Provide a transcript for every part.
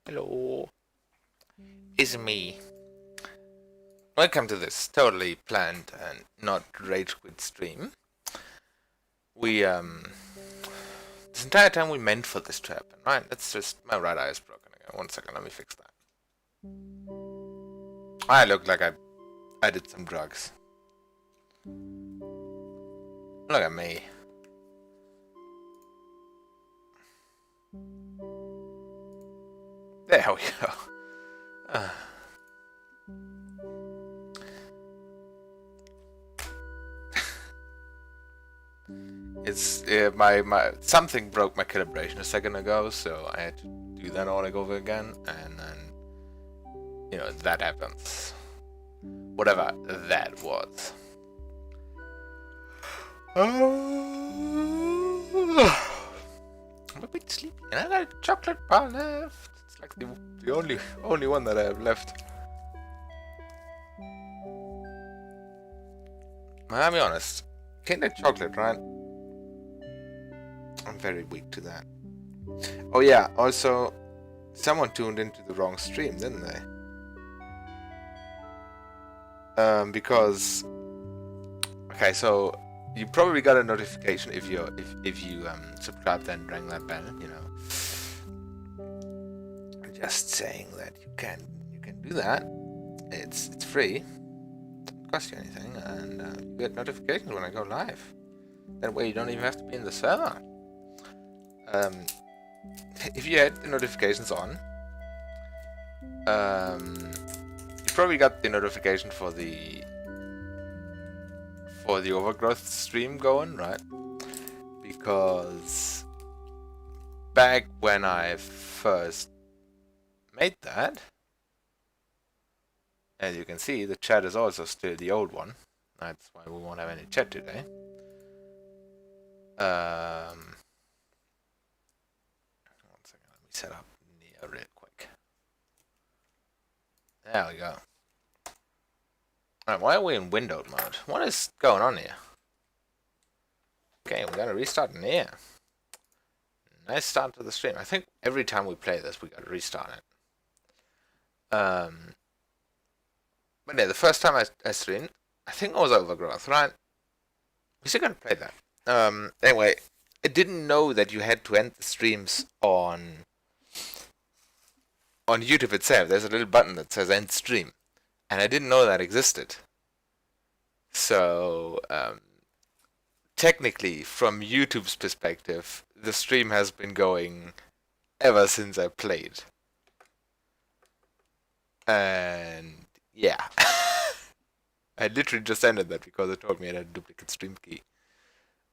Hello, it's me. Welcome to this totally planned and not rage quit stream. We this entire time we meant for this to happen, right? It's just my right eye is broken again. 1 second, let me fix that. I look like I did some drugs. Look at me. There we go. It's my something broke my calibration a second ago, so I had to do that all over again, and then that happens. Whatever that was. I'm a bit sleepy, and I got a chocolate bar left. It's like the only one that I have left. I'll be honest, can't like chocolate, right? I'm very weak to that. Oh yeah, also, someone tuned into the wrong stream, didn't they? Because okay, so you probably got a notification if you subscribed and rang that bell, Just saying that you can do that. It's free. It doesn't cost you anything, and you get notifications when I go live. That way you don't even have to be in the server. If you had the notifications on, you probably got the notification for the overgrowth stream going, right? Because back when I first made that, as you can see, the chat is also still the old one. That's why we won't have any chat today. One second, let me set up NieR real quick. There we go. Alright, why are we in windowed mode? What is going on here? Okay, we gotta restart NieR. Nice start to the stream. I think every time we play this, we gotta restart it. But yeah, the first time I streamed, I think it was Overgrowth, right? We still gotta play that. Anyway, I didn't know that you had to end the streams on YouTube itself. There's a little button that says end stream, and I didn't know that existed. So technically, from YouTube's perspective, the stream has been going ever since I played. And yeah, I literally just ended that because it told me I had a duplicate stream key.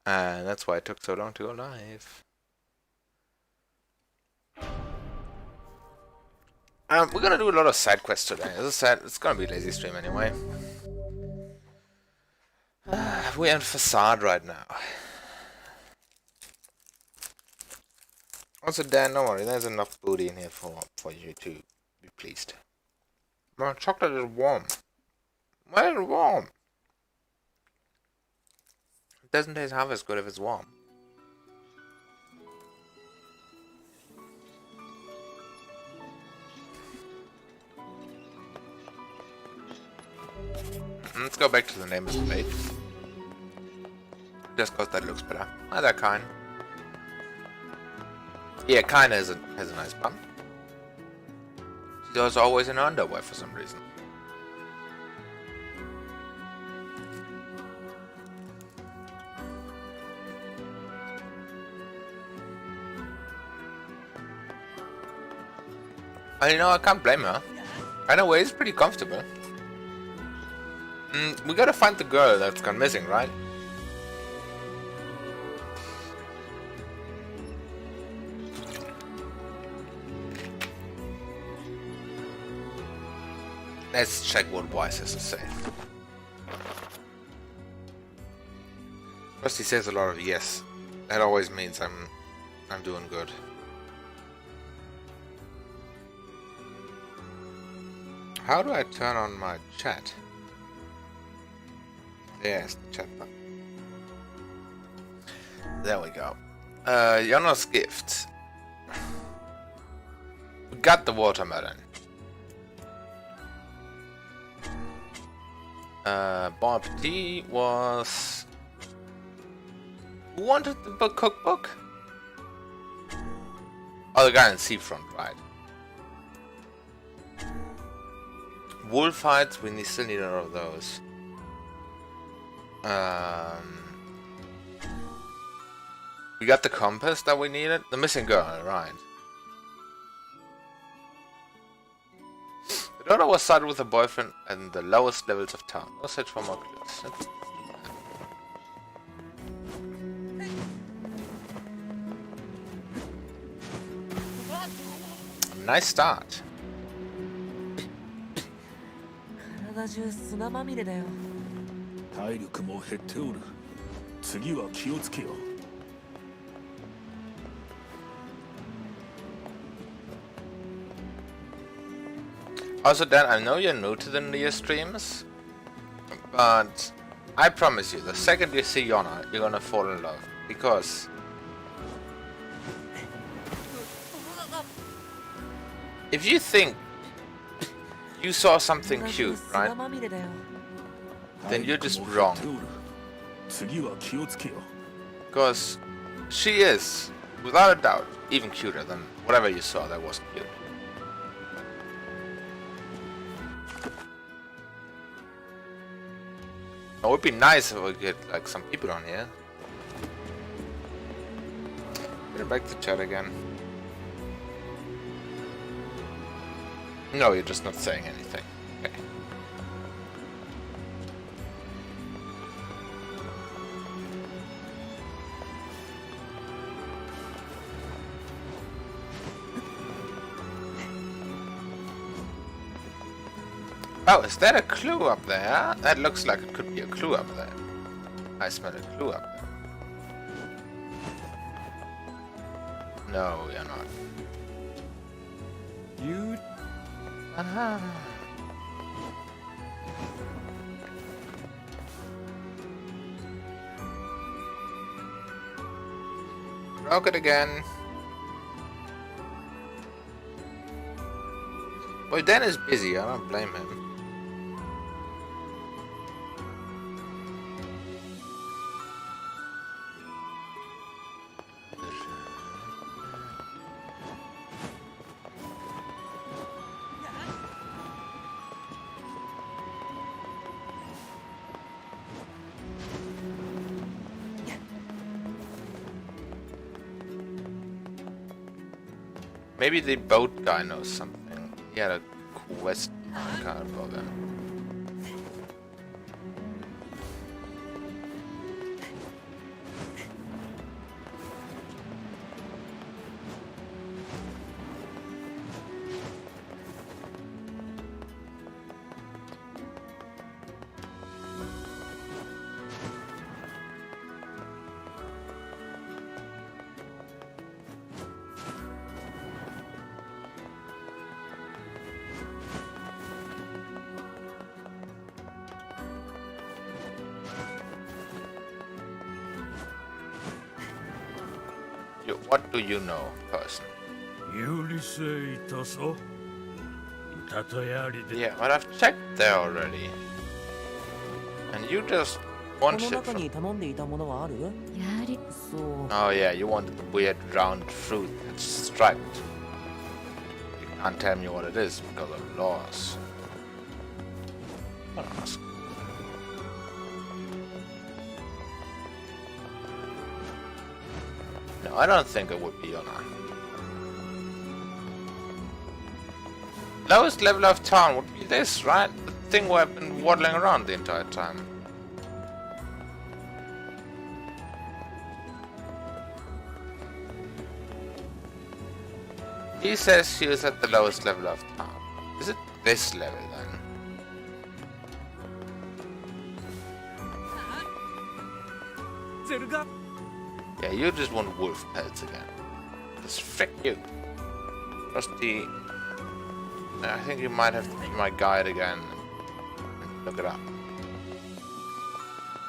And that's why it took so long to go live. We're gonna do a lot of side quests today. As I said, it's gonna be a lazy stream anyway. We're in Facade right now. Also, Dan, don't worry, there's enough booty in here for you to be pleased. My chocolate is warm. Why is it warm? It doesn't taste half as good if it's warm. Let's go back to the name of the page. Just cause that looks better. Either kind. Yeah, kinda has a nice bum. She's also always in underwear for some reason. And you know, I can't blame her. In a way, it's pretty comfortable. We gotta find the girl that's gone missing, right? Let's check what Wise has to say. First, he says a lot of yes. That always means I'm doing good. How do I turn on my chat? There's the chat button. There we go. Jonas gift. We got the watermelon. Bon Appetit was... Who wanted the book cookbook? Oh, the guy in Seafront, right. Wolf fights, we still need all of those. We got the compass that we needed. The missing girl, right. The daughter was started with a boyfriend and the lowest levels of town. No search for more clues. Nice start. 体中砂まみれだよ。体力も減っておる。次は気をつけよ。Also, Dan, I know you're new to the NieR streams, but I promise you, the second you see Yona, you're gonna fall in love. Because if you think you saw something cute, right? Then you're just wrong. Because she is, without a doubt, even cuter than whatever you saw that was cute. It would be nice if we get like some people on here. Get back to chat again. No, you're just not saying anything. Okay. Oh, is that a clue up there? That looks like it could be a clue up there. I smell a clue up there. No, you're not. You Aha. Broke it again. Well, Dan is busy. I don't blame him. Maybe the boat guy knows something. He had a quest card for them. What do you know, person? 有理性いたぞ。たとえありで。 Yeah, but I've checked there already. And you just こ want の shit 中 from... に頼んでいたものはある？やはりそう。 Oh yeah, you wanted the weird round fruit that's striped. You can't tell me what it is because of laws. I'll ask. No, I don't think it would be Yona. Lowest level of town would be this, right? The thing where I've been waddling around the entire time. He says she was at the lowest level of town. Is it this level then? Yeah, you just want wolf pelts again. Just frick you. Rusty. I think you might have to be my guide again and look it up.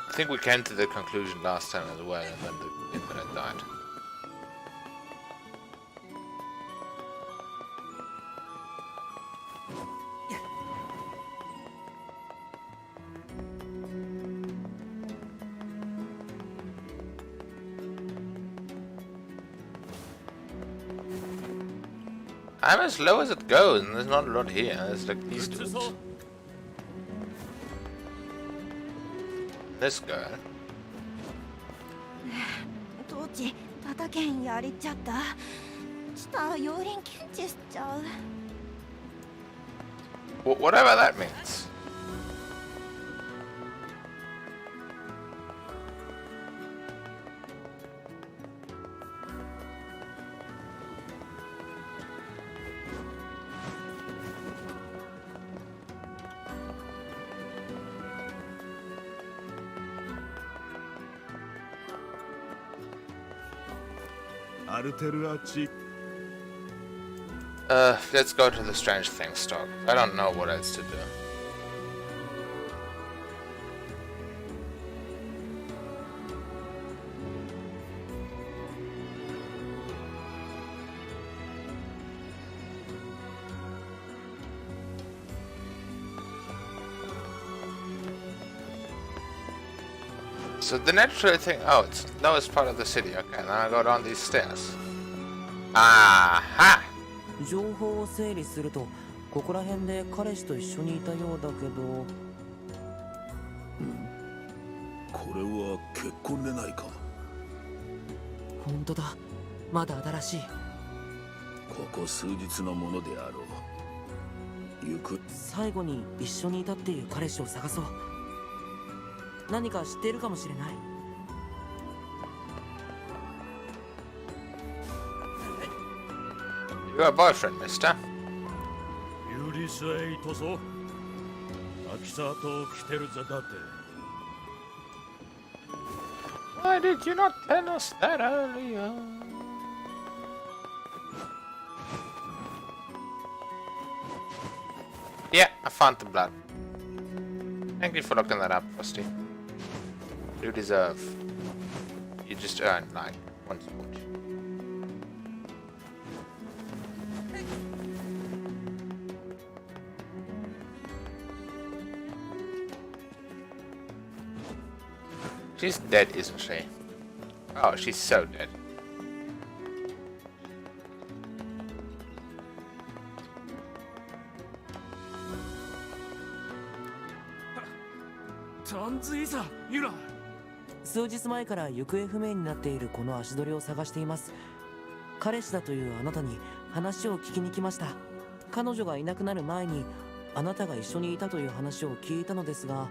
I think we came to the conclusion last time as well, and then the internet died. I'm as low as it goes, and there's not a lot here. There's like these dudes. This guy. 当地叩けんやりちゃった下溶輪検知しちゃう Whatever that means. Let's go to the strange thing stock. I don't know what else to do. So the natural thing, oh, it's the lowest part of the city. Okay, then I go down these stairs. Aha! 情報を整理すると、ここら辺で彼氏と一緒にいたようだけど。これは結婚でないか。本当だ。まだ新しい。ここ数日のものであろう。行く。最後に一緒にいたっていう彼氏を探そう。何か知っているかもしれない。You're a boyfriend, mister. 有理性いたぞ。キサートを着てるぜだって。 Why did you not tell us that earlier? Yeah, I found the blood. Thank you for looking that up, Frosty. You deserve. You just earned like 1 sport. She's dead, isn't she? Oh, she's so dead. タンズイさ、ユラ。数日前から行方不明になっているこの足取りを探しています。彼氏だというあなたに話を聞きに来ました。彼女がいなくなる前にあなたが一緒にいたという話を聞いたのですが、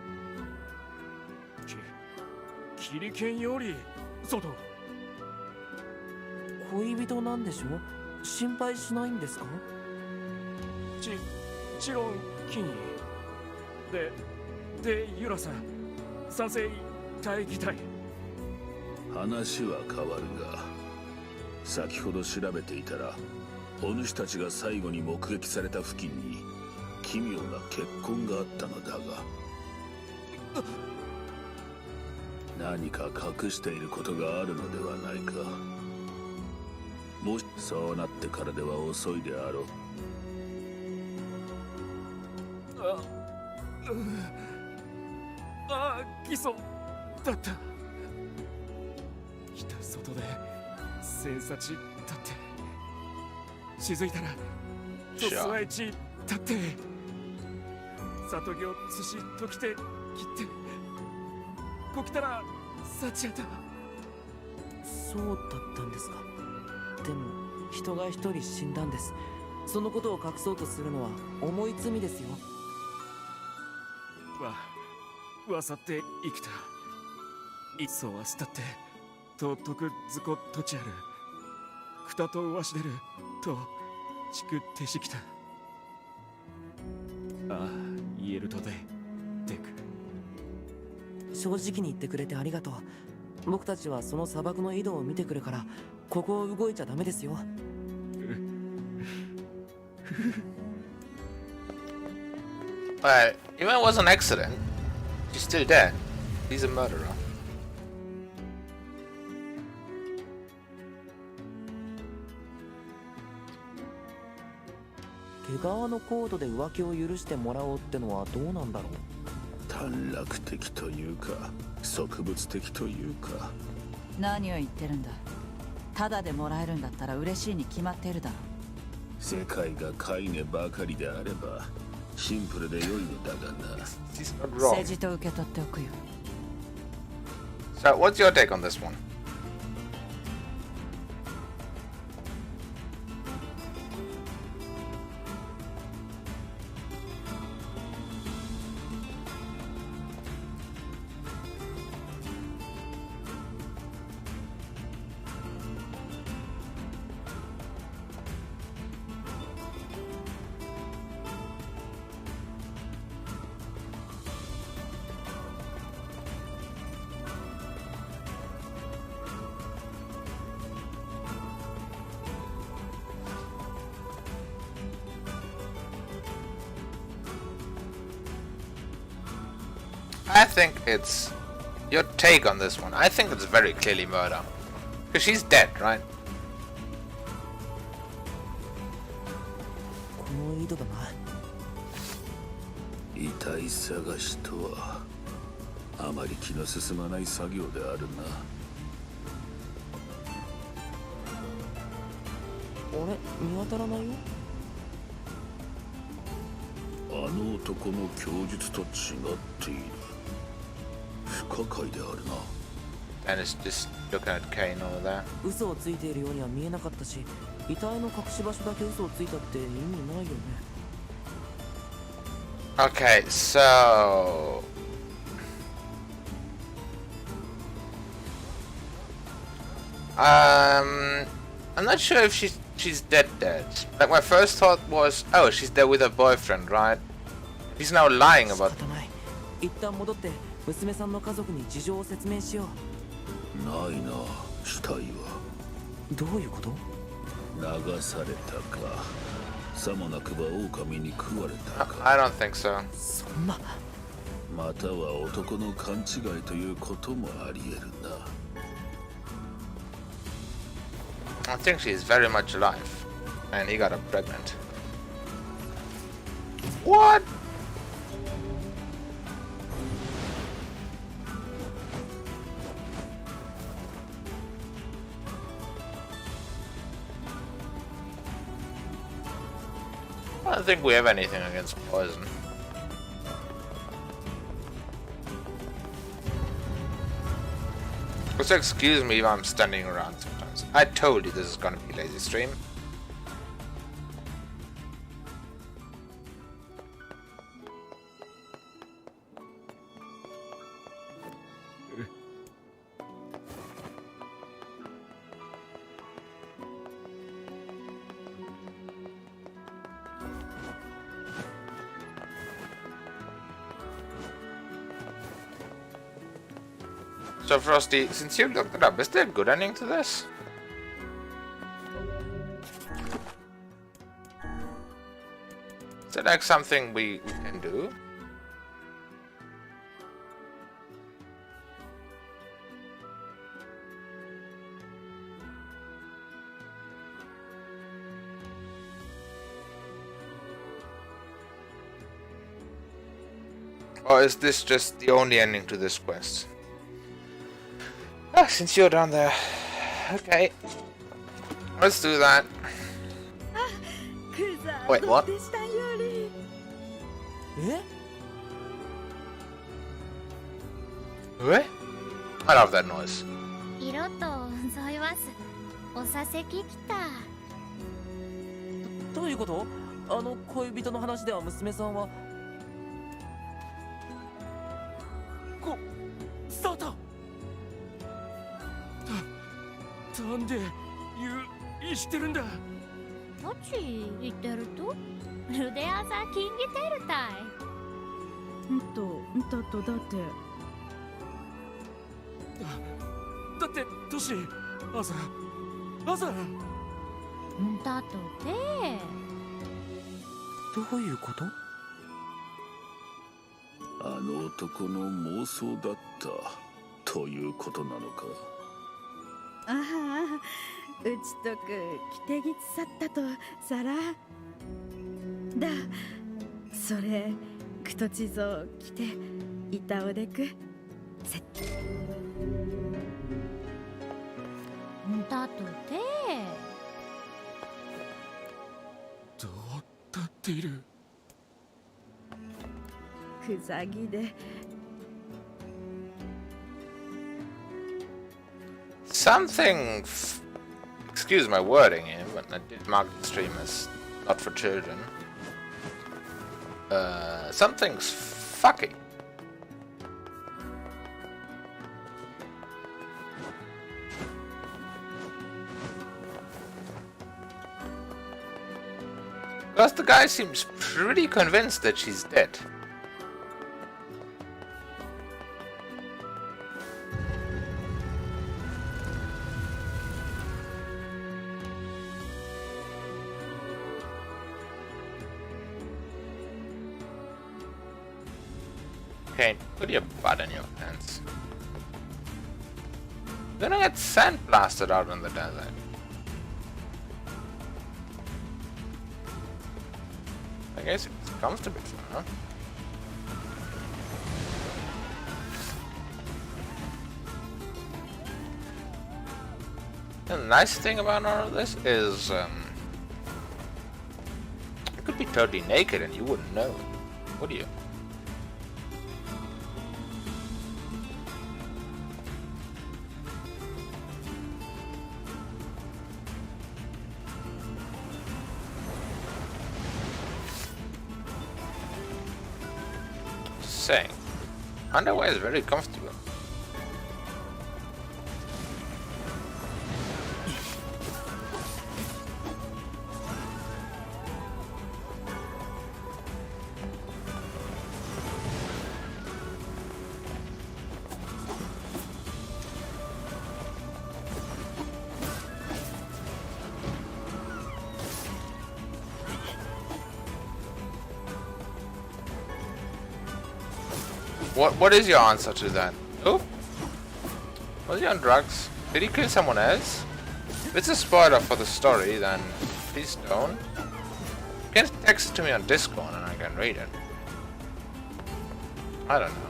キリケンより外。恋人なんでしょ？心配しないんですか？チロンキニでユラさん賛成待機隊。話は変わるが、先ほど調べていたらお主たちが最後に目撃された付近に奇妙な血痕があったのだが、何か隠していることがあるのではないか。もしそうなってからでは遅いであろう。偽装だった。北外で千幸だって、気づいたらとすあいちだって、里行寿司ときて切ってこきたらさちやだ。そうだったんですか。でも人が一人死んだんです。そのことを隠そうとするのは重い罪ですよ。わさって生きた。いそうわしたってととくずことちある。くたとわしでるとちくってしきた。ああ、言えるとでデク。正直に言ってくれてありがとう。僕たちはその砂漠の井戸を見てくるから、ここを動いちゃダメですよ。But even if it was an accident, she's still dead. He's a murderer. 毛皮のコードで浮気を許してもらおうってのはどうなんだろう。短絡的というか植物的というか。何を言ってるんだ。ただでもらえるんだったら嬉しいに決まっているだろう。世界が介護ばかりであればシンプルで良いのだがな。She's not wrong. 政治と受け取っておくよ。 So, what's your take on this one? I think it's your take on this one. I think it's very clearly murder. Because she's dead, right? この井戸だな。遺体探しとはあまり気の進まない作業であるな。あれ、見当たらないよ。あの男の供述と違っている。不可解であるな。And it's just looking at Kane over there. 嘘をついているようには見えなかったし、遺体の隠し場所だけ嘘をついたって意味ないよね。Okay, so... I'm not sure if she's dead. Like my first thought was, oh, she's there with her boyfriend, right? He's now lying about. 仕方ない。一旦戻って娘さんの家族に事情を説明しよないな、死体は。う。どういうこと？流されたか、さもなくば狼に食われたか、 I don't think so. そんな。または男の勘違いということもあり得るな。 I think she's very much alive. And he got her pregnant. What? I don't think we have anything against poison. So excuse me if I'm standing around sometimes. I told you this is gonna be a lazy stream. So Frosty, since you looked it up, is there a good ending to this? Is it like something we can do? Or is this just the only ending to this quest? Ah, since you're down there. Okay. Let's do that. Wait, what? え？ What? I love that noise. 色とゾイワスおさせききた。どういうこと？あの恋人の話では娘さんは。スタート。なんで生きてるんだ。どっち言ってると？ルデアザキンギテルタイ。だってだってトシ、朝だとで。どういうこと？あの男の妄想だったということなのか。ああ、うちとく着てぎつさったとさらだ。それくとちぞ着ていたおでくせだとで。どうなっている。くざぎで。Something. Excuse my wording here, but I did mark the stream as not for children. Something's fucky. Because the guy seems pretty convinced that she's dead. Okay, put your butt in your pants. You're gonna get sandblasted out in the desert. I guess it's comfortable for now. The nice thing about all of this is, you could be totally naked and you wouldn't know, would you? Saying, underwear is very comfortable. What is your answer to that? Oh, was he on drugs? Did he kill someone else? If it's a spoiler for the story, then please don't. You can text it to me on Discord and I can read it. I don't know.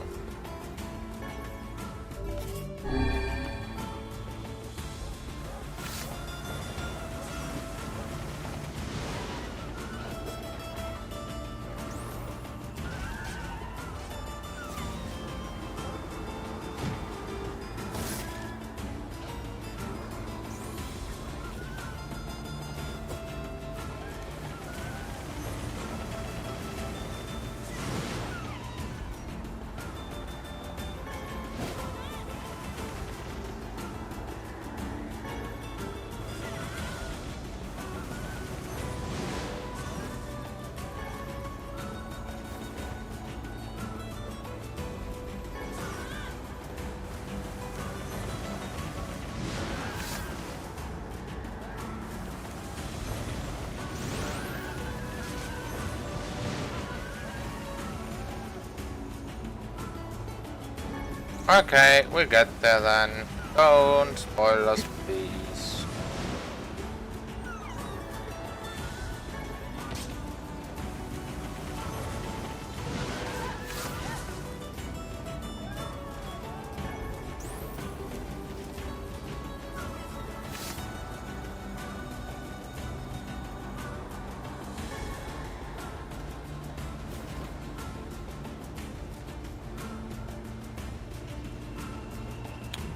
Okay, we'll get there then. Don't spoil us, please.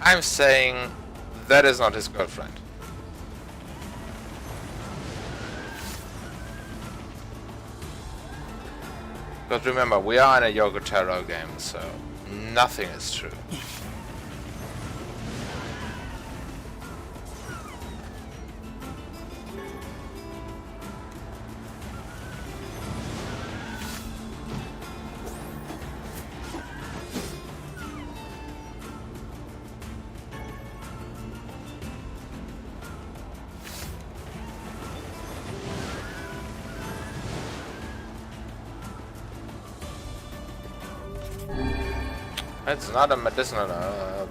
I'm saying that is not his girlfriend. Because remember, we are in a Yogotaro game, so nothing is true. It's not a medicinal herb.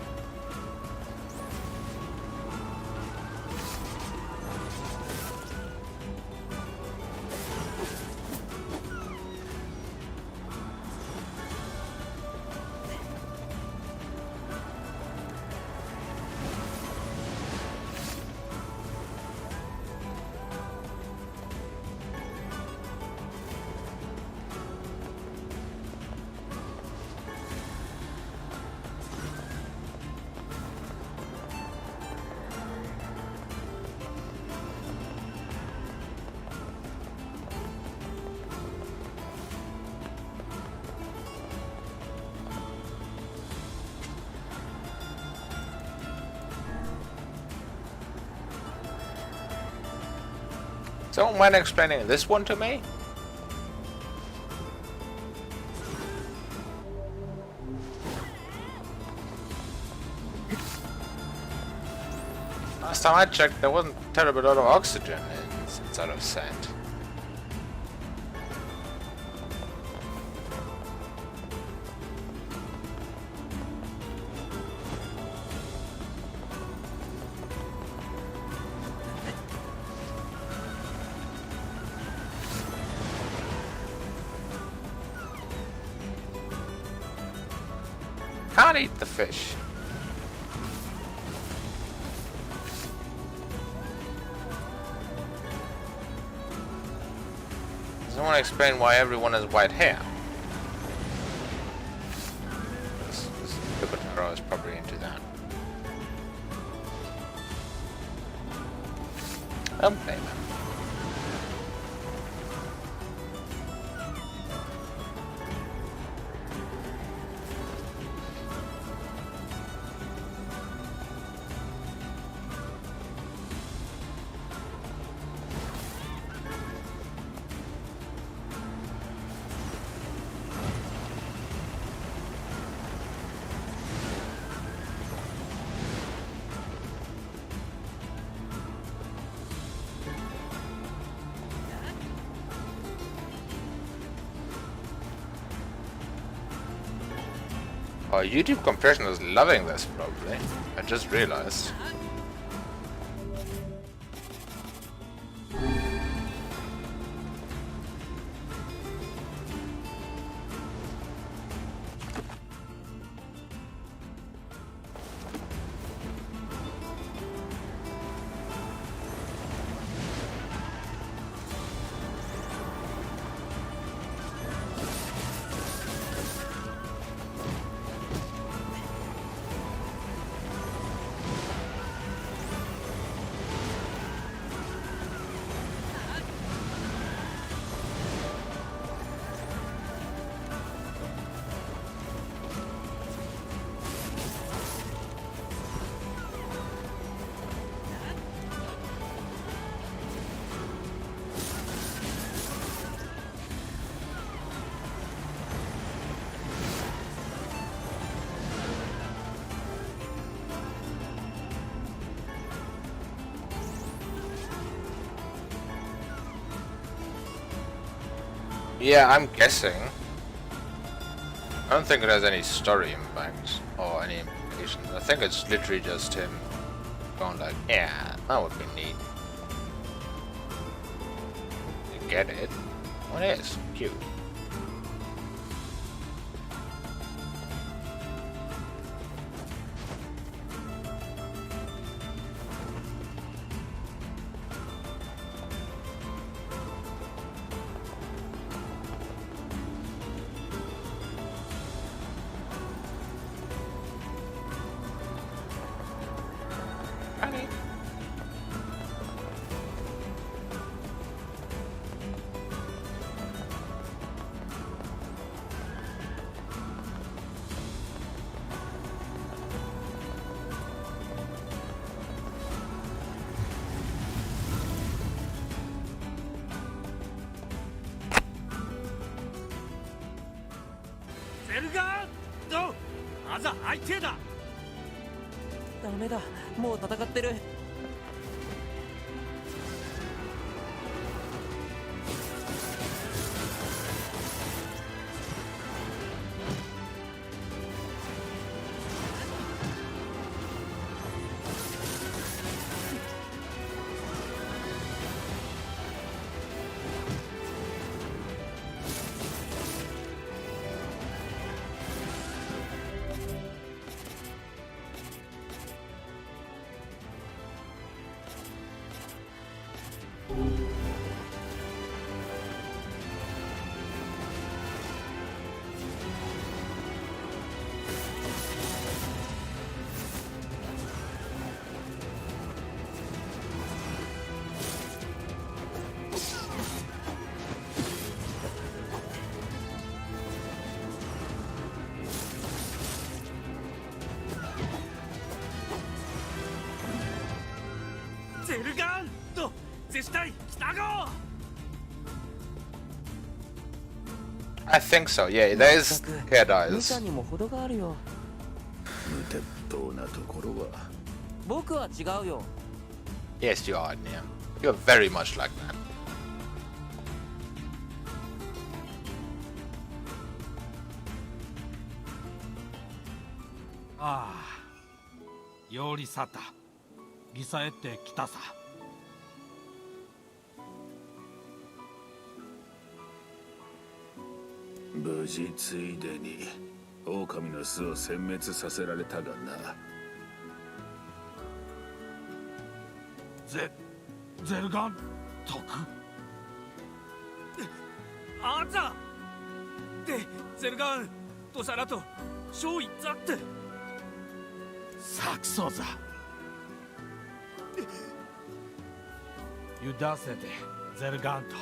Don't mind explaining this one to me? Last time I checked, there wasn't a terrible lot of oxygen inside of sand. Can't eat the fish. Does someone explain why everyone has white hair? This Yogotaro is probably into that. I don't blame him. Oh, YouTube compression is loving this probably. I just realized. Yeah, I'm guessing. I don't think it has any story impact or any implications. I think it's literally just him going like, yeah, that would be neat. You get it? Well, it is cute.ダメだ、もう戦ってる。ゼルガンと絶対北郷 I think so, yeah, there is hair ミ dyes. カにも程があるよ。無鉄砲なところは僕は違うよ。 Yes, you are, NieR. You're very much like that. ああ、よりさた、ギサエってきたさ。無事ついでに狼の巣を殲滅させられたがな。ゼルガン徳あざでゼルガンとさらと勝利ざってサクソザユダセでゼルガンと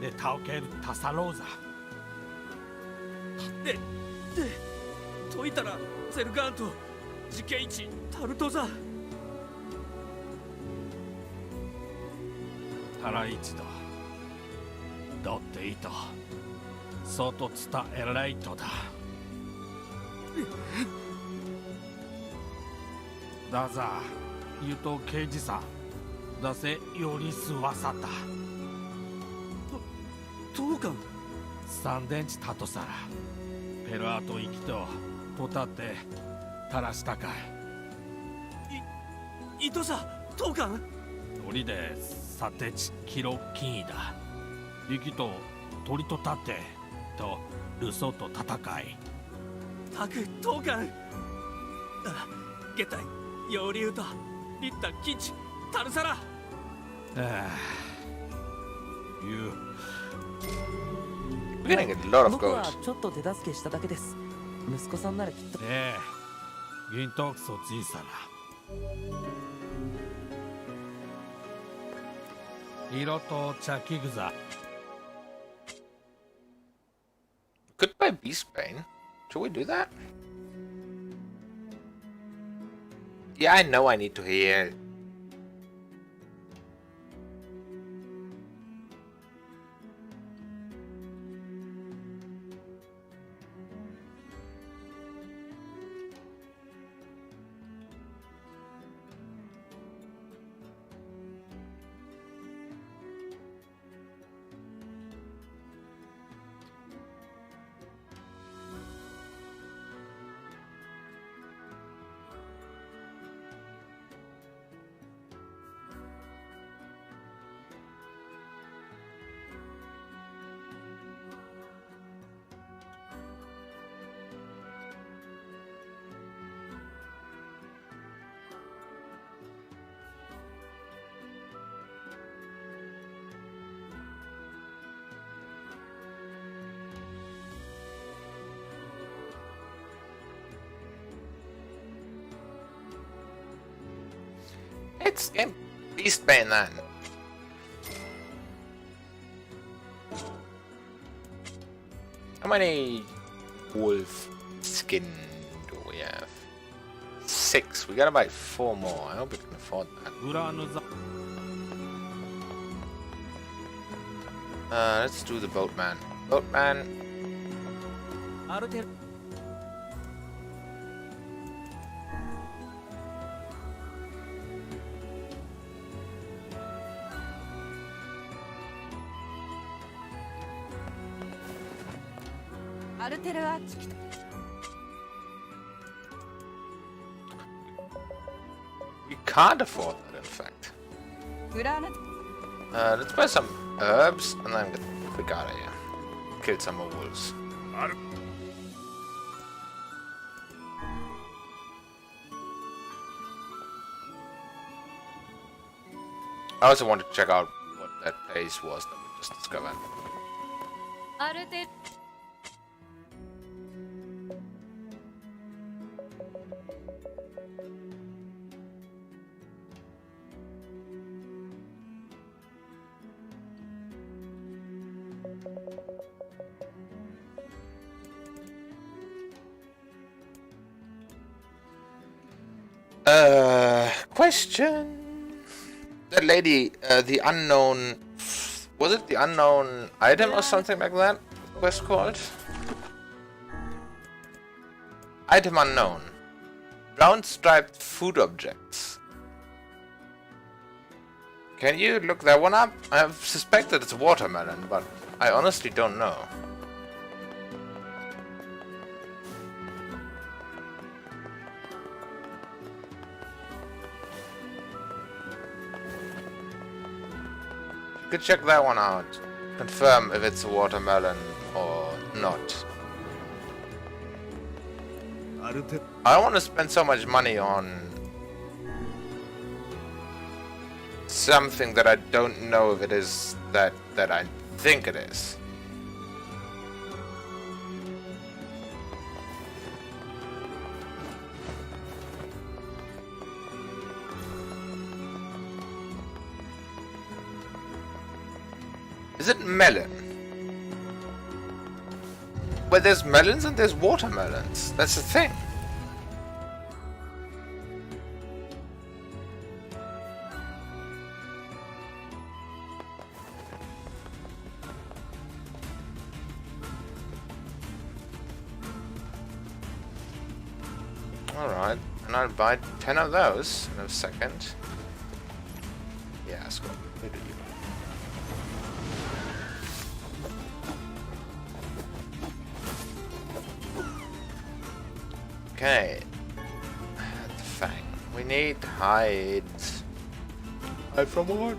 でタオケルタサローザで解いたらゼルガンと自ケイチタルトザタライチとドッテイとソトツタエライトだだざユト刑事さんだせよりすわさたトーカン三電池タトサラペルアトイキととたって垂らしたかい。糸さ当館鳥でさてちキロ金位だ。息と鳥と立ってとルソと戦い。タク当館あ下体洋流とリッタキチタルサラWe're gonna get a lot of 僕は gold. ちょっと手助けしただけです。息子さんならきっと。銀トークソ小さな色と茶器具座。 Goodbye, Beastbane. Should we do that? Yeah, I know I need to heal. It's game Beastbane then. How many wolf skin do we have? 6. We gotta buy 4 more. I hope we can afford that. 裏の座 Let's do the boatman. Boatman. アルテルアルテルアチキ We can't afford that, in fact. フラヌ Let's buy some herbs and then get the quick out of here. Kill some more wolves. I also want to check out what that place was that we just discovered. アルテ Question. That lady, the unknown. Was it the unknown item or something like that? Quest called? Item unknown. Brown striped food objects. Can you look that one up? I suspect that it's watermelon, but I honestly don't know. You could check that one out. Confirm if it's a watermelon or not. アルテ I don't want to spend so much money on something that I don't know if it is that I think it is. Is it melon? Well, there's melons and there's watermelons. That's the thing. Alright, and I'll buy 10 of those in a second. Yeah, let's go. Who do you? Okay. The fang. We need hides. Hide from what?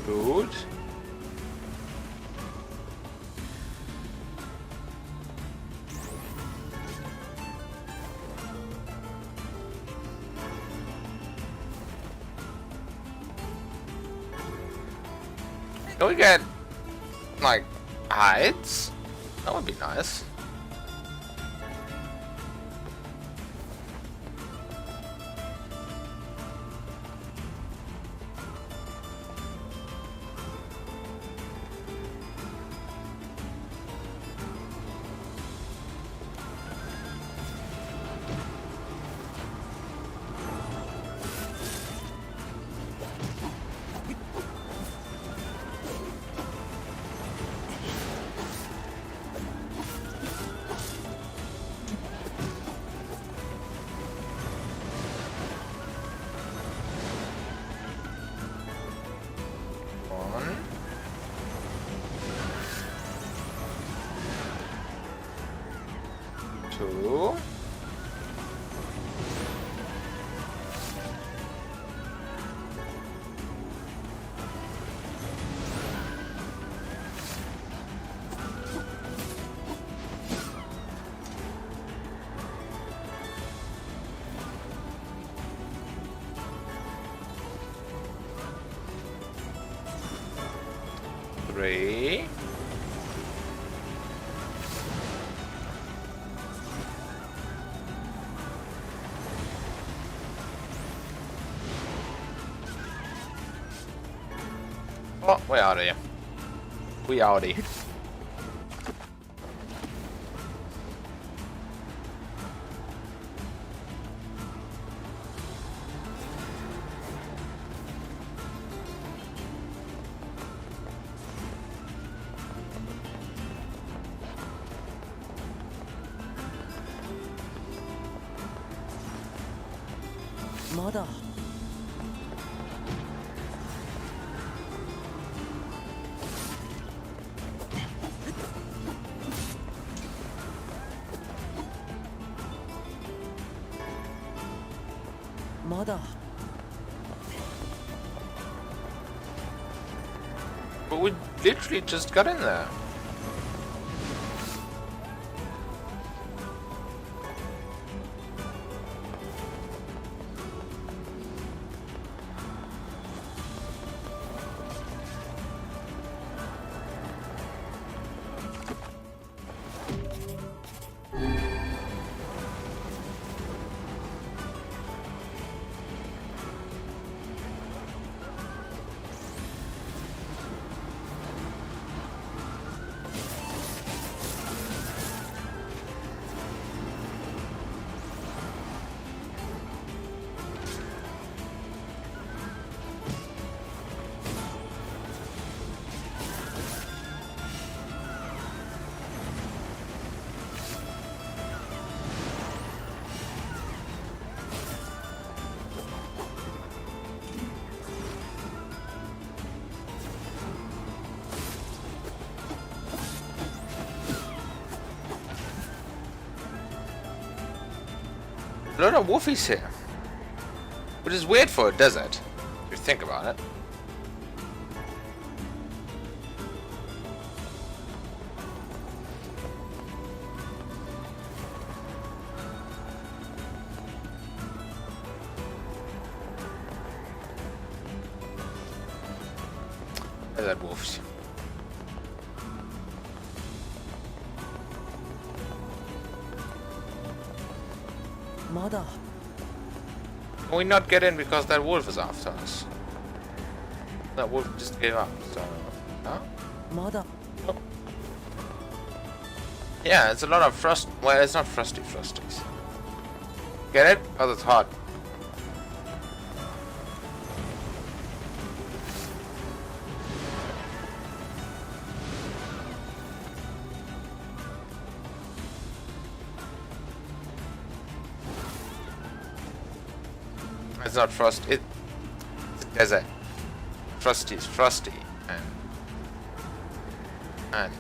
Good. Can we get, like, hides? That would be nice. Two. Three. Oh, we out of here. We outie. Mother. Mother. But we literally just got in there. A lot of wolfies here. Which is weird for a desert, if you think about it. Desert wolves. まだ Can we not get in because that wolf is after us? That wolf just gave up, so... No? まだ Yeah, it's a lot of frost... Well, it's not frosties. Get it? Oh, it's hot. It's not frost. It's a desert. Frosty is frosty, and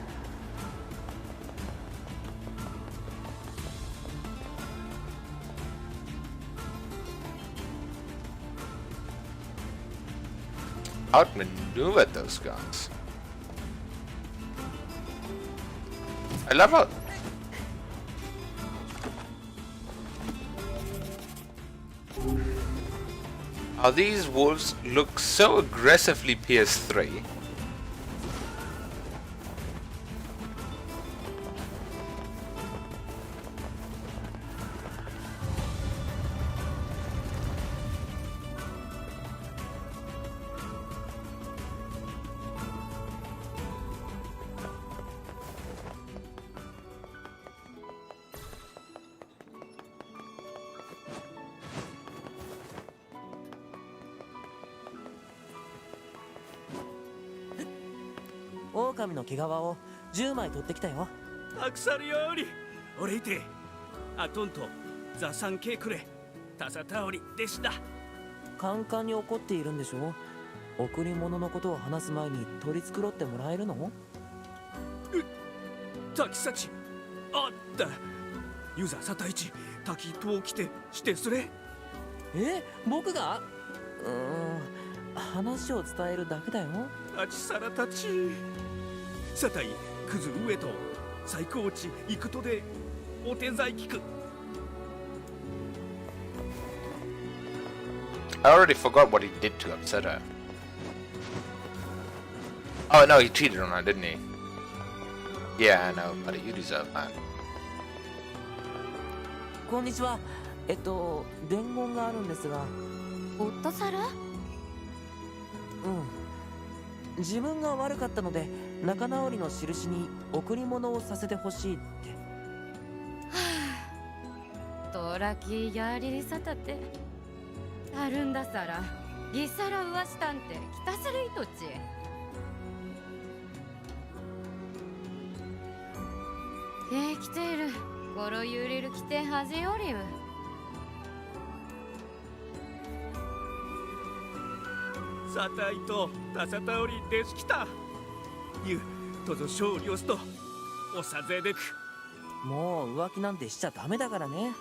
outmaneuvered those guys. I love how. How these wolves look so aggressively PS3.オオカミの毛皮を10枚取ってきたよ。たくさるより俺いてあとんとザサンケくれタサタオリでした。カンカンに怒っているんでしょ。贈り物のことを話す前に取り繕ってもらえるの？滝幸あったユザサタイチ滝とを来てしてすれ。僕が？話を伝えるだけだよ。あちさらたちサタイクズ上と最高値行くとでお手伝い聞く。I already forgot what he did to upset her. Oh no, he cheated on her, didn't he? Yeah, I know, buddy. You deserve that. こんにちは。伝言があるんですが。オットサラ？自分が悪かったので仲直りの印に贈り物をさせてほしいって。トラキやりさたてあるんださらギサラうわしたんてきたするいとち来ているころゆりるきてはじよりうサタイとタサタオリでしきたゆとぞ勝利をすとおさぜでく。もう浮気なんてしちゃダメだからね。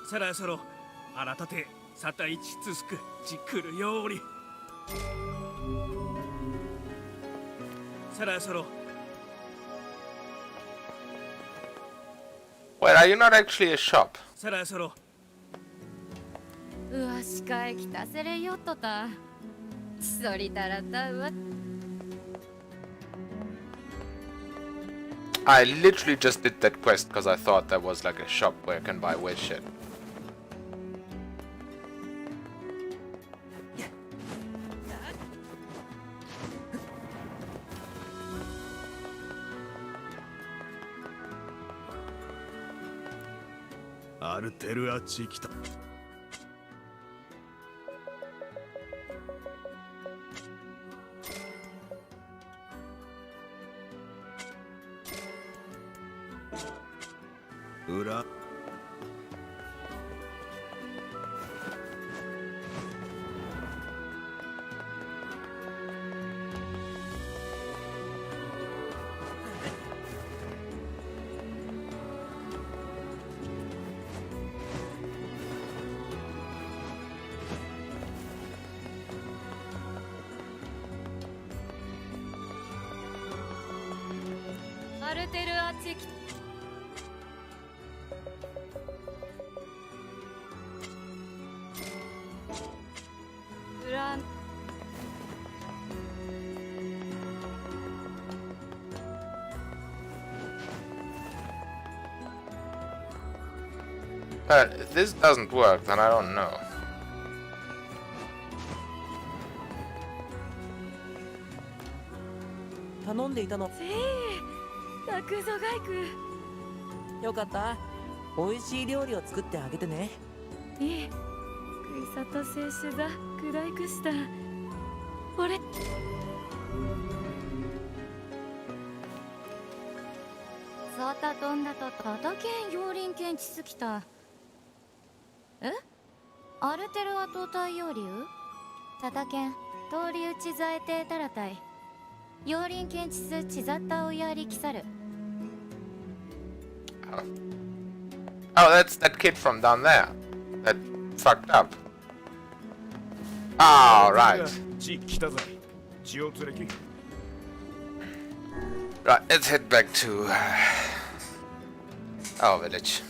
そろそろ改てサタイチつすくちくるようりそろそろ。 Wait, are you not actually a shop? そろそろうわしかえきたせれよっとたちそりたらたうわ I literally just did that quest because I thought that was like a shop where I can buy weird shit. Arteruあっち来た。裏。アルテルアチキフラン But if this doesn't work, then I don't know. 頼んでいたの。せい泣くぞガイク。よかった。美味しい料理を作ってあげてね。いい。食いさと静止だ。クライクした。俺。さた飛んだとたたけん妖輪検知すきた。え？アルテルアト太陽竜？たたけん通り打ちざえてたらたい。妖輪検知すちざったおやりきさる。Oh, that's that kid from down there. That fucked up. Oh, right. Right, let's head back to our village.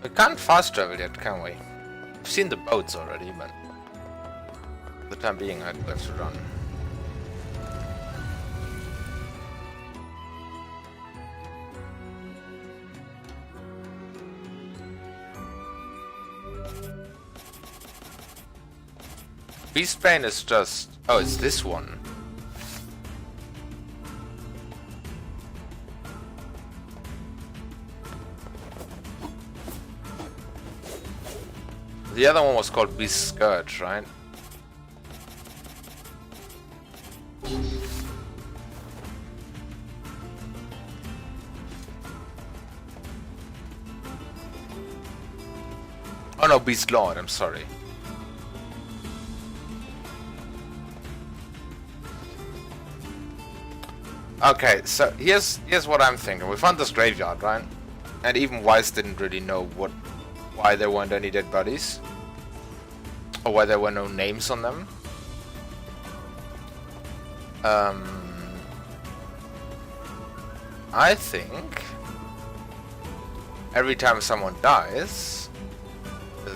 We can't fast travel yet, can we? We've seen the boats already, but for the time being, I'd have to run. Beastbane is just... oh, it's this one. The other one was called Beast Scourge, right? Oh no, Beast Lord, I'm sorry. Okay, so here's what I'm thinking. We found this graveyard, right? And even Weiss didn't really know why there weren't any dead bodies. Or why there were no names on them. I think every time someone dies,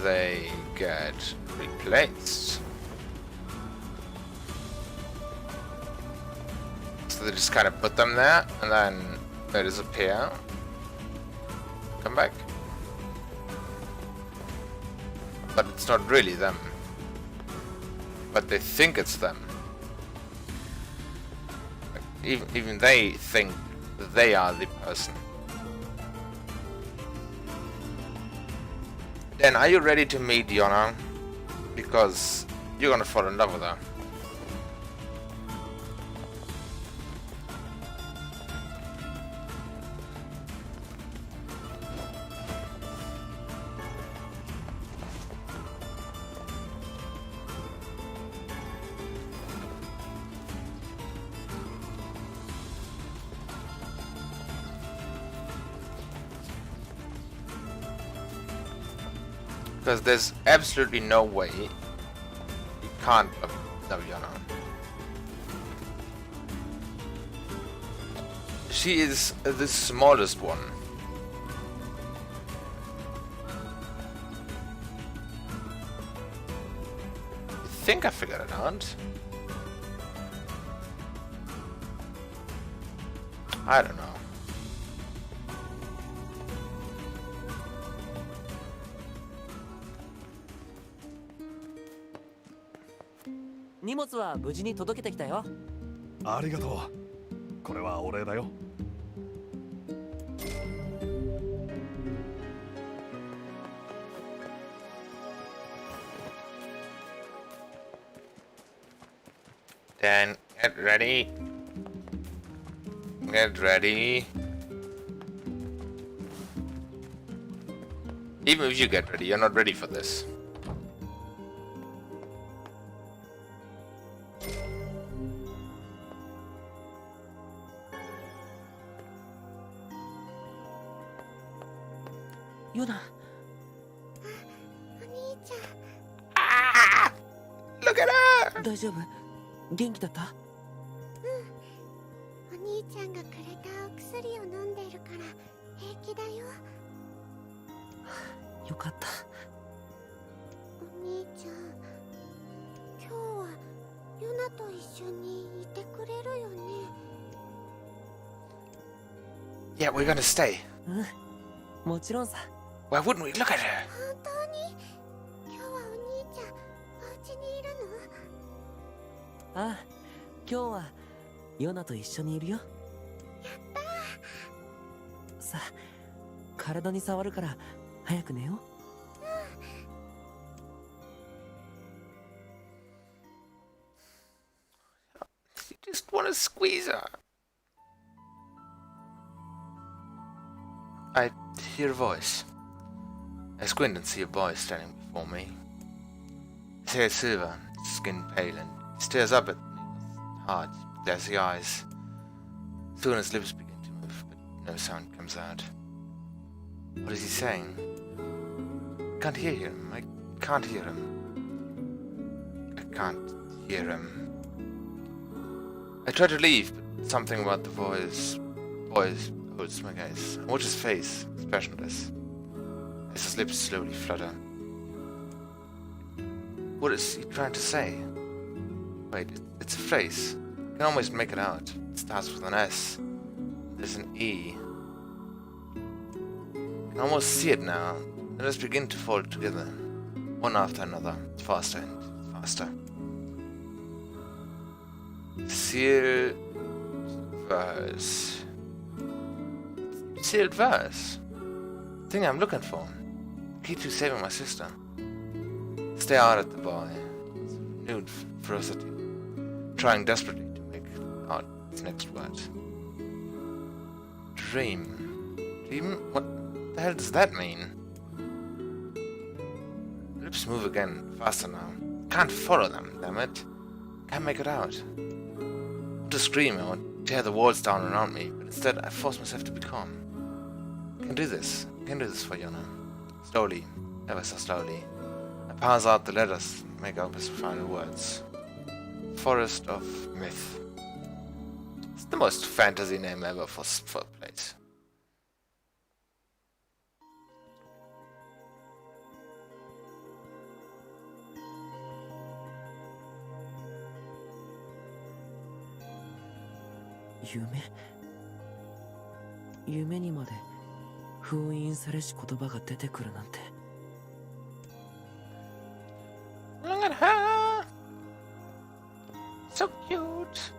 they get replaced. So they just kind of put them there, and then they disappear. Come back. But it's not really them. But they think it's them. Like, even they think they are the person. Dan, are you ready to meet Yona? Because you're gonna fall in love with her. Because there's absolutely no way you can't love Yona. She is the smallest one. I think I figured it out. I don't know. ありがとう。これはお礼だよ。Then get ready. Get ready. Even if you get ready, you're not ready for this. Yuna. お兄ちゃん Look at her! 大丈夫？元気だった？お兄ちゃんがくれたお薬を飲んでるから平気だよ。よかった。お兄ちゃん、今日はユナと一緒にいてくれるよね。Yeah, we're gonna stay. うん、もちろんさ。Why wouldn't we? Look at her! 本当に今日はお兄ちゃんお家にいるの？ああ、今日はヨナと一緒にいるよ。やったー。さあ、体に触るから早く寝よう。You just want to squeeze her. I hear a voice. I squint and see a boy standing before me. His hair is silver, his skin pale, and he stares up at me with hard, glassy eyes. Soon his lips begin to move, but no sound comes out. What is he saying? I can't hear him. I can't hear him. I can't hear him. I try to leave, but something about the voice holds my gaze. I watch his face, expressionless, as his lips slowly flutter. What is he trying to say? Wait, it's a phrase. I can almost make it out. It starts with an S. There's an E. I can almost see it now. Let us begin to fold together, one after another, faster and faster. Sealed verse. Sealed verse. Thing I'm looking for. Key to saving my sister. Stare out at the boy. Renewed ferocity. Trying desperately to make out its next word. Dream. Dream? What the hell does that mean? Lips move again, faster now. Can't follow them, damn it. Can't make it out. I want to scream, I want to tear the walls down around me, but instead I force myself to be calm. I can do this. I can do this for Yona. Slowly, ever so slowly. I pass out the letters, make up his final words. Forest of Myth. It's the most fantasy name ever for a place.夢にまで封印されし言葉が出てくるなんて。Look at her! So cute!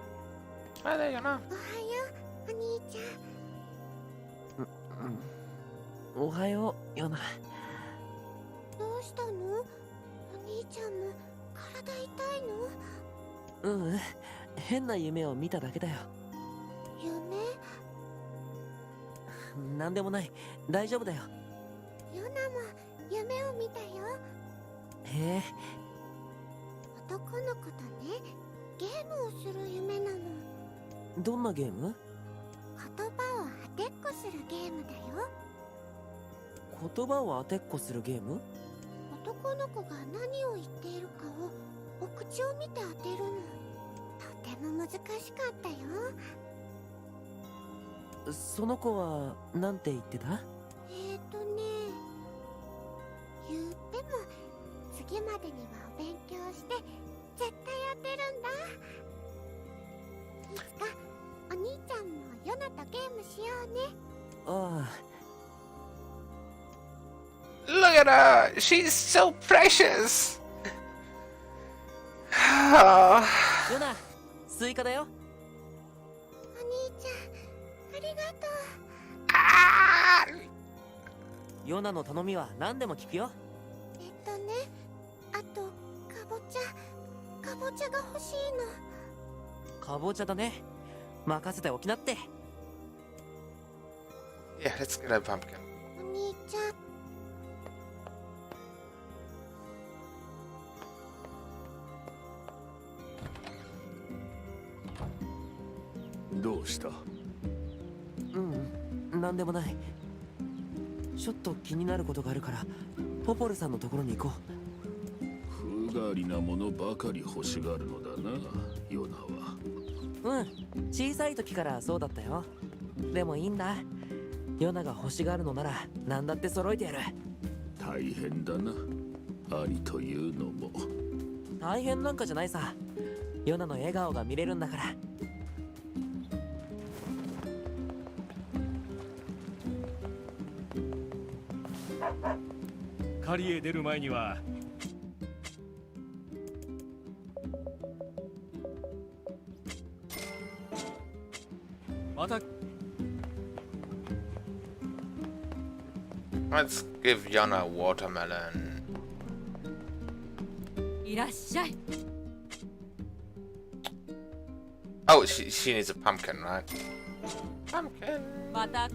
Hi there, Yona. おはよう、お兄ちゃん。おはよう、ヨナ。どうしたの？お兄ちゃんも体痛いの？変な夢を見ただけだよ。夢？なんでもない。大丈夫だよ。ヨナも夢を見たよ。へえ。男の子とね、ゲームをする夢なの。どんなゲーム？言葉を当てっこするゲームだよ。言葉を当てっこするゲーム？男の子が何を言っているかをお口を見て当てるの。とても難しかったよ。その子はなんて言ってた？言っても次までにはお勉強して絶対当てるんだ。いつかお兄ちゃんもヨナとゲームしようね。ああ。Look at her! She's so precious! ヨナ、スイカだよ。ヨナの頼みは何でも聞くよ。あとかぼちゃが欲しいの。かぼちゃだね。任せておきなって。Yeah, let's get a pumpkin. お兄ちゃん。どうした？なんでもない。ちょっと気になることがあるからポポルさんのところに行こ風変わりなものばかり欲しがるのだな、ヨナは。小さい時からそうだったよ。でもいいんだ。ヨナが欲しがるのなら何だって揃えてやる。大変だな、兄というのも。大変なんかじゃないさ。ヨナの笑顔が見れるんだから。狩りへ出る前にはまた。 Let's give Yana a watermelon. いらっしゃい。 Oh, she needs a pumpkin, right? Pumpkin. また。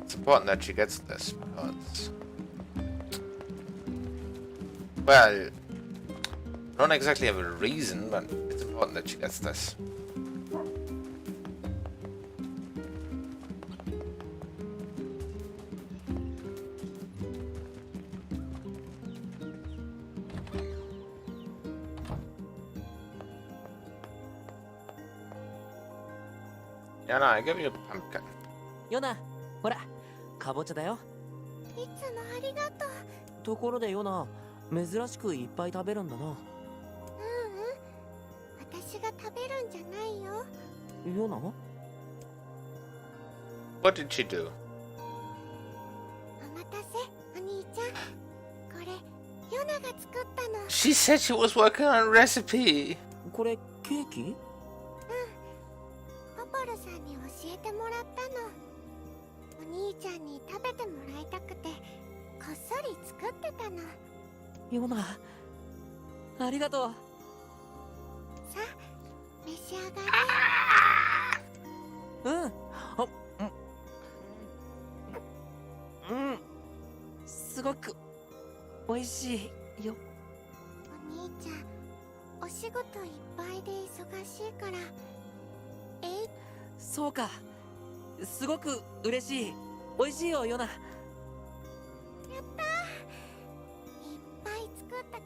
It's important that she gets this because, well, I don't exactly have a reason, but it's important that she gets this. Yeah, no, I give you a pumpkin. ヨナ、ほら、かぼちゃだよ。いつもありがとう。ところでヨナ、珍しくいっぱい食べるんだな。私が食べるんじゃないよ。ヨナ？ What did she do? お待たせ、お兄ちゃん。これ、ヨナが作ったの。 She said she was working on a recipe. これケーキ？ポポルさんに教えてもらったの。お兄ちゃんに食べてもらいたくてこっそり作ってたの。ヨナ、ありがとう。さあ、召し上がれ。すごく美味しいよ。お兄ちゃん、お仕事いっぱいで忙しいから。そうか。すごく嬉しい。美味しいよ、ヨナ。やったー。いっぱい作ったか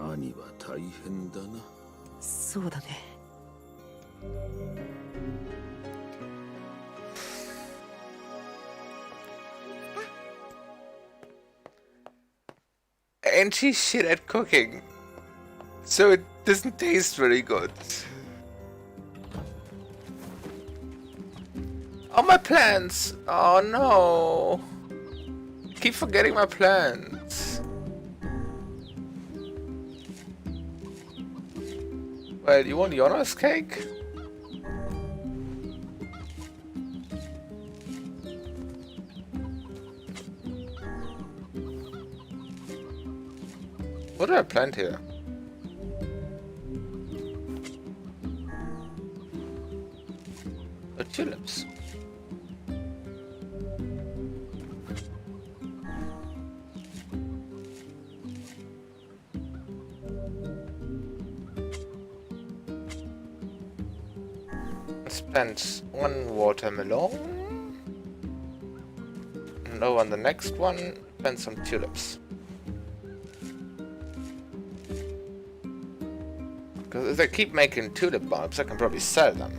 ら。兄は大変だな。そうだね。And she's shit at cooking, so it doesn't taste very good. Oh, my plants! Oh no! I keep forgetting my plants. Well, you want Jonas cake? What do I plant here? Oh, tulips. Let's plant one watermelon. And over on the next one, plant some tulips. Because if they keep making tulip bulbs, I can probably sell them.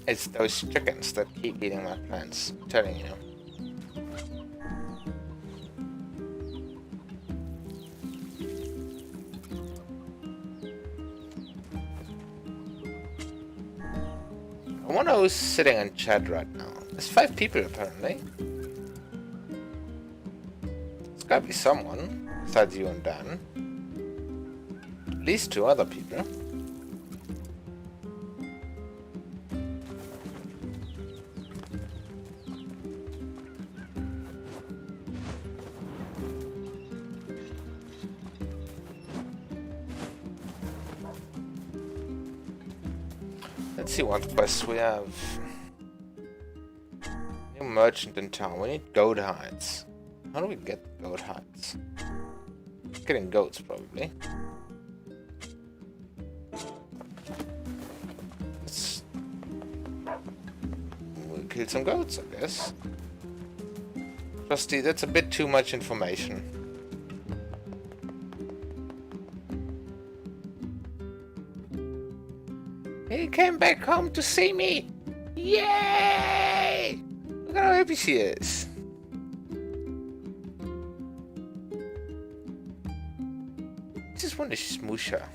It's those chickens that keep eating my plants. I'm telling you. I wonder who's sitting in chat right now. There's 5 people apparently. There's gotta be someone besides you and Dan. At least 2 other people. Let's see what quests we have. New merchant in town. We need goat hides. How do we get goat hides? Getting goats, probably. We'll kill some goats, I guess. Trusty, that's a bit too much information. He came back home to see me! Yay! Look at how happy she is. I just want to smoosh her.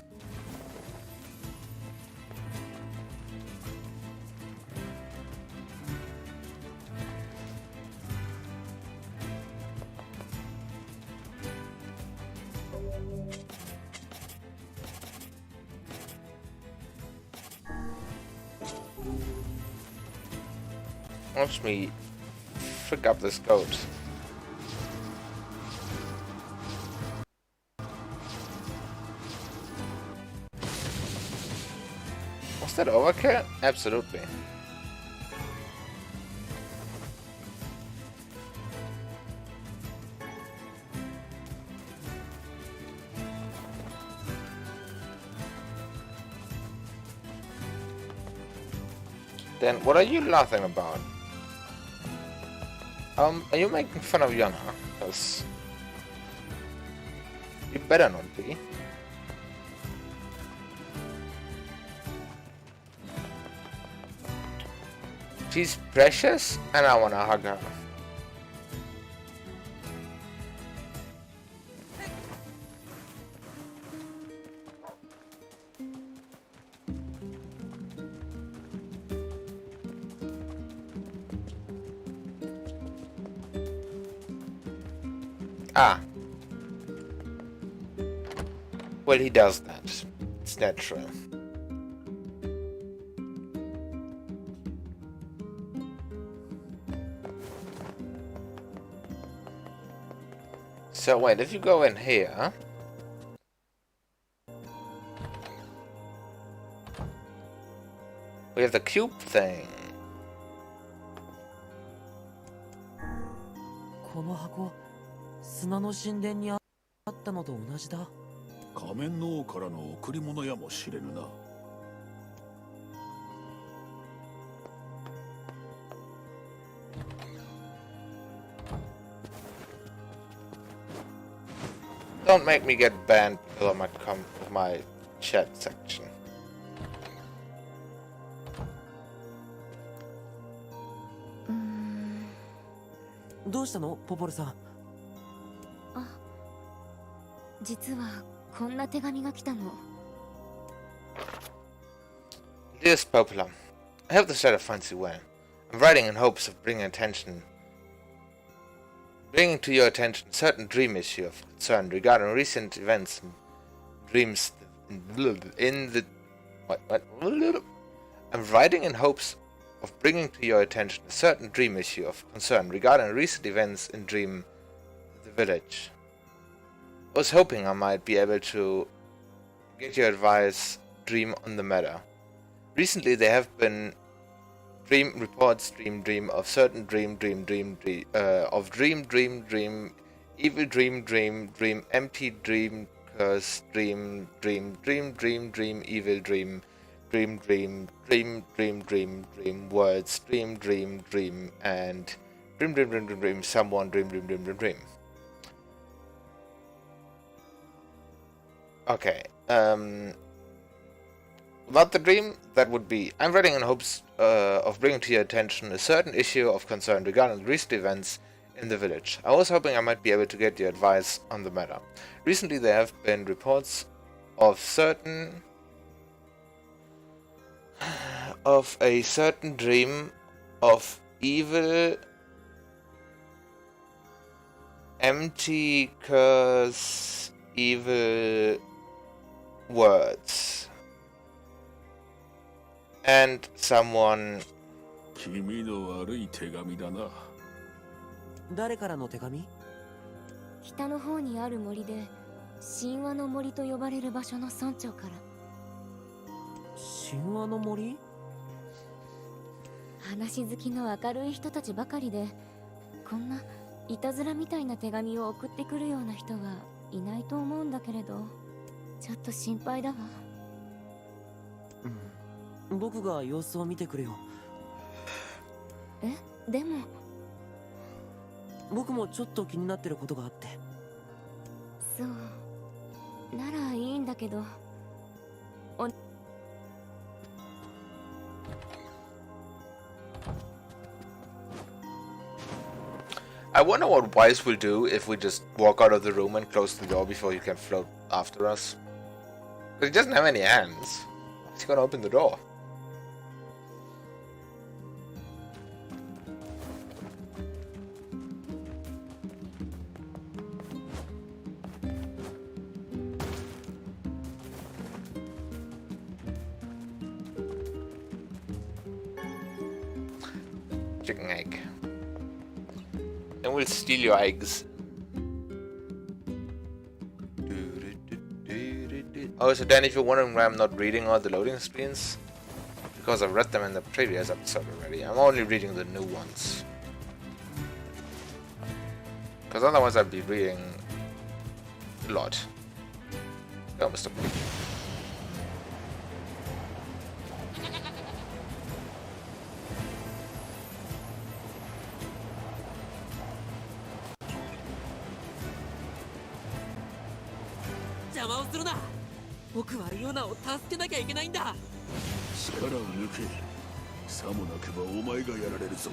Watch me frick up this goat. Was that overkill? Absolutely. Then what are you laughing about? Are you making fun of Yana? Because you better not be. She's precious and I wanna hug her. Ah. Well, he does that. It's natural. So wait, if you go in here... we have the cube thing. この箱、砂の神殿にあったのと同じだ。仮面の王からの贈り物やもしれぬな。Don't make me get banned because of my chat section. どうしたの、ポポルさん。あ、実はこんな手紙が来たの。Dearest Popula, I have this letter fancy well. I'm writing in hopes of bringing to your attention a certain dream issue of concern regarding recent events and dreams in the... What? I'm writing in hopes of bringing to your attention a certain dream issue of concern regarding recent events in the village. I was hoping I might be able to get your advice, dream on the matter. Recently there have been reports of certain dream, of dream, evil dream, empty dream, curse, dream, evil dream, dream, words, dream, and dream, someone, dream. Okay, About the dream, that would be, I'm writing in hopes of bringing to your attention a certain issue of concern regarding recent events in the village. I was hoping I might be able to get your advice on the matter. Recently there have been reports of a certain dream of evil, empty curse, evil words. And someone... 君の悪い手紙だな。誰からの手紙？北の方にある森で神話の森と呼ばれる場所の村長から。神話の森？話好きの明るい人たちばかりで、こんないたずらみたいな手紙を送ってくるような人はいないと思うんだけれど、ちょっと心配だわ。僕が様子を見てくるよ。え、でも僕もちょっと気になってることがあって。そうならいいんだけど。I wonder what Wise will do if we just walk out of the room and close the door before he can float after us. But he doesn't have any hands. He's gonna open the door. Chicken egg. And we'll steal your eggs. Oh, so then if you're wondering why I'm not reading all the loading screens, because I've read them in the previous episode already. I'm only reading the new ones. Because otherwise I'd be reading a lot. Oh, Mr. Pig. Don't do that! 僕はユナを助けなきゃいけないんだ。力を抜け。さもなくばお前がやられるぞ。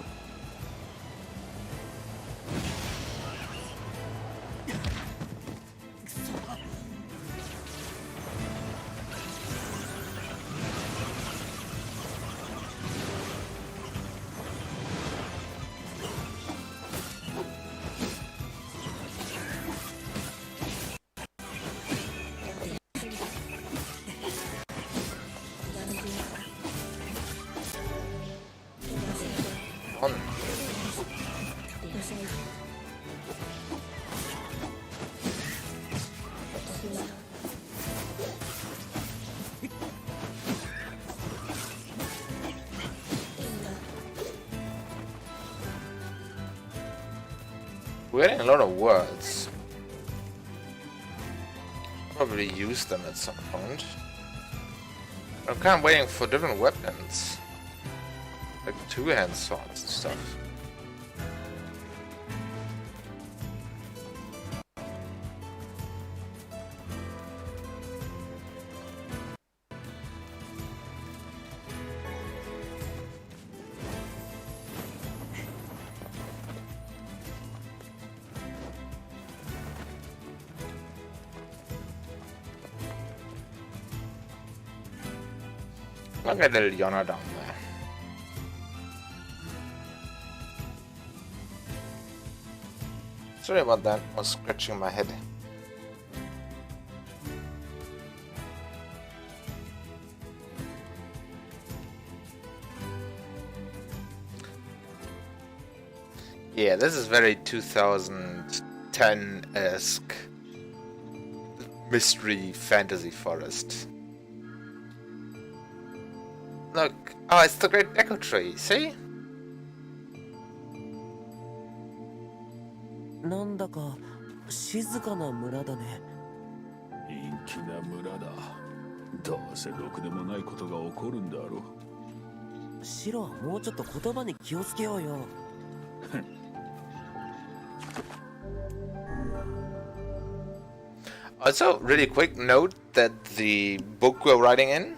We're getting a lot of words. Probably use them at some point. I'm kind of waiting for different weapons. Like two-hand swords and stuff. Look at the Leona down there. Sorry about that, I was scratching my head. Yeah, this is very 2010-esque mystery fantasy forest. Look, oh, it's the Great Deco Tree, see? なんだか静かな村だね。陰気な村だ。どうせろくでもないことが起こるんだろう。シロはもうちょっと言葉に気をつけようよ。Also, really quick note that the book we're writing in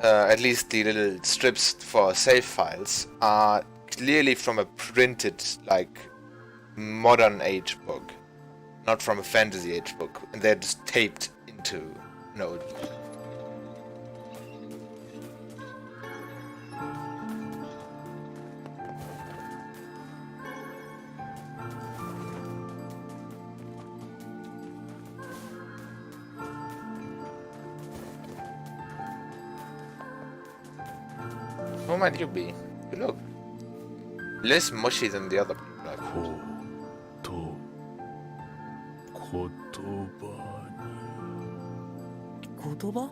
at least the little strips for save files, are clearly from a printed, like, modern age book, not from a fantasy age book, and they're just taped into an old book. Who might you be? You look less mushy than the other people I've met. 言葉？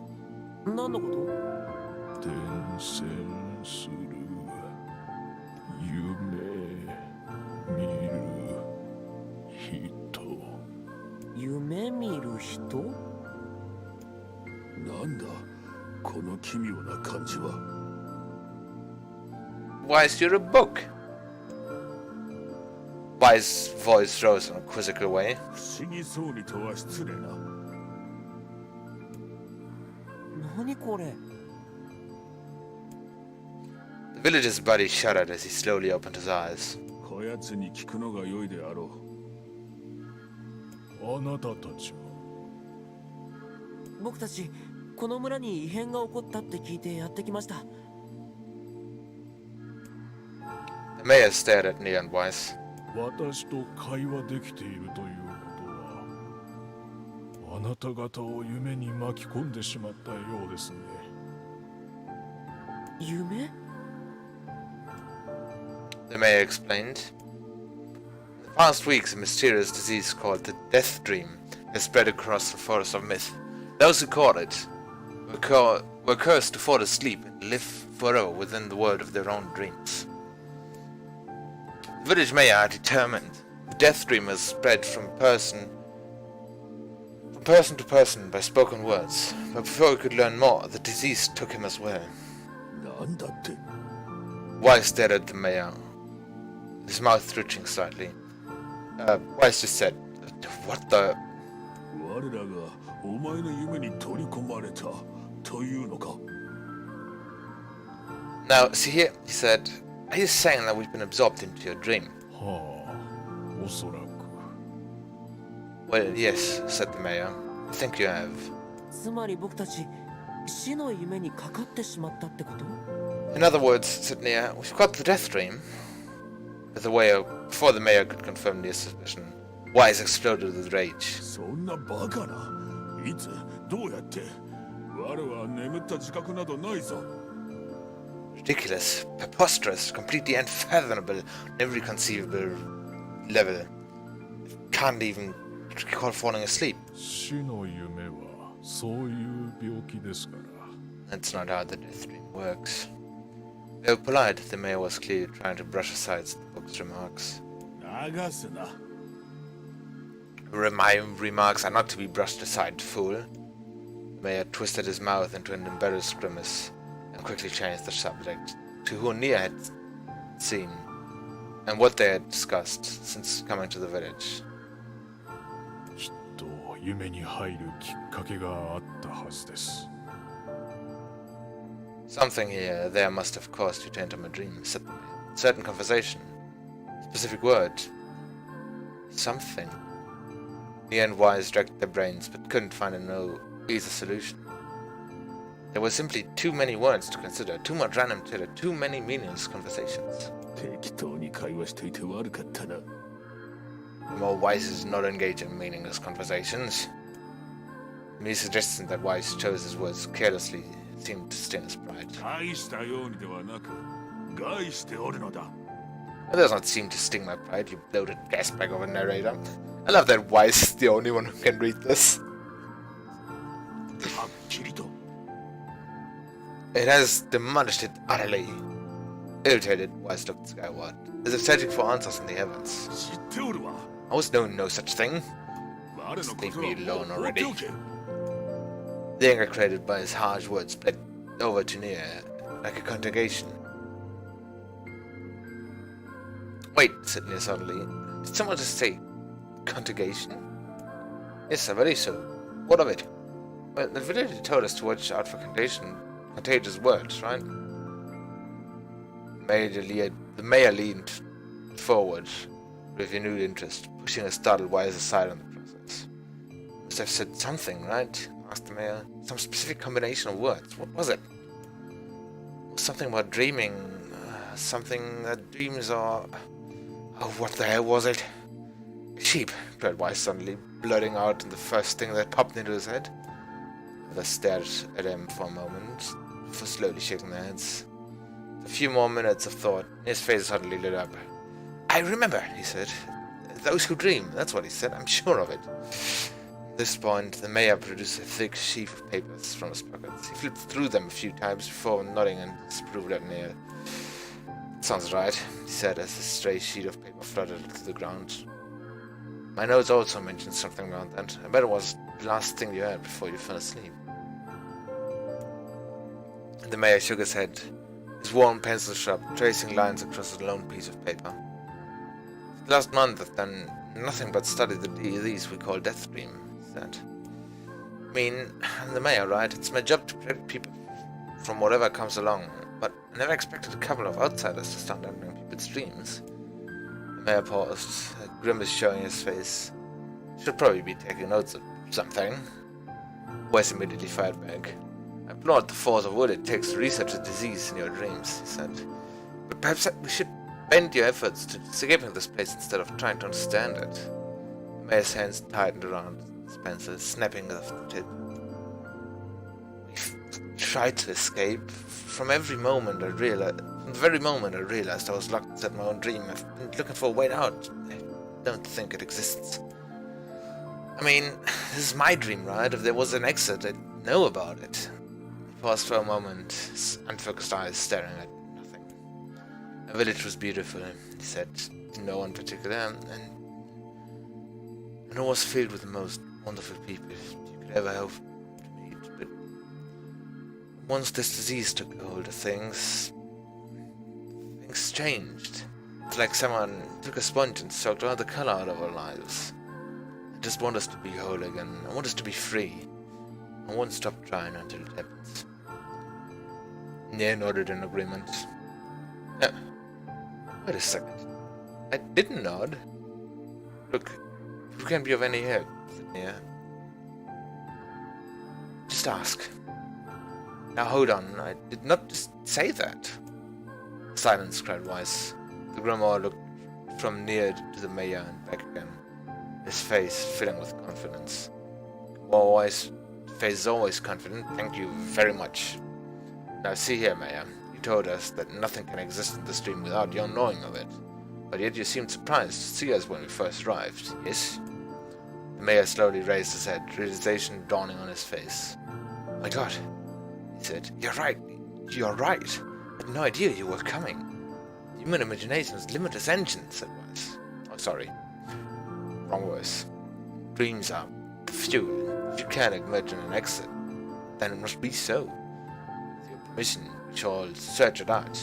何のこと？伝染する夢見る人。夢見る人？なんだこの奇妙な感じは。Wise, you're a book. Wise voice rose in a quizzical way. 不思議そうにとは失礼な。何これ？ The villager's body shuddered as he slowly opened his eyes. こやつに聞くのが良いであろう。あなたたちは。僕たちこの村に異変が起こったって聞いてやってきました。The mayor stared at NieR and Wise. 私と会話できているということは、あなた方を夢に巻き込んでしまったようですね。夢？ The mayor explained. In the past weeks, a mysterious disease called the Death Dream has spread across the forest of myth. Those who caught it were cursed to fall asleep and live forever within the world of their own dreams. The village mayor determined the Death Dream has spread from person to person by spoken words, but before he could learn more, the disease took him as well. なんだって。 Wise stared at the mayor, his mouth twitching slightly. Wise just said, "What the?" 我らがお前の夢に取り込まれたというのか。 Now, see here, he said, are you saying that we've been absorbed into your dream? はあ、おそらく。 Well, yes, said the mayor. I think you have. つまり僕たち死の夢にかかってしまったってこと？ In other words, said NieR, we've got the death dream. Before the mayor could confirm NieR's suspicion, Wise exploded with rage. そんなバカな。いつどうやって。我は眠った自覚などないぞ。 Ridiculous, preposterous, completely unfathomable on every conceivable level. Can't even recall falling asleep. 死の夢はそういう病気ですから。 That's not how the death dream works. Though polite, the mayor was clearly trying to brush aside the book's remarks. 流すな。 My remarks are not to be brushed aside, fool. The mayor twisted his mouth into an embarrassed grimace and quickly changed the subject to who NieR had seen and what they had discussed since coming to the village. きっと夢に入るきっかけがあったはずです。 Something here there must have caused you to enter my dream. Certain conversation. Specific word. Something. NieR and Wise racked their brains but couldn't find easy solution. There were simply too many words to consider, too much random chatter, too many meaningless conversations. 適当に会話していて悪かったな。 The more Wise is not engaged in meaningless conversations. Me suggesting that Wise chose his words carelessly seemed to sting his pride. 害したようにではなく、害しておるのだ。 It does not seem to sting my pride, you bloated gasbag of a narrator. I love that Wise is the only one who can read this. はっきりと。 It has demolished it utterly. Irritated, Wise looked skyward, as if searching for answers in the heavens. 知っておるわ。 I was known no such thing. 我の Just こ leave と me は alone もう放って already. おけ。 The anger created by his harsh words spread over to NieR like a contagion. Wait, said NieR suddenly. Did someone just say contagion? Yes, I believe so. What of it? Well, the villager told us to watch out for contagion contagious words, right? The mayor leaned forward with renewed interest, pushing a startled Wise aside in the process. Must have said something, right? Asked the mayor. Some specific combination of words. What was it? Something about dreaming. Something that dreams are... Oh, what the hell was it? Sheep, cried Wise suddenly, blurting out the first thing that popped into his head. Others stared at him for a moment, before slowly shaking their heads. A few more minutes of thought, his face suddenly lit up. I remember, he said. Those who dream, that's what he said, I'm sure of it. At this point, the mayor produced a thick sheaf of papers from his pockets. He flipped through them a few times before nodding and disapproved at NieR. Sounds right, he said as a stray sheet of paper fluttered to the ground. My notes also mentioned something about that. I bet it was the last thing you heard before you fell asleep. The mayor shook his head, his worn pencil sharp, tracing lines across a lone piece of paper. For the last month I've done nothing but study the DEs we call Death Dream, he said. I mean, I'm the mayor, right? It's my job to protect people from whatever comes along, but I never expected a couple of outsiders to start entering people's dreams. The mayor paused, a grimace showing his face. Should probably be taking notes of something. Wes immediately fired back. I applaud the force of will it takes to research a disease in your dreams, he said. But perhaps we should bend your efforts to escaping this place instead of trying to understand it. The mayor's hands tightened around his pencil, snapping off the tip. We tried to escape. From the very moment I realized I was locked inside my own dream, I've been looking for a way out. I don't think it exists. I mean, this is my dream, right? If there was an exit, I'd know about it. He paused for a moment, his unfocused eyes staring at nothing. The village was beautiful, he said, to no one particular, and it was filled with the most wonderful people you could ever hope to meet. But once this disease took hold of things changed. It's like someone took a sponge and sucked all the color out of our lives. I just want us to be whole again. I want us to be free. I won't stop trying until it happens. NieR nodded in agreement. Wait a second. I didn't nod. Look, who can be of any help? Said NieR. Just ask. Now hold on, I did not just say that. Silence, cried Wise. The grimoire looked from NieR to the mayor and back again, his face filling with confidence. Well, Wise face is always confident, thank you very much. Now see here, Mayor, you told us that nothing can exist in this dream without your knowing of it, but yet you seemed surprised to see us when we first arrived, yes? The mayor slowly raised his head, realization dawning on his face. My God, he said, you're right. I had no idea you were coming. Human imagination's limitless engine, said Wise. Oh, sorry. Wrong voice. Dreams are the fuel. If you can't imagine an exit, then it must be so. With your permission, we shall search it out.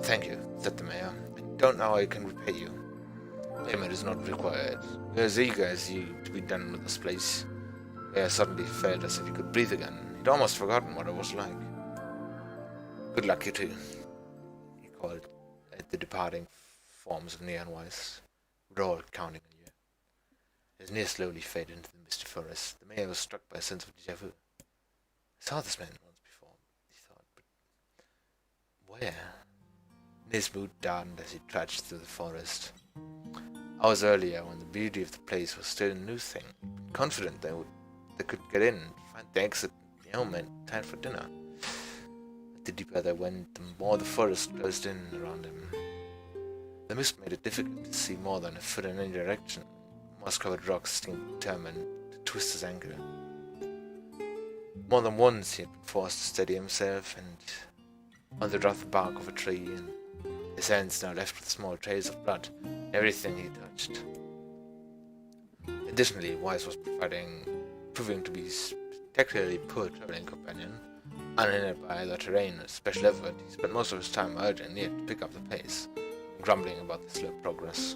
Thank you, said the mayor. I don't know how I can repay you. Payment is not required. We are as eager as you to be done with this place. The mayor suddenly felt as if he could breathe again. He'd almost forgotten what it was like. Good luck, you two, he called at the departing forms of NieR and Wise. We're all counting on you. As NieR slowly faded into the misty forest, the mayor was struck by a sense of déjà vu. I saw this man once before, he thought, but where? NieR's mood darkened as he trudged through the forest. Hours earlier, when the beauty of the place was still a new thing, confident they could get in, find the exit, the omen, time for dinner. The deeper they went, the more the forest closed in around him. The mist made it difficult to see more than a foot in any direction. Moss-covered rocks seemed determined to twist his ankle. More than once he had been forced to steady himself, and on the rough bark of a tree, and his hands now left with small trails of blood in everything he touched. Additionally, Wise was proving to be a spectacularly poor traveling companion. Unhindered by either terrain or special effort, he spent most of his time urging NieR to pick up the pace, grumbling about the slow progress.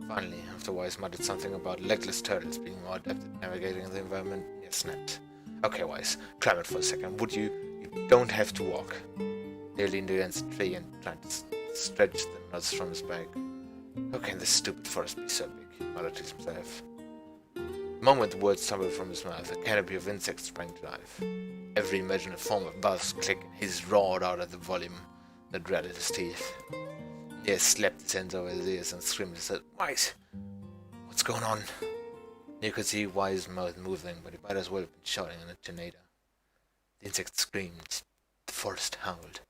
Finally, after Wise muttered something about legless turtles being more adept at navigating the environment, NieR snapped. Okay, Wise, climb it for a second, would you? You don't have to walk. They leaned against a tree and tried to stretch the nuts from his back. How can this stupid forest be so big? He muttered to himself. The moment the words tumbled from his mouth, a canopy of insects sprang to life. Every imaginable form of buzz, click, and hiss roared out at the volume that rattled his teeth. NieR slapped his hands over his ears and screamed and said, "Wait! What's going on?" NieR could see Y's mouth moving, but he might as well have been shouting in a tornado. The insects screamed, the forest howled,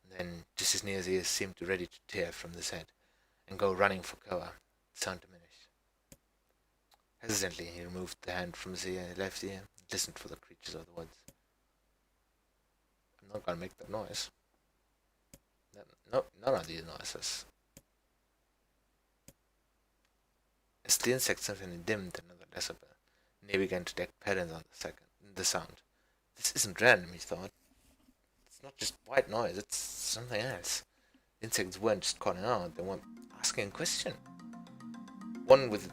and then, just as NieR's ears seemed ready to tear from his head and go running for cover, the sound diminished. Hesitantly, he removed the hand from his left ear and listened for the creatures of the woods. I'm not gonna make that noise. No, none of these noises. As the insect suddenly dimmed another decibel, NieR began to detect patterns on the sound. This isn't random, he thought. It's not just white noise, it's something else. The insects weren't just calling out, they weren't asking a question. One with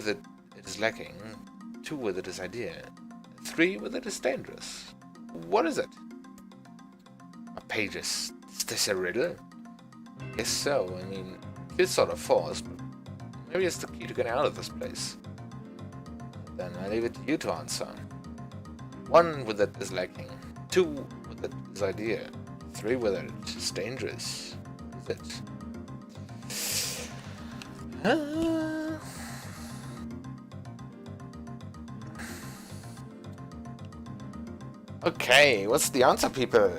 it is lacking, two with it is idea, three with it is dangerous. What is it? My pages. Is this a riddle? Guess so. I mean, it's sort of forced, but maybe it's the key to getting out of this place. Then I leave it to you to answer. One with it is lacking, two with it is idea, three with it is dangerous. What is it? Okay, what's the answer, people?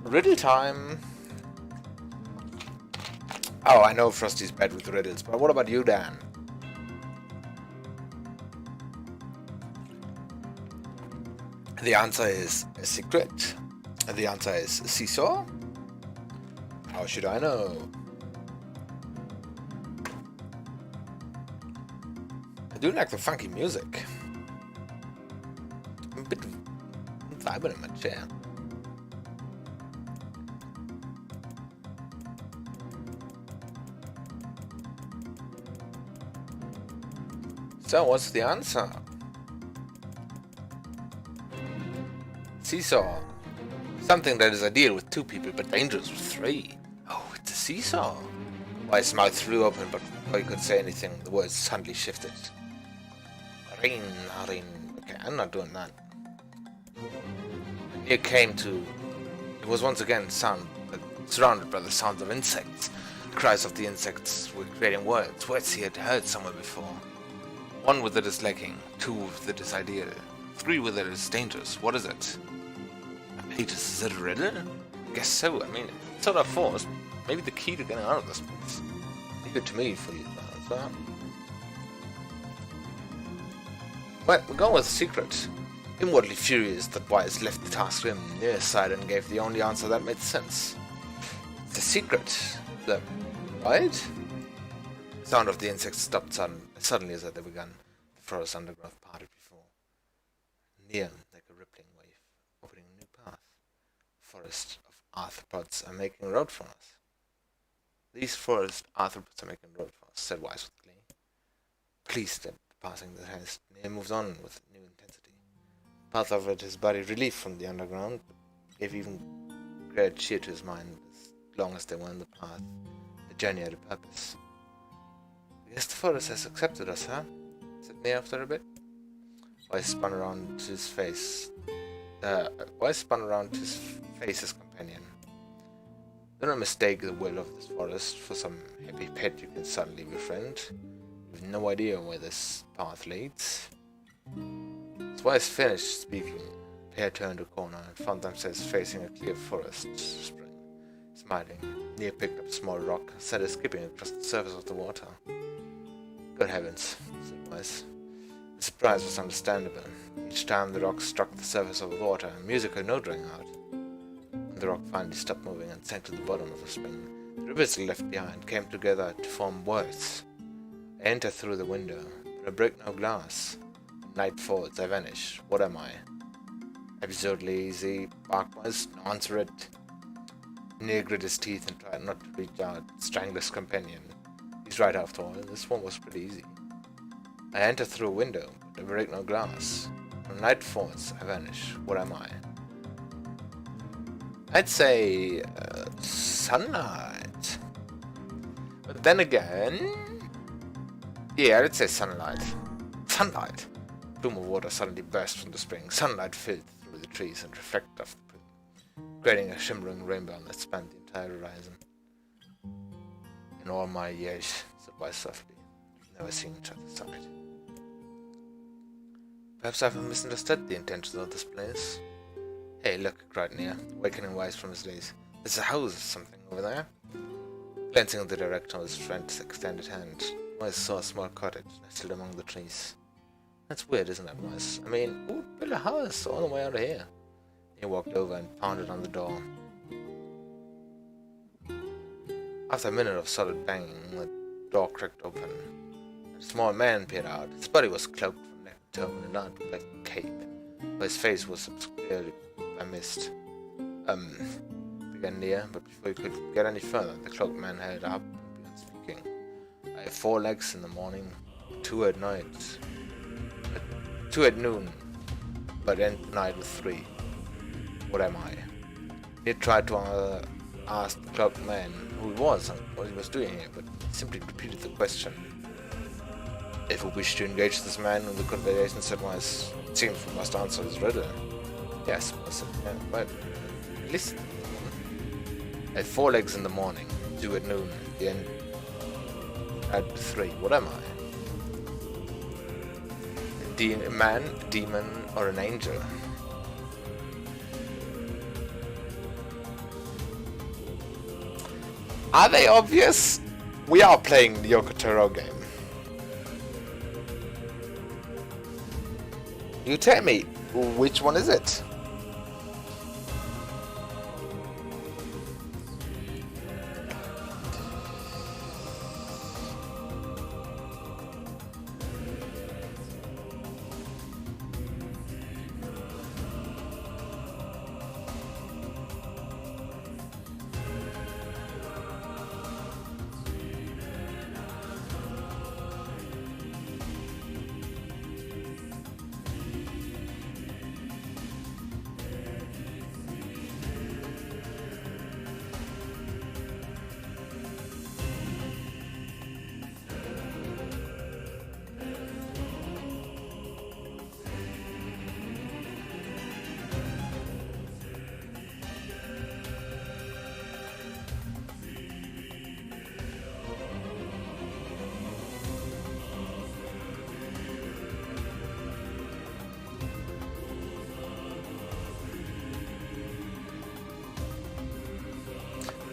Riddle time. Oh, I know Frosty's bad with riddles, but what about you, Dan? The answer is a secret. The answer is a seesaw. How should I know? I do like the funky music. I'm a bit vibing in my chair. So, what's the answer? Seesaw. Something that is ideal with two people, but dangerous with three. Oh, it's a seesaw. His mouth flew open, but before he could say anything, the words suddenly shifted. Ring, ring. Okay, I'm not doing that. NieR came to. It was once again surrounded by the sounds of insects. The cries of the insects were creating words he had heard somewhere before. One with it is lacking, two with it is ideal, three with it is dangerous. What is it? Pages, is it a riddle? I guess so. I mean, it's sort of forced. Maybe the key to getting out of this place. Leave it to me for you to answer. Well, we're going with secret. Inwardly furious that Wise left the task to him, NieR sighed and gave the only answer that made sense. The secret. The what? The sound of the insects stopped suddenly as they began. The forest undergrowth parted before. NieR, like a rippling wave, opening a new path. Forest of arthropods are making a road for us. These forest arthropods are making a road for us, said Wise with glee. Pleased at passing the test, NieR moved on with new intensity. The path offered his body relief from the underground, but gave even greater cheer to his mind. As long as they were on the path, the journey had a purpose. I guess the forest has accepted us, huh? Said NieR after a bit. Wise spun around to his face. Wise spun around to his face his companion. Do not mistake the will of this forest for some happy pet you can suddenly befriend. You have no idea where this path leads. As Wise finished speaking, the pair turned a corner and found themselves facing a clear forest spring. Smiling, NieR picked up a small rock and started skipping across the surface of the water. Good heavens, said Wise. The surprise was understandable. Each time the rock struck the surface of the water, a musical note rang out. When the rock finally stopped moving and sank to the bottom of the spring, the ribbons left behind came together to form words. I enter through the window, but I break no glass. When night falls, I vanish. What am I? Absurdly easy, barked Wise. Answer it. NieR grit his teeth and tried not to reach out, strangle his companion. He's right after all, this one was pretty easy. I enter through a window, but I break no glass. When night falls, I vanish. What am I? I'd say sunlight. But then again, yeah, I'd say sunlight. Sunlight. A plume of water suddenly burst from the spring. Sunlight filled through the trees and reflected off the plume, creating a shimmering rainbow that spanned the entire horizon. In all my years, said Wise softly, we've never seen each other's side. Perhaps I've misunderstood the intentions of this place. Hey, look, cried NieR, awakening Wise from his daze. There's a house or something over there. Glancing in the direction of his friend's extended hand, Wise saw a small cottage nestled among the trees. That's weird, isn't it, Wise? I mean, who would build a house all the way out of here? He walked over and pounded on the door. After a minute of solid banging, the door cracked open. A small man peered out. His body was cloaked from neck to toe in a large black cape, but his face was obscured by mist. Began NieR, but before he could get any further, the cloaked man held up and began speaking. I have 4 legs in the morning, 2 at night, 2 at noon, but end the night with 3. What am I? NieR tried to ask the cloaked man who he was and what he was doing here, but he simply repeated the question. If we wish to engage this man in the conversation, said Wise, it seems we must answer his riddle. Yes, I said, yeah, but listen. I have 4 legs in the morning, 2 at noon, the end at 3. What am I? A man, a demon, or an angel? Are they obvious? We are playing the Yoko Taro game. You tell me, which one is it?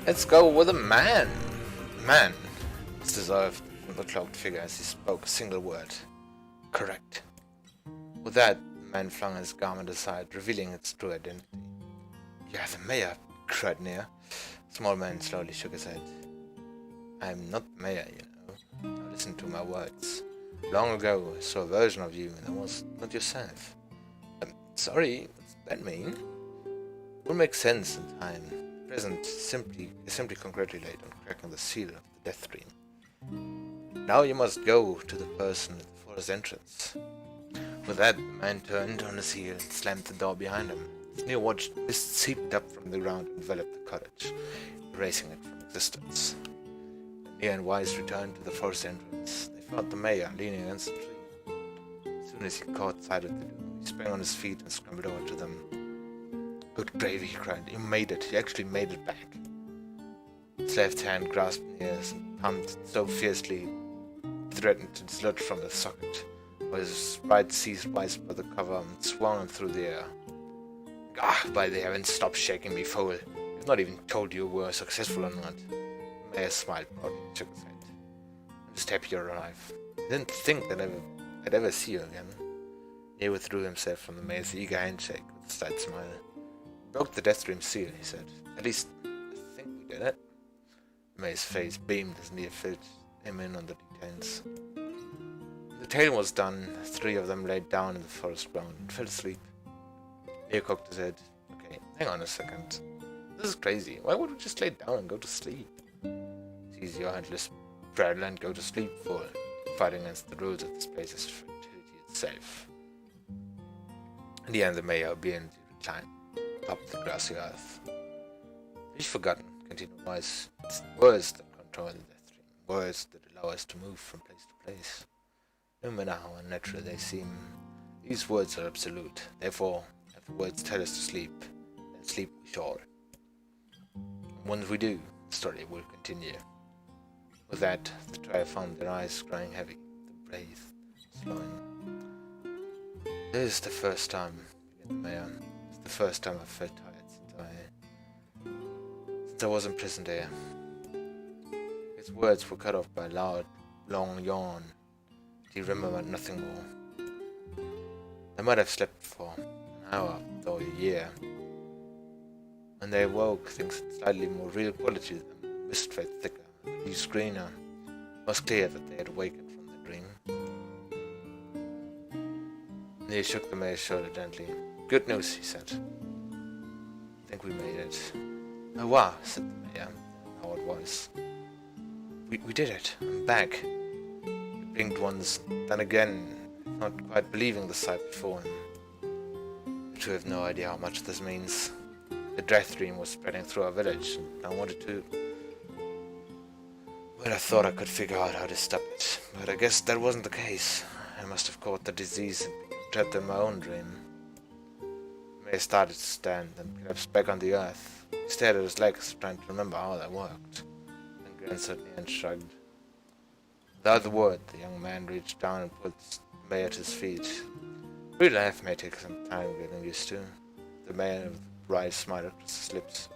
Let's go with a man. Man. It's deserved from the cloaked figure as he spoke a single word. Correct. With that, the man flung his garment aside, revealing its true identity. You are the mayor, cried NieR. The small man slowly shook his head. I am not the mayor, you know. Now listen to my words. Long ago, I saw a version of you that was not yourself. Sorry, what's that mean? It will make sense in time. Present simply congratulate on cracking the seal of the death dream. Now you must go to the person at the forest entrance. With that, the man turned on his heel and slammed the door behind him. NieR watched mist seeped up from the ground and enveloped the cottage, erasing it from existence. When NieR and Wise returned to the forest entrance, they found the mayor leaning against a tree. As soon as he caught sight of the two, he sprang on his feet and scrambled over to them. Good gravy, he cried. You made it. You actually made it back. His left hand grasped NieR's and pumped so fiercely he threatened to dislodge from the socket, while his right seized Wise by the cover and swung him through the air. Ah, by the heavens, stop shaking me, fool. I've not even told you we were successful or not. The mayor smiled proudly and shook his head. I'm just happy you're alive. I didn't think that I'd ever see you again. NieR withdrew himself from the mayor's eager handshake with a slight smile. Broke the death dream seal, he said. At least, I think we did it. The mayor's face beamed as NieR filled him in on the details. When the tale was done, 3 of them laid down in the forest ground and fell asleep. NieR cocked his head. Okay, hang on a second. This is crazy. Why would we just lay down and go to sleep? Seize your handless prattle and go to sleep, fool. Fighting against the rules of this place is futility itself. The mayor smiled. Well, I guess we could try. He said. He leaned against the tree. Soon as he caught sight of the two, he sprang on his feet and scrambled over to them. Good gravy, he cried. You made it. You actually made it back. In the end, the mayor began to recline atop the grassy earth. We've forgotten, continued Wise. It's words that control the death stream, words that allow us to move from place to place. No matter how unnatural they seem, these words are absolute. Therefore, if the words tell us to sleep, then sleep we shall. And once we do, the story will continue. With that, the trio found their eyes growing heavy, the breath slowing. This is the first time, began the mayor. It's the first time I've felt tired since I was imprisoned here. His words were cut off by a loud, long yawn. He remembered nothing more. They might have slept for an hour or a year. When they awoke, things had slightly more real quality to them. Mist felt thicker, the leaves greener. It was clear that they had awakened from their dream. He shook the mayor's shoulder gently. Good news, he said. I think we made it. Oh wow, said the mayor in a loud voice. We did it. I'm back. He blinked once, then again, not quite believing the sight before him. You two have no idea how much this means. The death dream was spreading through our village, and I wanted to... Well, I thought I could figure out how to stop it, but I guess that wasn't the case. I must have caught the disease and become trapped in my own dream. May started to stand and collapsed back on the earth. He stared at his legs, trying to remember how that worked. Then grinned suddenly and shrugged. Without a word, the young man reached down and put the mayor at his feet. Real life may take some time getting used to. The mayor with a bright smile across his lips.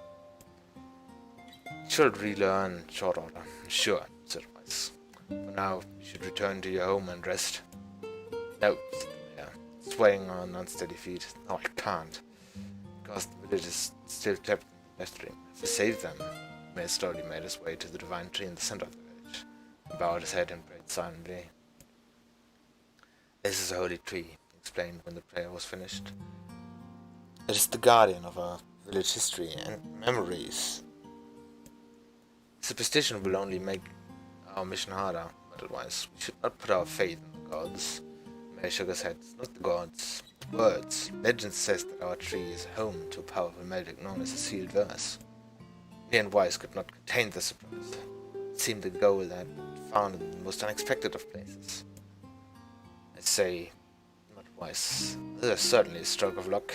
You should relearn in short order. Sure, said Wise. For now, you should return to your home and rest. No, said the mayor, swaying on unsteady feet. No, I can't. Because the village is still trapped in the death dream. If we save them, the mayor slowly made his way to the divine tree in the center of the village, and bowed his head and prayed silently. This is a holy tree, he explained when the prayer was finished. It is the guardian of our village history and memories. Superstition will only make our mission harder, but otherwise we should not put our faith in the gods. The mayor shook his head. It's not the gods, but words. Legend says that our tree is home to a powerful magic known as a sealed verse. NieR and Wise could not contain the surprise. It seemed the goal that found in the most unexpected of places. I say, not Wise, this is certainly a stroke of luck.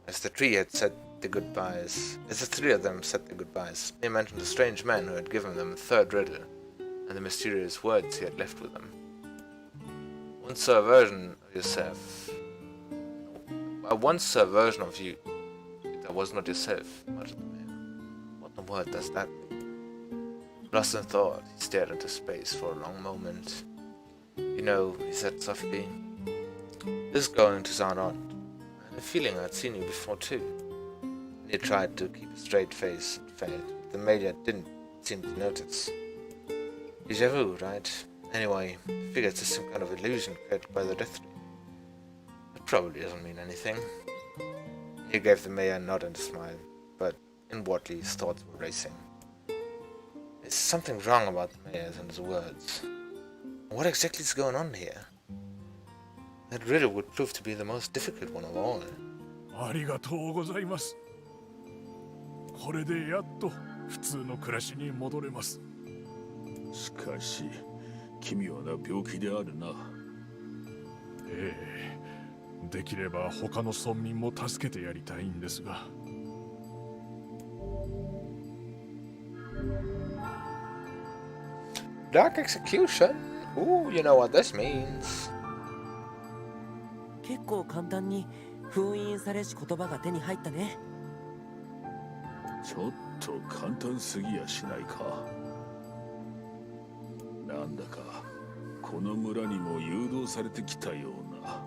As the three of them said their goodbyes, they mentioned a strange man who had given them a third riddle, and the mysterious words he had left with them. Once saw a version of yourself. I once saw a version of you that was not yourself, muttered the man. What in the world does that mean? Lost in thought, he stared into space for a long moment. You know, he said softly, this is going to sound odd. I had a feeling I'd seen you before too. NieR tried to keep a straight face and failed. The mayor didn't seem to notice. Déjà vu, right? Anyway, I figured it's some kind of illusion created by the death dream. It probably doesn't mean anything. NieR gave the mayor a nod and a smile, but inwardly his thoughts were racing. There's something wrong about the mayor and his words. What exactly is going on here? That riddle would prove to be the most difficult one of all. ありがとうございます。これでやっと普通の暮らしに戻れます。しかし、奇妙な病気であるな。ええ、できれば他の村民も助けてやりたいんですが。Dark execution? Ooh, you know what this means. 結構簡単に封印されし言葉が手に入ったね。ちょっと簡単すぎやしないか。なんだかこの村にも誘導されてきたような。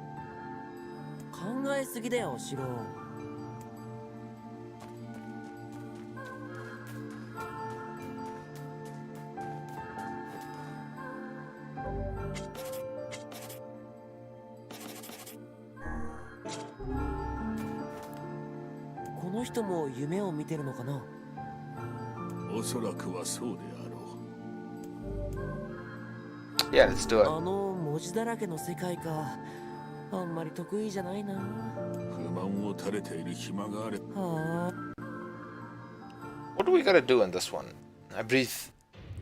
考えすぎだよ、シロ。この人も夢を見てるのかな。おそらくはそうであろう。Yeah, let's do it. あの文字だらけの世界か。あんまり得意じゃないな。不満を垂れている暇があれ。はあ。 What do we gotta do in this one? I breathe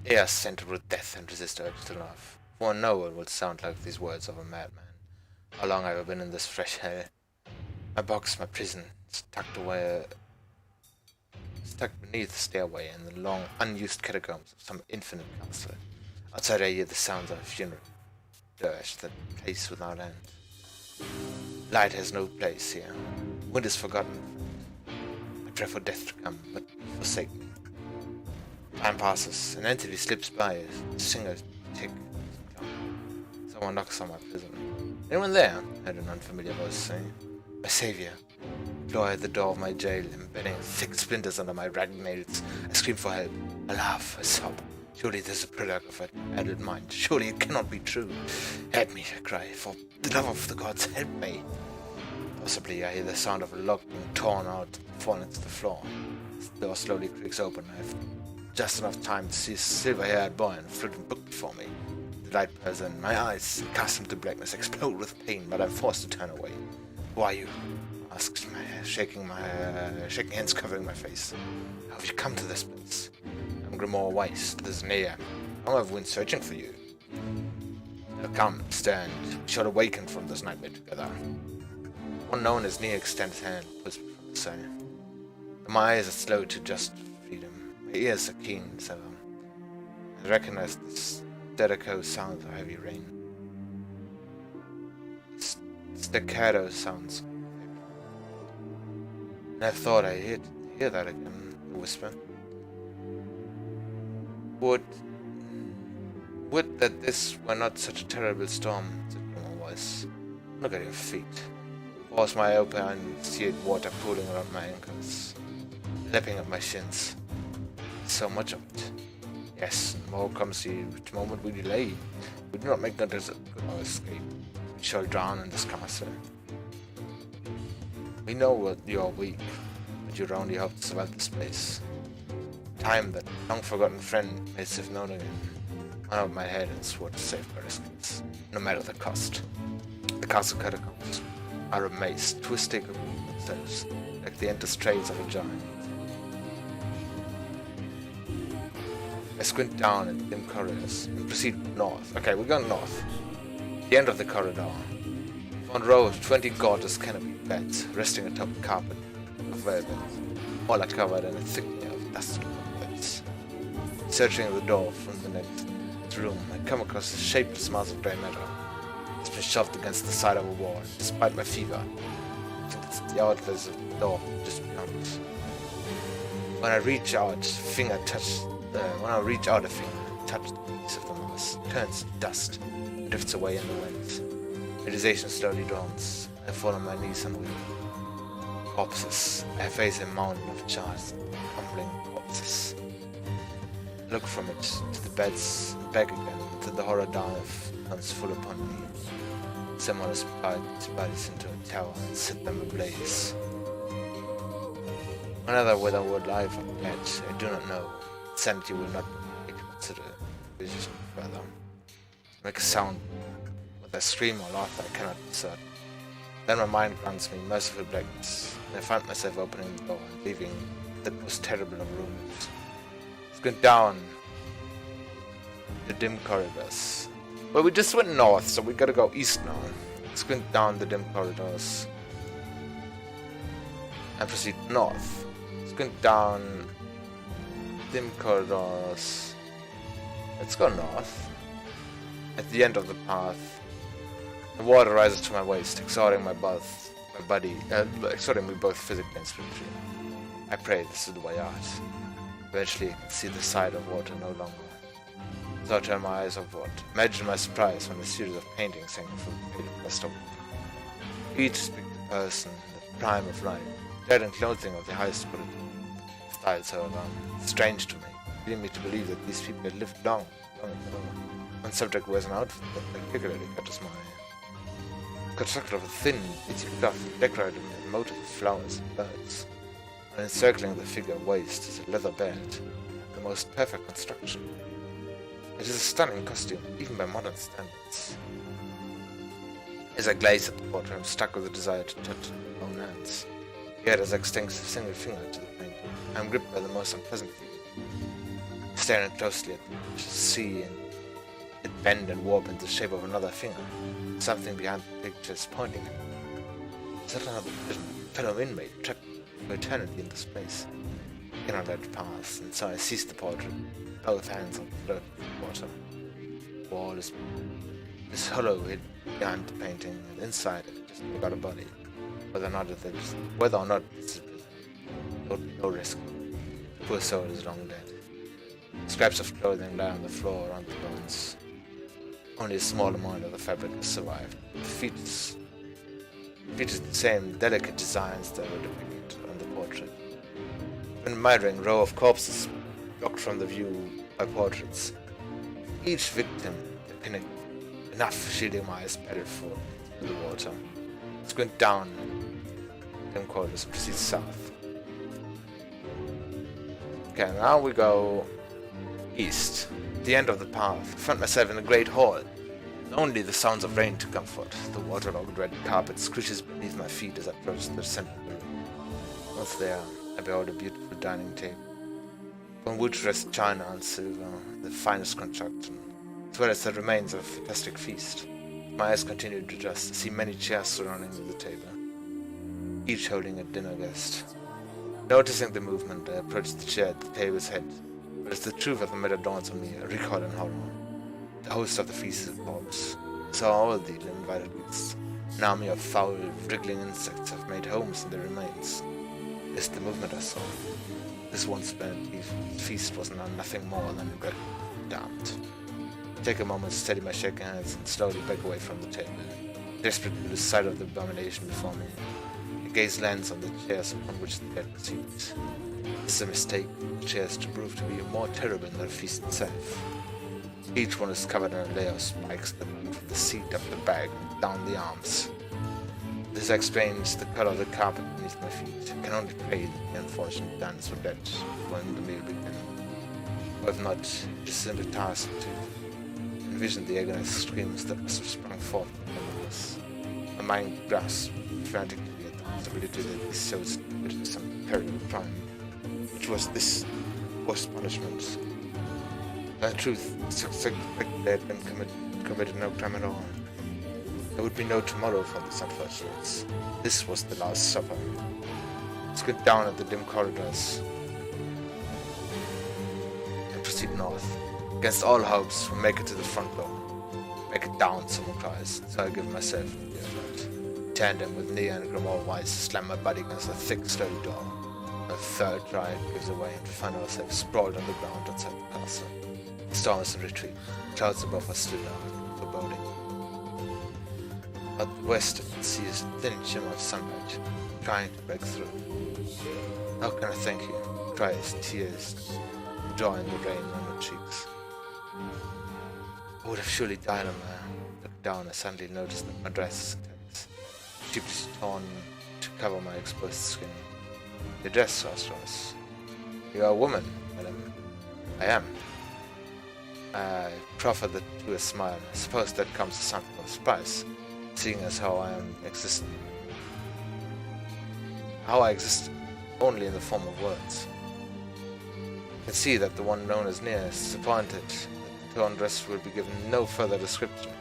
air scented with death and resist urge to laugh. For I know it will sound like these words of a madman. How long have I been in this fresh hell? My box, my prison, stuck beneath the stairway in the long, unused catacombs of some infinite castle. Outside I hear the sounds of a funeral dirge, that place without end. Light has no place here. Wind is forgotten. I pray for death to come, but forsake me. Time passes, an entity slips by, a single tick. Someone knocks on my prison. Anyone there? I heard an unfamiliar voice say. My savior. I claw at the door of my jail, embedding thick splinters under my ragged nails. I scream for help. I laugh, I sob. Surely this is a product of an adult mind. Surely it cannot be true. Help me, I cry. For the love of the gods, help me. Possibly I hear the sound of a lock being torn out and falling to the floor. The door slowly creaks open. I have just enough time to see a silver-haired boy and a floating book before me. The light pours in. My eyes, accustomed to blackness, explode with pain, but I'm forced to turn away. Who are you? Asks shaking hands covering my face. How have you come to this place? I'm Grimoire Weiss. This is NieR. How long have we been searching for you? Now come, stand. We shall awaken from this nightmare together. One known as NieR extends his hand, pulls me from the side. My eyes are slow to just freedom. My ears are keen, so I recognize the staccato sounds of heavy rain. Staccato sounds. And I thought I hear that again, a whisper. Would that this were not such a terrible storm, said Grimoire Weiss. Look at your feet. Force my open and see water pooling around my ankles, lapping at my shins. So much of it. Yes, and more comes each moment we delay. We do not make good our escape. We shall drown in this castle. We know that you are weak, but your only hope to survive this place. Time that long-forgotten friend may have known again. I held my head and swore to save my rescues, no matter the cost. The castle catacombs are a maze, twisting themselves like the endless trails of a giant. I squint down at the dim corridors and proceed north. Okay, we're going north. The end of the corridor. Front row of 20 gorgeous canopy beds resting atop a carpet of velvet. All are covered in a thick layer of dust and cobwebs. Searching the door from the next room, I come across a shapeless mass of grey matter. It's been shoved against the side of a wall, despite my fever. I think it's the outlet of the door just beyond. When I reach out, a finger touch the piece of the mass, turns to dust, and drifts away in the wind. Realization slowly dawns. I fall on my knees and weep. Corpses. I face a mountain of charred, crumbling corpses. I look from it to the beds and back again, until the horror dive comes full upon me. Someone has piled these bodies into a tower and set them ablaze. Whether we're alive or dead, I do not know. Sanity will not make me consider decision further. Make a sound. Whether I scream or laugh, I cannot discern. Then my mind grants me merciful blackness, and I find myself opening the door and leaving the most terrible of rooms. Squint down the dim corridors. Well, we just went north, so we gotta go east now. Squint down the dim corridors and proceed north. Squint down dim corridors. Let's go north. At the end of the path, the water rises to my waist, exhausting me both physically and spiritually. I pray this is the way out. Eventually, I can see the side of water no longer. So I turn my eyes upward. Imagine my surprise when a series of paintings hanging from the faded crest of water. Each depict the person in the prime of life, clad in clothing of the highest quality. Styles, however, strange to me, leading me to believe that these people had lived long ago. One subject wears an outfit that particularly catches my eye. Constructed of a thin, easy cloth decorated with motifs of flowers and birds. And encircling the figure waist is a leather belt, the most perfect construction. It is a stunning costume, even by modern standards. As I gazed at the portrait, I'm struck with the desire to touch my own hands. Yet as I extend a single finger to the paint, I'm gripped by the most unpleasant feeling. Staring closely at the sea and it bend and warp into the shape of another finger. Something behind the picture is pointing at me. Is that another fellow inmate trapped for eternity in this place? I cannot let it pass, and so I seized the portrait, both hands on the float of water. The wall is hollow hid behind the painting, and inside it just got a body. Whether or not it's no risk. The poor soul is long dead. Scraps of clothing lie on the floor around the bones. Only a small amount of the fabric has survived. The features the same delicate designs that were depicted on the portrait. An admiring row of corpses blocked from the view by portraits. Each victim depicting enough shielding my eyes battled for the water. Squint down dim quarters, proceed south. Okay, now we go east. At the end of the path, I found myself in a great hall. Only the sounds of rain to comfort. The waterlogged red carpet screeches beneath my feet as I approach the center of the room. Once there, I behold a beautiful dining table, on which rest china and silver, the finest construction, as well as the remains of a fantastic feast. My eyes continue to adjust. I see many chairs surrounding the table, each holding a dinner guest. Noticing the movement, I approach the chair at the table's head, but as the truth of the matter dawns on me, I recoil in horror. The host of the feast is a corpse. So all the uninvited guests, an army of foul, wriggling insects have made homes in the remains. This the movement I saw. This once splendid feast was now nothing more than damned. I take a moment to steady my shaking hands and slowly break away from the table, desperate to lose sight of the abomination before me. My gaze lands on the chairs upon which the dead were seated. This is a mistake. The chairs to prove to be more terrible than the feast itself. Each one is covered in a layer of spikes that run from the seat up the back and down the arms. This explains the color of the carpet beneath my feet. I can only pray that the unfortunate dance were dead when the meal began. Or if not, it is simply task to envision the agonized screams that must have sprung forth from us. My mind grasped frantically at the possibility that these souls committed some terrible crime, which was this worst punishment. The truth, suspect they had been committed no crime at all. There would be no tomorrow for these unfortunates. This was the last supper. Let's get down at the dim corridors and proceed north. Against all hopes, we'll make it to the front door. Make it down, someone cries, so I give myself the effort. Tandem with NieR and Grimoire Wise, slam my body against a thick, sturdy door. A third try gives away and we find ourselves sprawled on the ground outside the castle. The storm is in retreat. Clouds above us still are foreboding. At the west, I can see a thin shimmer of sunlight, trying to break through. How can I thank you? Cries, tears, joy in the rain on my cheeks. I would have surely died on there. Looked down, I suddenly noticed that my dress is intense, deeply torn to cover my exposed skin. Your dress, Astros. You are a woman, madam. I am. I proffered the two a smile. I suppose that comes as something of a surprise, seeing as how I exist only in the form of words. I can see that the one known as NieR is disappointed that the torn dress will be given no further description,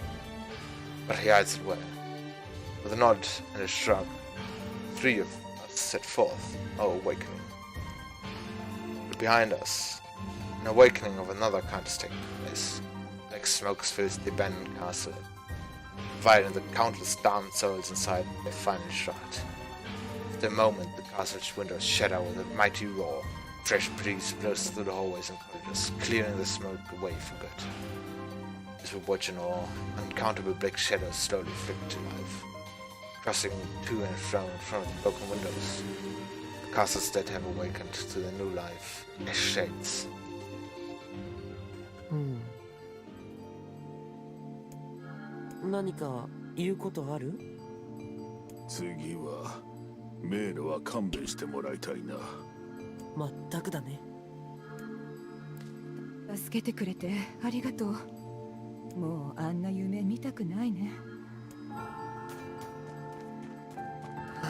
but he hides it well. With a nod and a shrug, three of us set forth, our awakening. But behind us, an awakening of another kind is taking place. Like smoke fills the abandoned castle, dividing the countless damned souls inside their final shroud. At the moment, the castle's windows shatter with a mighty roar. Fresh breeze blows through the hallways and corridors, clearing the smoke away for good. As we watch in awe, uncountable black shadows slowly flicker to life, crossing to and fro in front of the broken windows. The castle's dead have awakened to their new life as shades. 何か言うことある？次は迷路は勘弁してもらいたいな。まったくだね。助けてくれてありがとう。もうあんな夢見たくないね。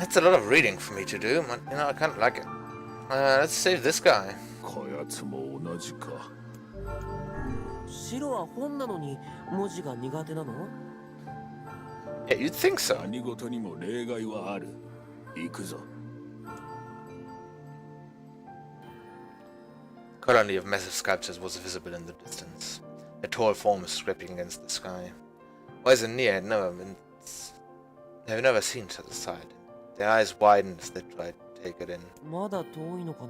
That's a lot of reading for me to do, but you know, I kind of like it. Let's save this guy. こやつも同じか。白は本なのに文字が苦手なの？ Yeah, you'd think so. 何事にも例外はある。行くぞ。Colony of massive sculptures was visible in the distance. Their tall forms scraping against the sky. Whereas in NieR they've never seen such a sight. Their eyes widened as they tried to take it in. まだ遠いのか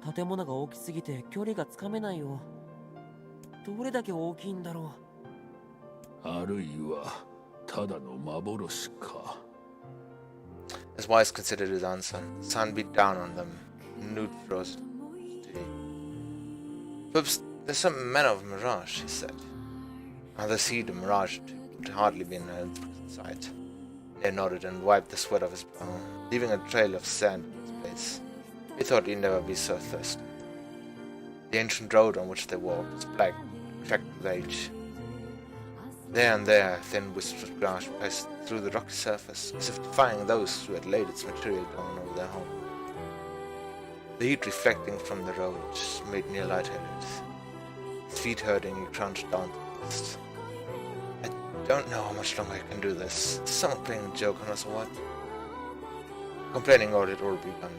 な。建物が大きすぎて距離がつかめないよ。どれだけ大きいんだろう。あるいはただの幻か。As Wise considered his answer, the sun beat down on them in nude ferocity. Perhaps there's some manner of mirage, he said. Now the seed of mirage would hardly be in sight. NieR nodded and wiped the sweat off his brow, leaving a trail of sand in his face. He thought he'd never be so thirsty. The ancient road on which they walked was black, cracked with age. There and there, thin wisps of grass passed through the rocky surface, as if defying those who had laid its material down over their home. The heat reflecting from the road made NieR lightheaded. His feet hurting, he crouched down to the dust. I don't know how much longer I can do this. Is someone playing a joke on us or what? Complaining or it all begun.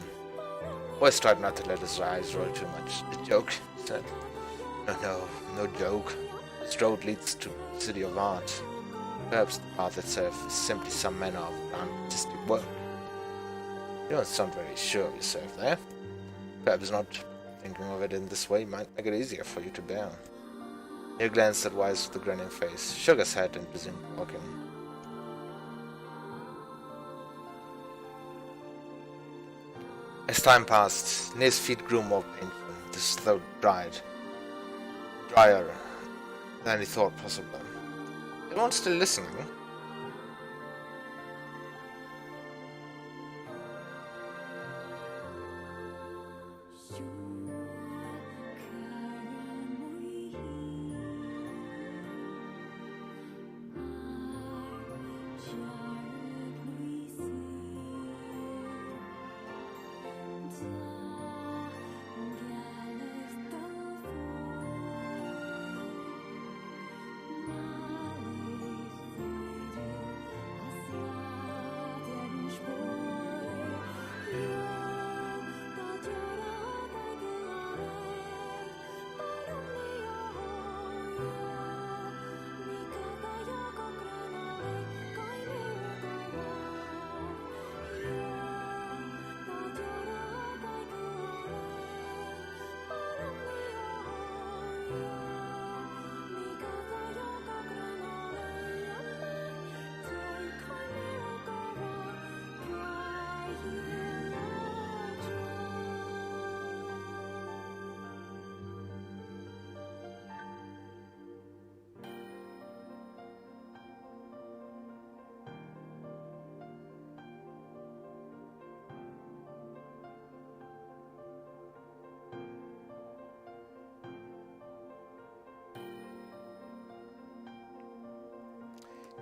Wise tried not to let his eyes roll too much. A joke, he said. No joke. This road leads to the city of art. Perhaps the path itself is simply some manner of artistic work. You don't sound very sure of yourself there. Perhaps not thinking of it in this way might make it easier for you to bear. NieR glanced at Wise with a grinning face, shook his head and resumed walking. As time passed, NieR's feet grew more painful, his throat drier than he thought possible. Is anyone still listening?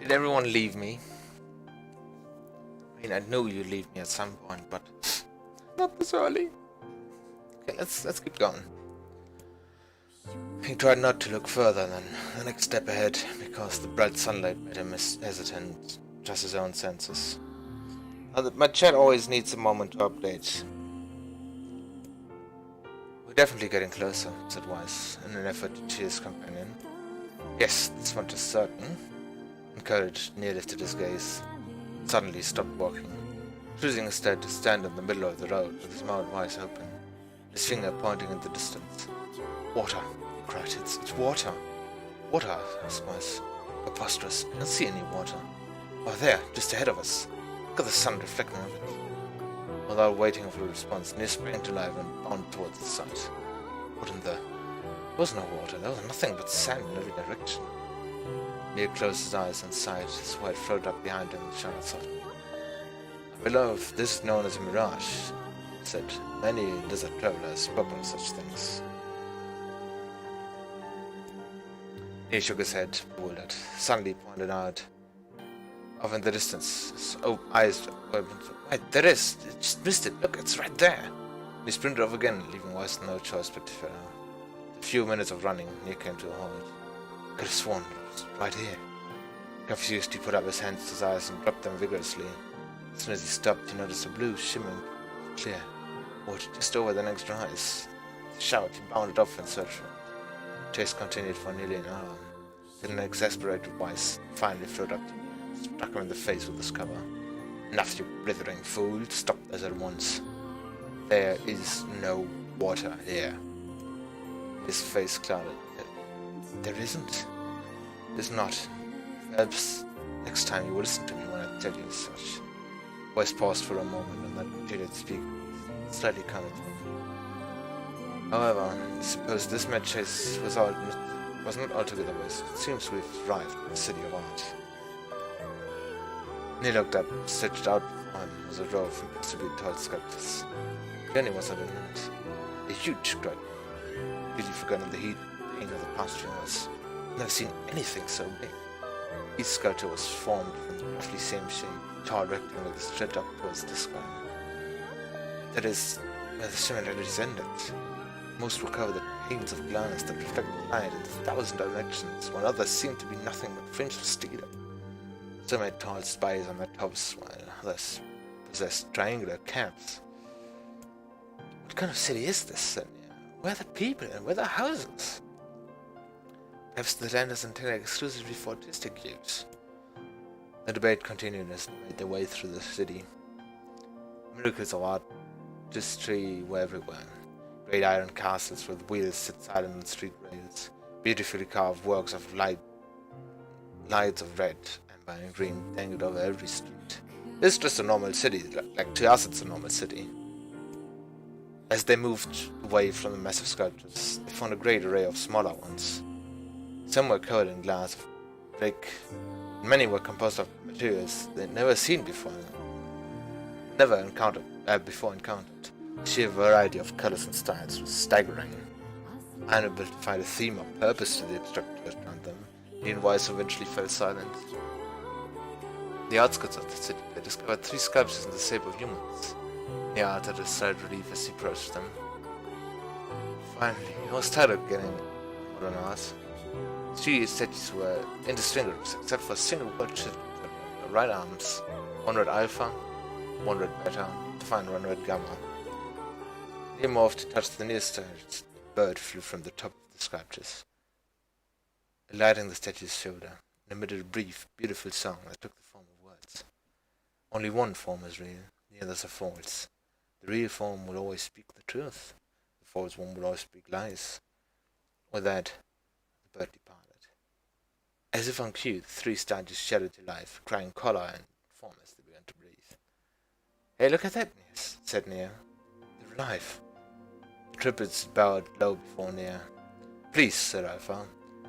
Did everyone leave me? I mean, I knew you'd leave me at some point, but not this early. Okay, let's keep going. He tried not to look further than the next step ahead, because the bright sunlight made him hesitant, just his own senses. My chat always needs a moment to update. We're definitely getting closer, said Wise, in an effort to cheer his companion. Yes, this much is certain. Encouraged, NieR lifted his gaze. Suddenly stopped walking, choosing instead to stand in the middle of the road with his mouth wide open, his finger pointing in the distance. Water, he cried. It's water. Water, asked Wise. Preposterous. I don't see any water. Oh, there, just ahead of us. Look at the sun reflecting off it. Without waiting for a response, NieR sprang to life and bounded towards the sight. What in the... There was no water. There was nothing but sand in every direction. NieR closed his eyes and sighed, his white throat up behind him and shouted softly. Beloved, this is known as a mirage, he said. Many desert travelers spoke of such things. NieR shook his head, bewildered. Suddenly pointed out. off in the distance. His eyes opened. Wait, there is. I just missed it. Look, it's right there. He sprinted off again, leaving Weiss no choice but to follow. After a few minutes of running, NieR came to a halt. I could have sworn it was right here. Confused, he put up his hands to his eyes and dropped them vigorously. As soon as he stopped, he noticed a blue, shimmering, clear water just over the next rise. With a shout, he bounded off in search of it. The chase continued for nearly an hour. Then an exasperated Weiss finally flew up to me and struck him in the face with his cover. Enough, you blithering fool! Stop this at once. There is no water here. His face clouded. There isn't. There's not. Perhaps next time you will listen to me when I tell you as such. Weiss paused for a moment and then continued to speak, slightly calmer tone. However, I suppose this mad chase was not altogether wasted. It seems we've arrived at the City of Art. NieR looked up, stretched out before him was a row of impossibly tall sculptures. The journey was not imminent. A huge crowd, really forgotten the heat and pain of the past few hours. I've never seen anything so big. Each sculpture was formed from the roughly same shape, tall rectangle that stretched up towards the sky. That is where the similarities ended. Most were covered with panes of glass that reflected light in 1,000 directions, while others seemed to be nothing but fringe of steel. Some had tall spires on their tops, while others possessed triangular caps. What kind of city is this, said NieR? Where are the people and where are the houses? Perhaps the land is intended exclusively for artistic use. The debate continued as they made their way through the city. Miracles of artistry were everywhere. Great iron castles with wheels sit silent on street rails, beautifully carved works of lights of red and green dangled over every street. This is just a normal city, like to us it's a normal city. As they moved away from the massive sculptures, they found a great array of smaller ones. Some were covered in glass of brick, and many were composed of materials they'd never seen before. Before encountered. The sheer variety of colors and styles was staggering. Unable to find a theme or purpose to the abstract around them, NieR and Weiss eventually fell silent. In the outskirts of the city, they discovered 3 sculptures in the shape of humans. NieR uttered a slight relief as he approached them. Finally, he was tired of getting modern art. 3 statues were indistinguishable except for a single word shifted with their right arms. One read Alpha, one read Beta, and one read Gamma. NieR morphed to touch the nearest statue. A bird flew from the top of the sculptures, alighting the statue's shoulder, and emitted a brief, beautiful song that took the form of words. Only one form is real, the others are false. The real form will always speak the truth. The false one will always speak lies. With that, the bird departed. As if on cue, the 3 statues shuddered to life, crying color and form as they began to breathe. Hey, look at that, said NieR. They're alive. The triplets bowed low before NieR. Please, said Alpha.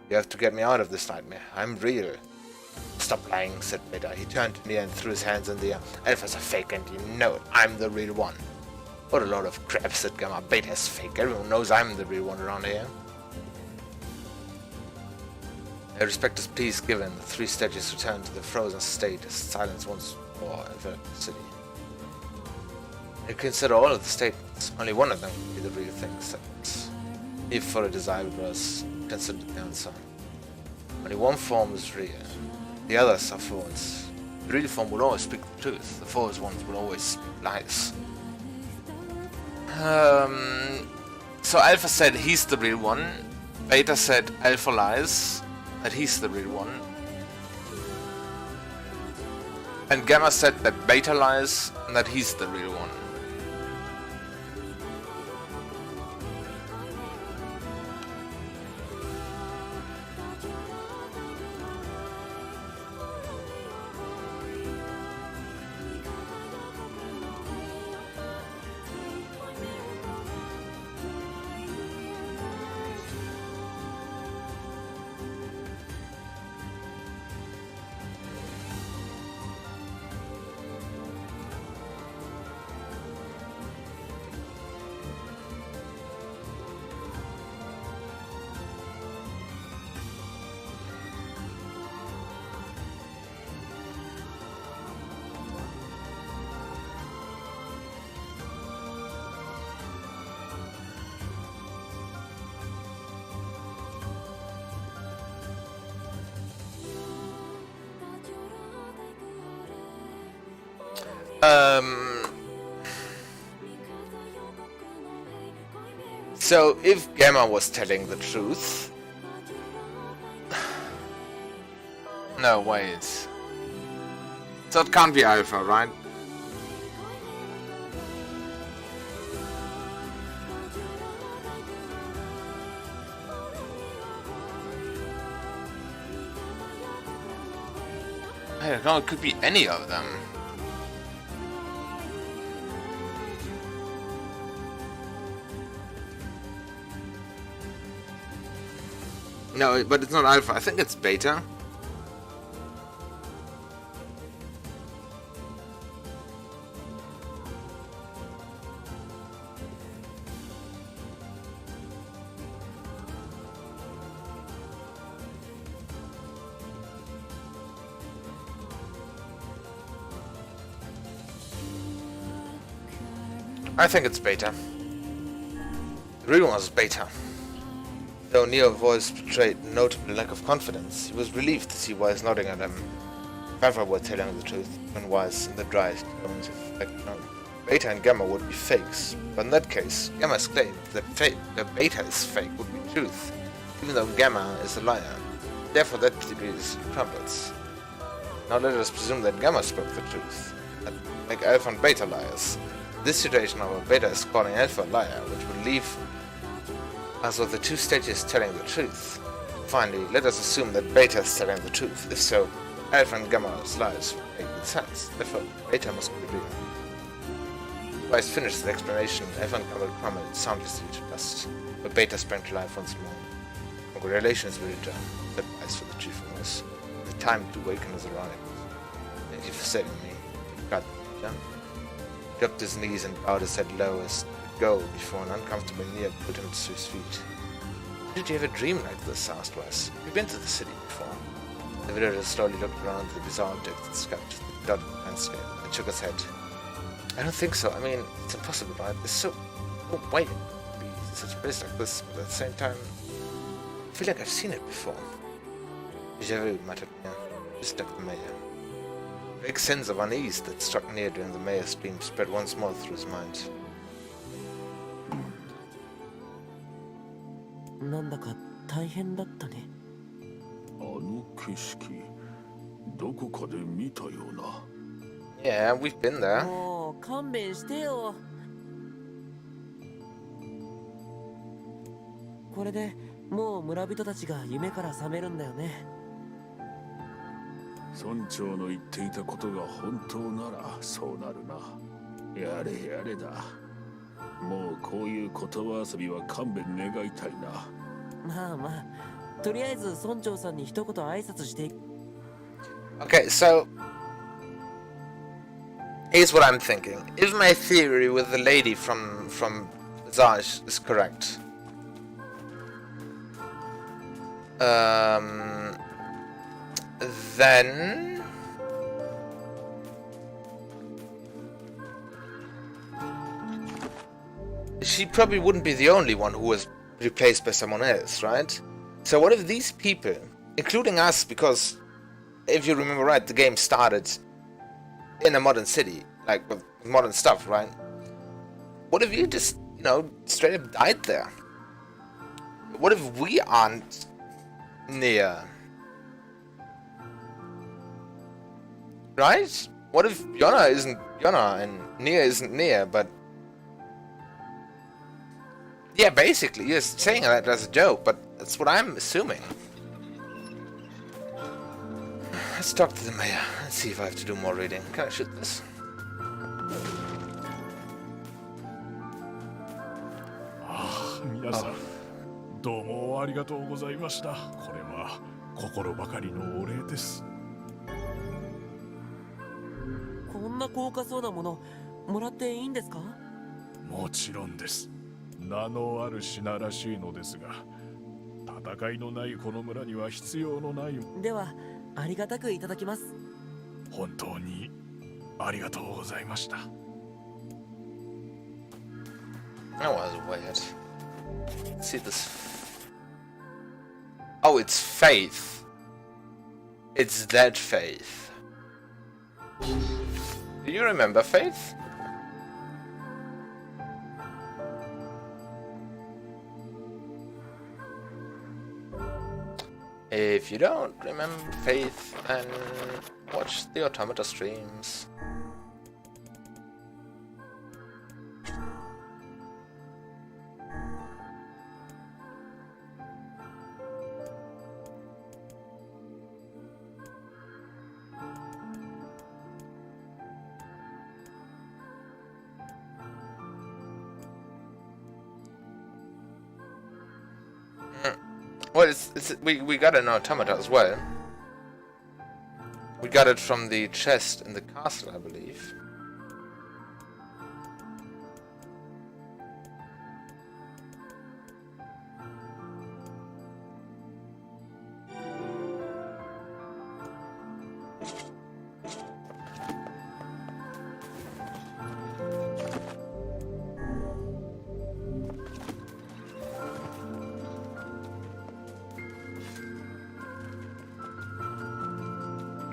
You have to get me out of this nightmare. I'm real. Stop lying, said Beta. He turned to NieR and threw his hands in the air. Alpha's a fake and you know it. I'm the real one. What a load of crap, said Gamma. Beta's fake. Everyone knows I'm the real one around here. A respectful pleas given, the 3 statues returned to the frozen state as silence once more enveloped the city. You consider all of the statements. Only one of them could be the real thing, said Weiss. NieR followed his eyebrows, considered the answer. Only one form is real. The others are false. The real form will always speak the truth. The false ones will always speak lies. So Alpha said he's the real one. Beta said Alpha lies, that he's the real one. And Gamma said that Beta lies, and that he's the real one. So if Gamma was telling the truth... No, wait. So it can't be Alpha, right? I don't know, it could be any of them. No, but it's not Alpha. I think it's Beta. I think it's Beta. The real one was Beta. Though NieR voice betrayed notable lack of confidence, he was relieved to see Wise nodding at him. If Alpha were telling the truth, even Wise in the driest tones of Beta and Gamma would be fakes, but in that case, Gamma's claim that Beta is fake would be truth, even though Gamma is a liar. Therefore that degrees crumbles. Now let us presume that Gamma spoke the truth, and make Alpha and Beta liars. This situation, however, Beta is calling Alpha a liar, which would leave us with the two stages telling the truth. Finally, let us assume that Beta is telling the truth. If so, Alpha and Gamma's lies make good sense. Therefore, Beta must be real. Wise finished the explanation, Alpha and Gamma crumbled soundlessly to dust, but Beta sprang to life once more. Congratulations, Villager, said Wise for the chief of us. The time to awaken has arrived. Thank you for saving me. God, yeah? He dropped his knees and bowed his head low as to go before an uncomfortable NieR put him to his feet. Did you ever dream like this? Asked Wes. Have you been to the city before? The villager slowly looked around at the bizarre object that sculpted the dotted landscape and shook his head. I don't think so. I mean, it's impossible, right? There's so no way to be in such a place like this, but at the same time, I feel like I've seen it before. Déjà vu, muttered NieR, just like the mayor. A vague sense of unease that struck NieR during the mayor's dream spread once more through his mind. なんだか大変だったね。あの景色、どこかで見たような。Yeah, we've been there. もう勘弁してよ。これでもう村人たちが夢から覚めるんだよね。村長の言っていたことが本当ならそうなるな。やれやれだ。もうこういう言葉遊びは勘弁願いたいな。まあまあ、とりあえず村長さんに一言挨拶して。Okay, so here's what I'm thinking. If my theory with the lady from Visage is correct, then she probably wouldn't be the only one who was replaced by someone else, right? So what if these people, including us, because if you remember right, the game started in a modern city, like with modern stuff, right? What if you just, you know, straight up died there? What if we aren't NieR? Right? What if Yona isn't Yona and NieR isn't NieR, but... Yeah, basically, you're saying that as a joke, but that's what I'm assuming. Let's talk to the mayor. Let's see if I have to do more reading. Can I shoot this? Ah, 皆さん、どうもありがとうございました。これは心ばかりのお礼です。こんな高価そうなものもらっていいんですか？もちろんです。名のある品らしいのですが、戦いのないこの村には必要のない。では、ありがたくいただきます。本当にありがとうございました。That was weird. Let's see this. Oh, it's faith. It's that faith. Do you remember Faith? If you don't remember Faith, then watch the Automata streams. Well, we got an automata as well. We got it from the chest in the castle, I believe.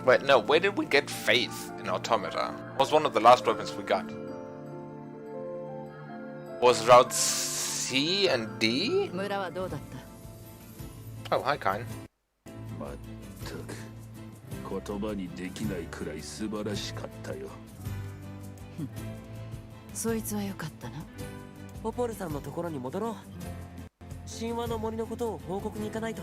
Wait, no, where did we get Faith in Automata? It was one of the last weapons we got. Was Route C and D? 村はどうだった Oh, hi, Kain. まったく言葉にできないくらい素晴らしかったよ。そいつはよかったな。ポポルさんのところに戻ろう。神話の森のことを報告に行かないと。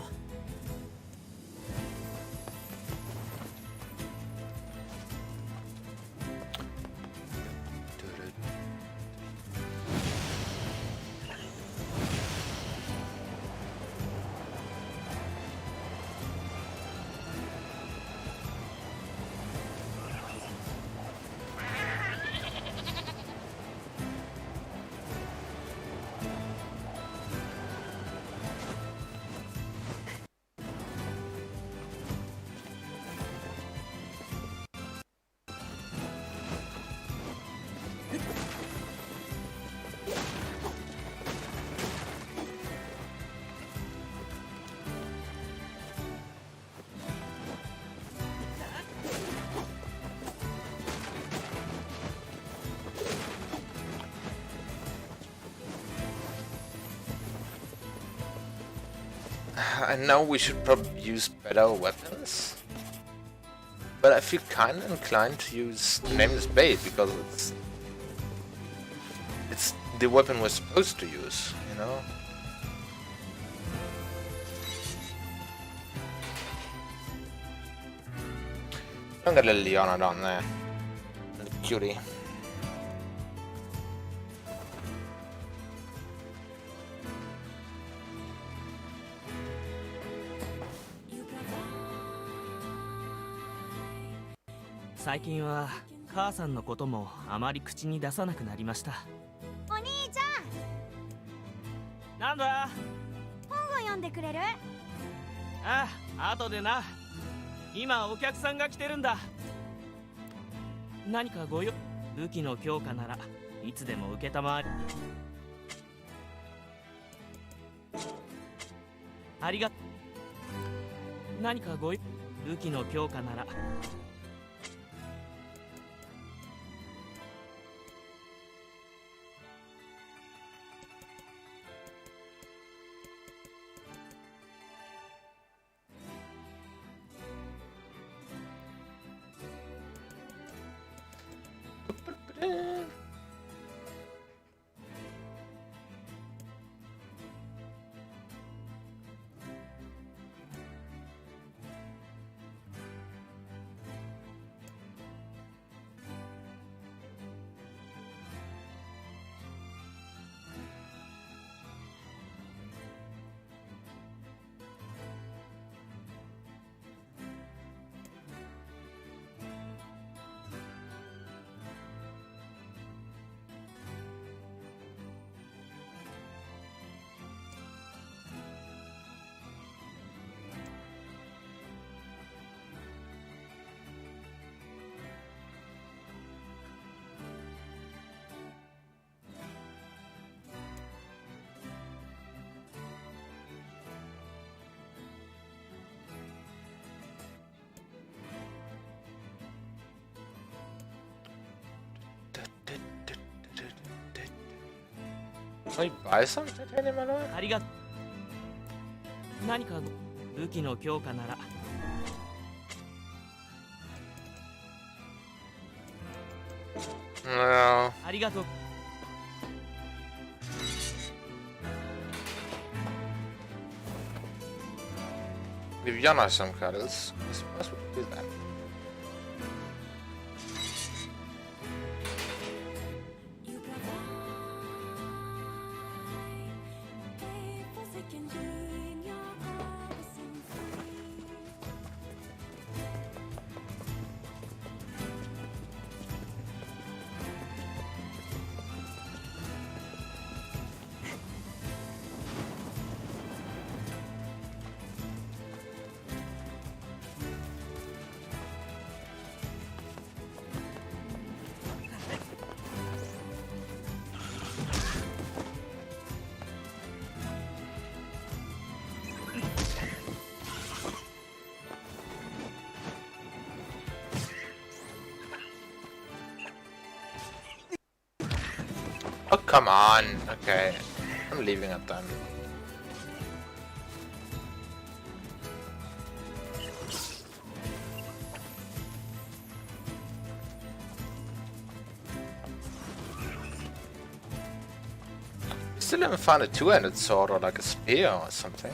I know we should probably use better weapons, but I feel kind of inclined to use Nameless Blade because it's the weapon we're supposed to use, you know? Don't get a little Liana down there. Little cutie. "最近は母さんのこともあまり口に出さなくなりました。お兄ちゃん、なんだ？本を読んでくれる？ああ、後でな。今お客さんが来てるんだ。何かご用？武器の強化ならいつでも受けたまわり。ありが。何かご用？武器の強化なら。Can we buy some titanium alloy? ありがとう。何か武器の強化なら。No. ありがとう。 Give Yana some cuddles. I suppose we could do that. Oh, come on. Okay. I'm leaving it then. Still haven't found a two-handed sword or like a spear or something.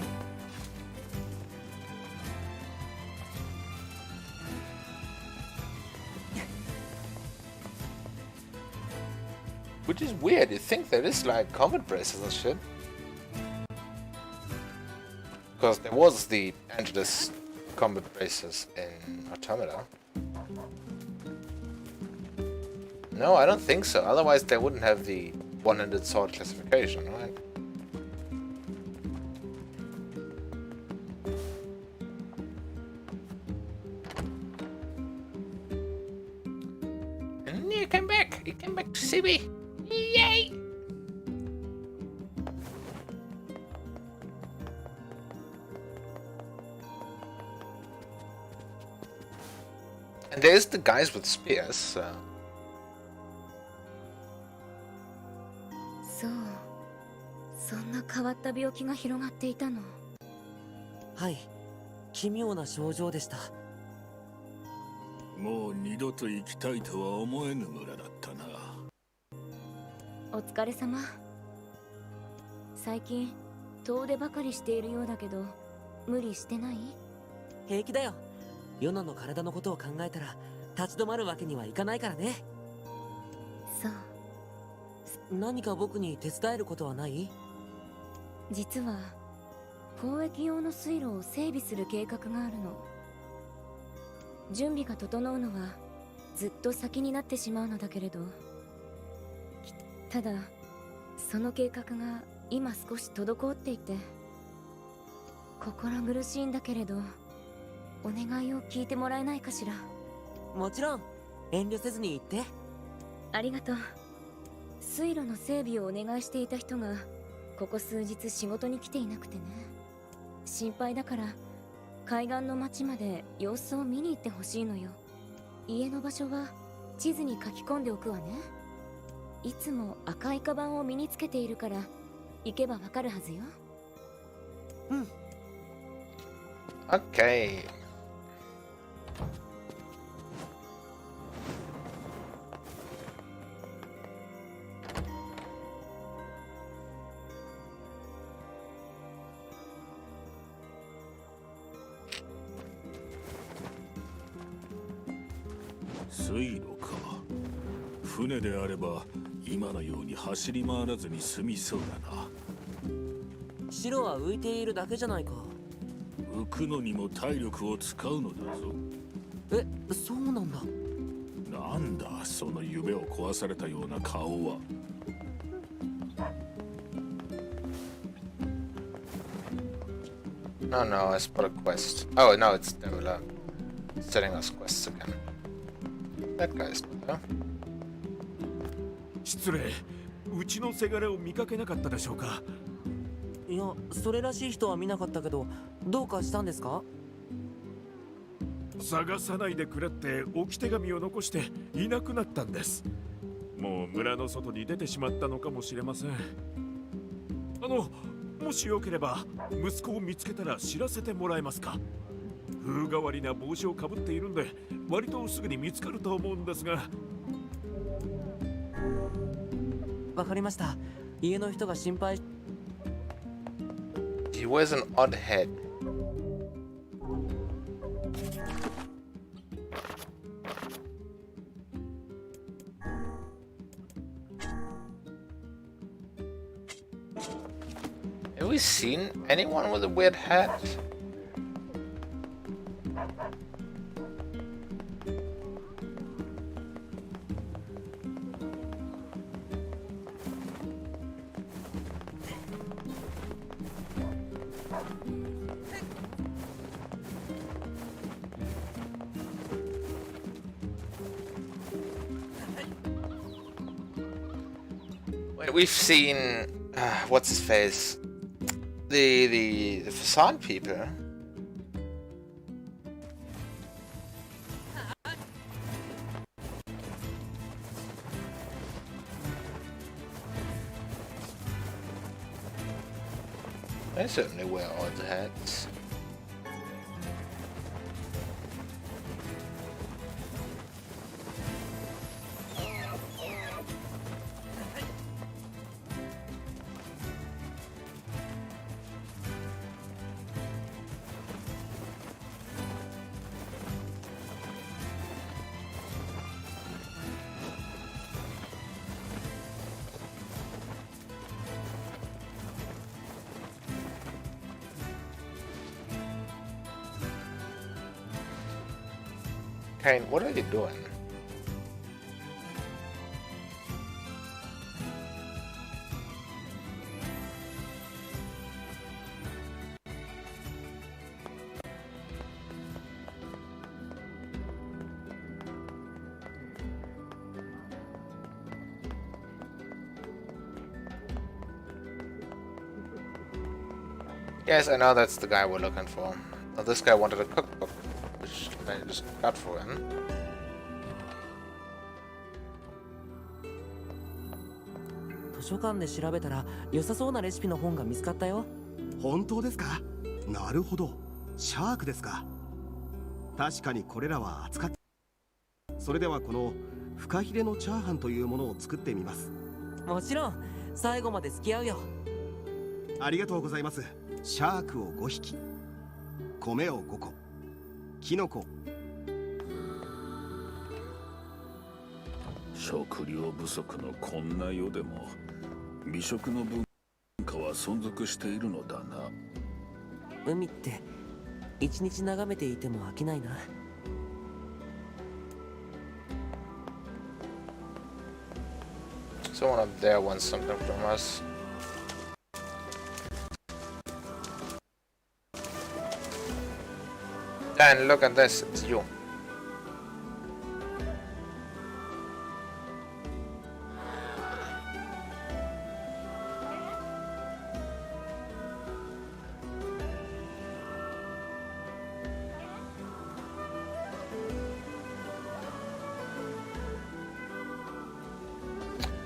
Which is weird, you'd think there is like combat braces and shit. Because there was the Angelus combat braces in Automata. No, I don't think so, otherwise they wouldn't have the one-handed sword classification, right? And you came back! You came back to see me! Yay! And there's the guys with spears, so... そう、そんな変わった病気が広がっていたの。はい、奇妙な症状でした。もう二度と行きたいとは思えぬ村だったな。お疲れ様。最近遠出ばかりしているようだけど、無理してない？平気だよ。ヨナの体のことを考えたら立ち止まるわけにはいかないからね。そう。何か僕に手伝えることはない？実は交易用の水路を整備する計画があるの。準備が整うのはずっと先になってしまうのだけれど、ただその計画が今少し滞っていて心苦しいんだけれど、お願いを聞いてもらえないかしら。もちろん、遠慮せずに言って。ありがとう。水路の整備をお願いしていた人がここ数日仕事に来ていなくてね、心配だから海岸の町まで様子を見に行ってほしいのよ。家の場所は地図に書き込んでおくわね。いつも赤いカバンを身につけているから行けばわかるはずよ。うん。Okay. 水路か。船であれば今のように走り回らずに済みそうだな。白は浮いているだけじゃないか。浮くのにも体力を使うのだぞ。え、そうなんだ。なんだその夢を壊されたような顔は。No, no, I spot a quest. Oh, no, it's Devil setting us quests again. That guy's not there. 失礼、うちのせがれを見かけなかったでしょうか？いや、それらしい人は見なかったけど、どうかしたんですか？探さないでくれって置き手紙を残していなくなったんです。もう村の外に出てしまったのかもしれません。もしよければ息子を見つけたら知らせてもらえますか？風変わりな帽子をかぶっているんで割とすぐに見つかると思うんですが。わかりました。家の人が心配。 He wears an odd head. Have we seen anyone with a weird hat? We've seen what's his face, the facade people. They certainly wear odd hats. Kane, what are you doing? Yes, I know that's the guy we're looking for. Now, this guy wanted a cookbook, which I just got for him. 図書館で調べたら良さそうなレシピの本が見つかったよ。本当ですか？なるほど。シャークですか。確かにこれらは扱って。それではこのフカヒレのチャーハンというものを作ってみます。もちろん最後まで付き合うよ。ありがとうございます。シャークを5匹、米を5個、キノコ。食料不足のこんな世でも美食の文化は存続しているのだな。海って一日眺めていても飽きないな。Someone up there wants something from us. Dan, look at this, it's you.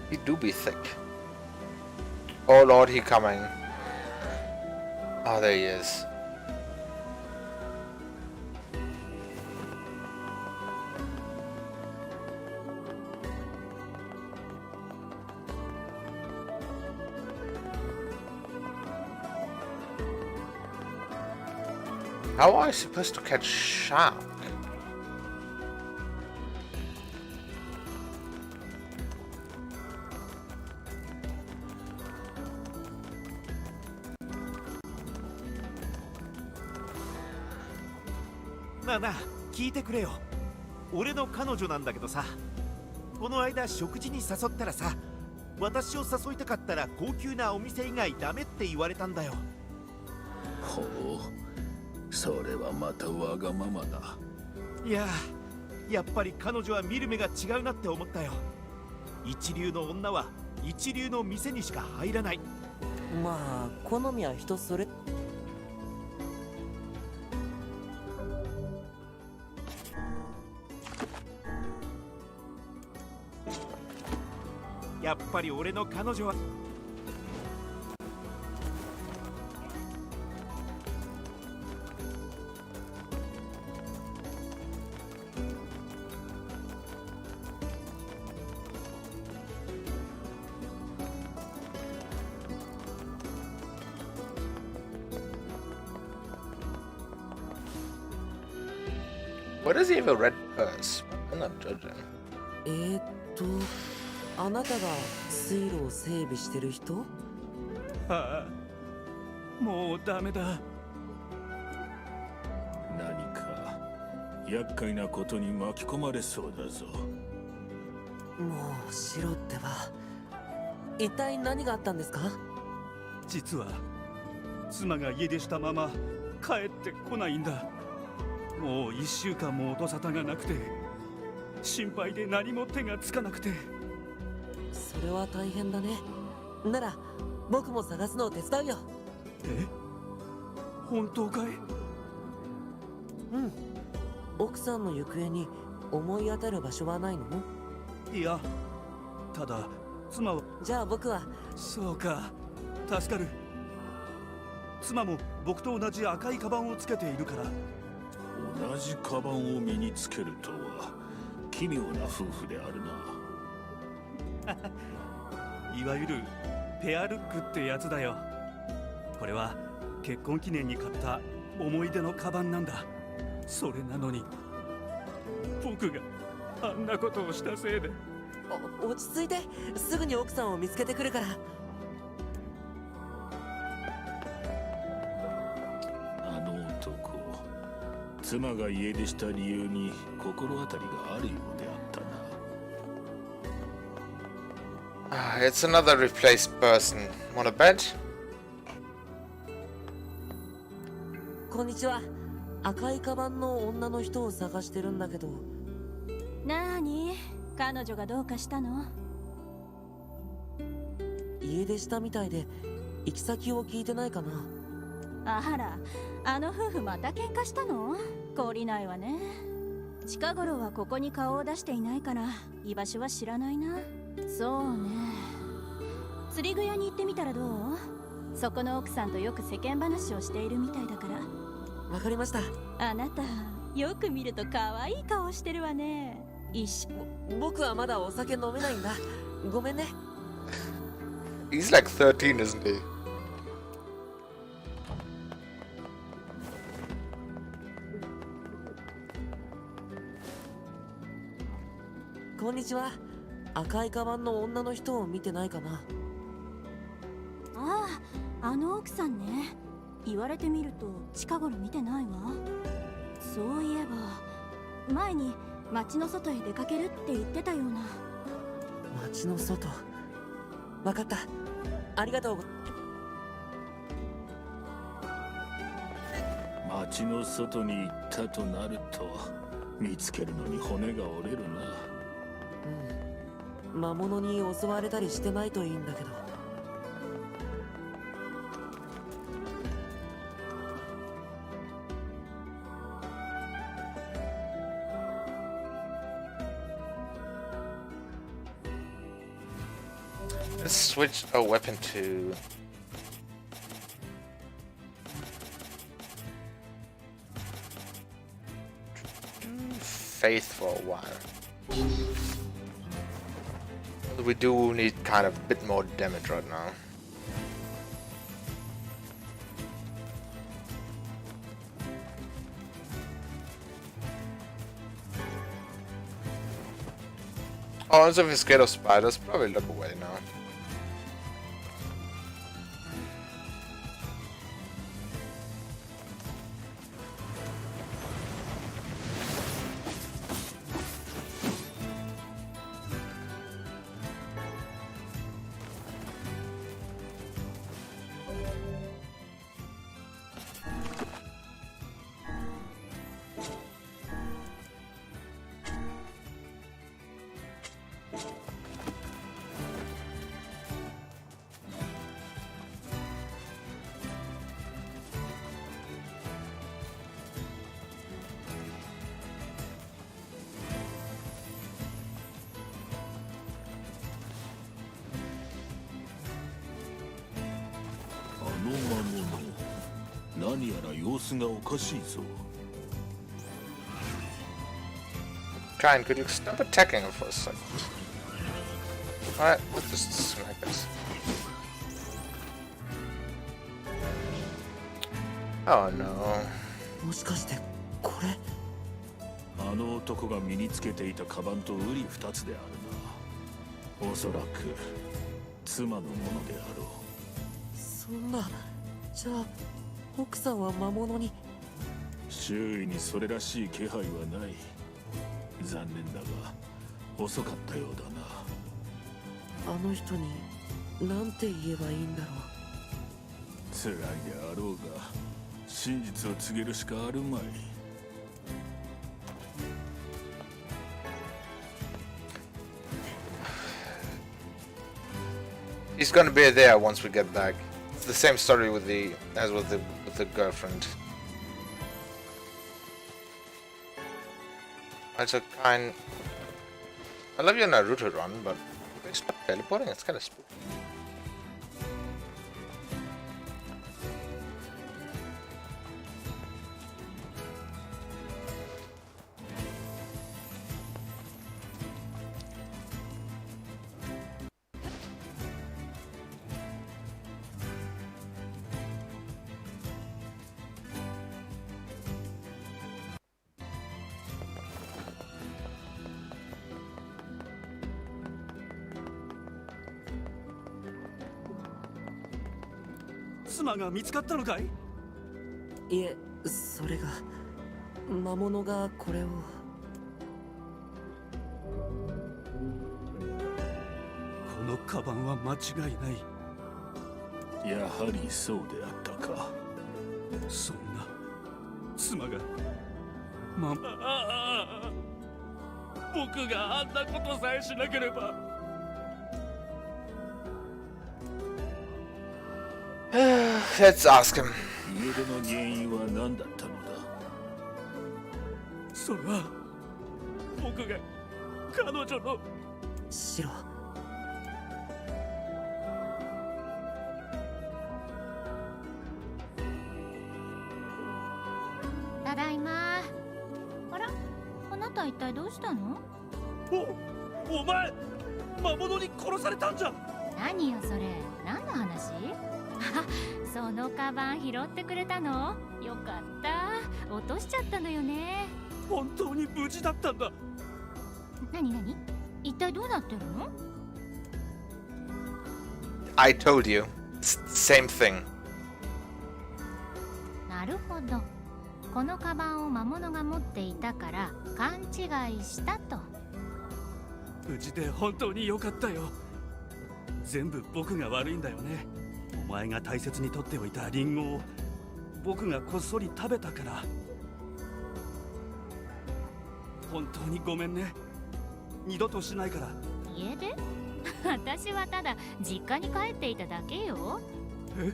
He do be thick. Oh Lord, he coming. Oh, there he is. How are I supposed to catch shark?なあなあ、聞いてくれよ。俺の彼女なんだけどさ、この間食事に誘ったらさ、私を誘いたかったら高級なお店以外ダメって言われたんだよ。ほう、それはまたわがままだ。いや、やっぱり彼女は見る目が違うなって思ったよ。一流の女は一流の店にしか入らない。まあ好みは人それ。やっぱり俺の彼女は Why does he have a red purse? I'm not judging. あなたが水路を整備してる人？はあ、もうダメだ。何か厄介なことに巻き込まれそうだぞ。もうしろってば。一体何があったんですか？実は妻が家出したまま帰ってこないんだ。もう1週間も音沙汰がなくて、心配で何も手がつかなくて。それは大変だね。なら僕も探すのを手伝うよ。え？本当かい？うん。奥さんの行方に思い当たる場所はないの？いや、ただ妻は。じゃあ僕は。そうか、助かる。妻も僕と同じ赤いカバンをつけているから。同じカバンを身につけるとは奇妙な夫婦であるな。いわゆるペアルックってやつだよ。これは結婚記念に買った思い出のカバンなんだ。それなのに僕があんなことをしたせいで。落ち着いて、すぐに奥さんを見つけてくるから。あの男、妻が家出した理由に心当たりがあるようであったな。It's another replaced person. Want a bed? こんにちは。赤いカバンの女の人を探してるんだけど。なーに？彼女がどうかしたの？家出したみたいで行き先を聞いてないかな。あら、あの夫婦また喧嘩したの？懲りないわね。近頃はここに顔を出していないから居場所は知らないな。そうね、釣り具屋に行ってみたらどう？そこの奥さんとよく世間話をしているみたいだから。わかりました。あなたよく見ると可愛い顔してるわね。僕はまだお酒飲めないんだ。ごめんね。He's like 13, isn't he? こんにちは。赤いカバンの女の人を見てないかな。ああ、あの奥さんね。言われてみると近頃見てないわ。そういえば前に町の外へ出かけるって言ってたような。町の外。わかった。ありがとう。町の外に行ったとなると見つけるのに骨が折れるな。うん。魔物に襲われたりしてないといいんだけど。Let's switch our weapon to faith for a while. We do need kind of a bit more damage right now. Oh, so if you're scared of spiders, probably look away now. Kine, could you stop attacking him for a second? Alright, let's just smack this. Oh no. もしかしてこれ？ああの男が身につけていたカバンと瓜二つであるな。おそらく妻のものであろう。そんな、じゃあ奥さんは魔物に。周囲にそれらしい気配はない。残念だが遅かったようだな。あの人に何て言えばいいんだろう。辛いであろうが真実を告げるしかあるまい。He's gonna be there once we get back. It's the same story with the girlfriend. Also kind. I love your Naruto run, but they stop teleporting. It's kind of spooky.「妻が見つかったのかい？」いえ、それが魔物がこれを。このカバンは間違いない。やはりそうであったか。そんな妻が僕があんなことさえしなければ。Let's ask him. 家出の原因は何だったのだ。それは僕が彼女の。シロ。ただいま。あら、あなた一体どうしたの？お前魔物に殺されたんじゃ。何よそれ、何の話？そのカバン拾ってくれたの？よかった。落としちゃったのよね。本当に無事だったんだ。何？一体どうなってるの？ I told you. It's the same thing. なるほど。このカバンを魔物が持っていたから勘違いしたと。無事で本当によかったよ。全部僕が悪いんだよね。お前が大切に取っておいたリンゴを僕がこっそり食べたから。本当にごめんね。二度としないから。家で？私はただ実家に帰っていただけよ。え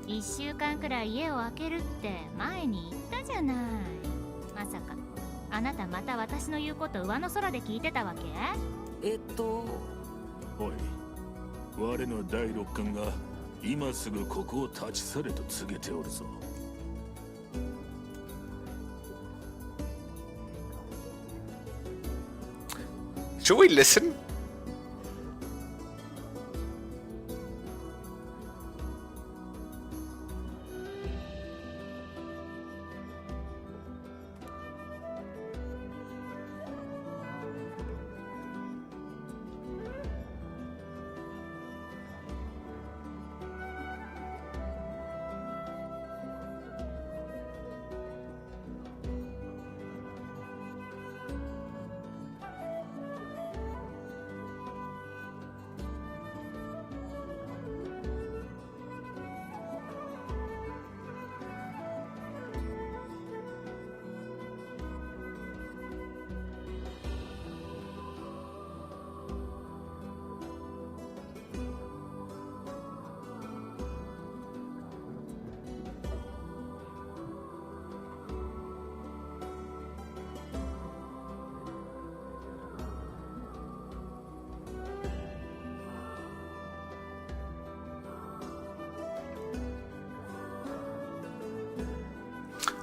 ？1週間くらい家を空けるって前に言ったじゃない。まさかあなたまた私の言うこと上の空で聞いてたわけ？おい、我の第六感が今すぐここを立ち去れと告げておるぞ。Should we listen?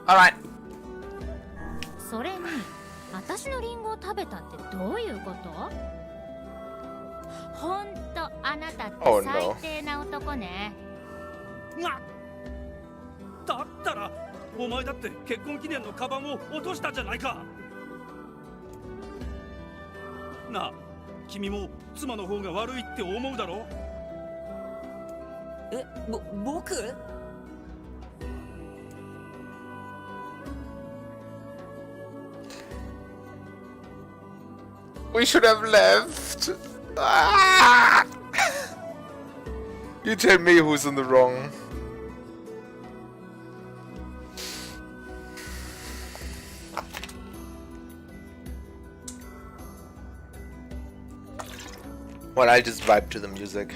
Alright. それに私のリンゴを食べたってどういうこと？ほんとあなたって最低な男ね。だったらお前だって結婚記念のカバンを落としたじゃないか。なあ、君も妻の方が悪いって思うだろ？え、僕We should have left. Ah! You tell me who's in the wrong. Well, I'll just vibe to the music.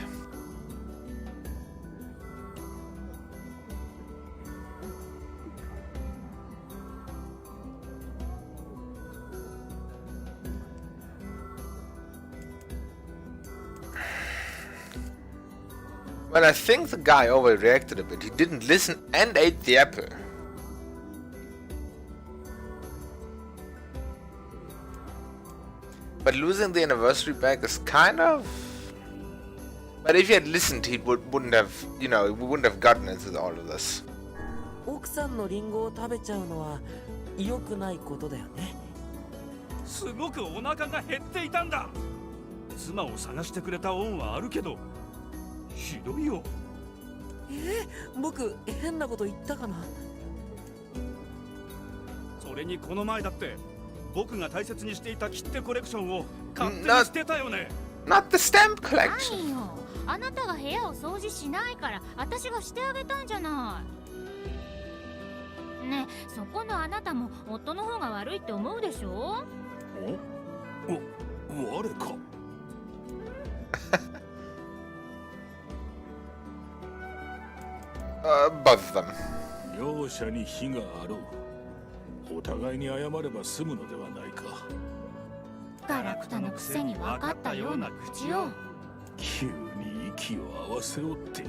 Well, I think the guy overreacted a bit. He didn't listen and ate the apple. But losing the anniversary bag is kind of... But if he had listened, he wouldn't have, you know, we wouldn't have gotten into all of this. 奥さんのリンゴを食べちゃうのは良くないことだよね。すごくお腹が減っていたんだ。妻を探してくれた恩はあるけど、ひどいよ。僕変なこと言ったかな。それにこの前だって僕が大切にしていた切手コレクションを勝手に捨てたよね。Not the stamp collection. 何よ、あなたが部屋を掃除しないから私がしてあげたんじゃない。ねえ、そこのあなたも夫の方が悪いって思うでしょ？我か。Both of them. 両者に非があろう。お互いに謝れば済むのではないか。ガラクタのくせに分かったような口を。急に息を合わせおって。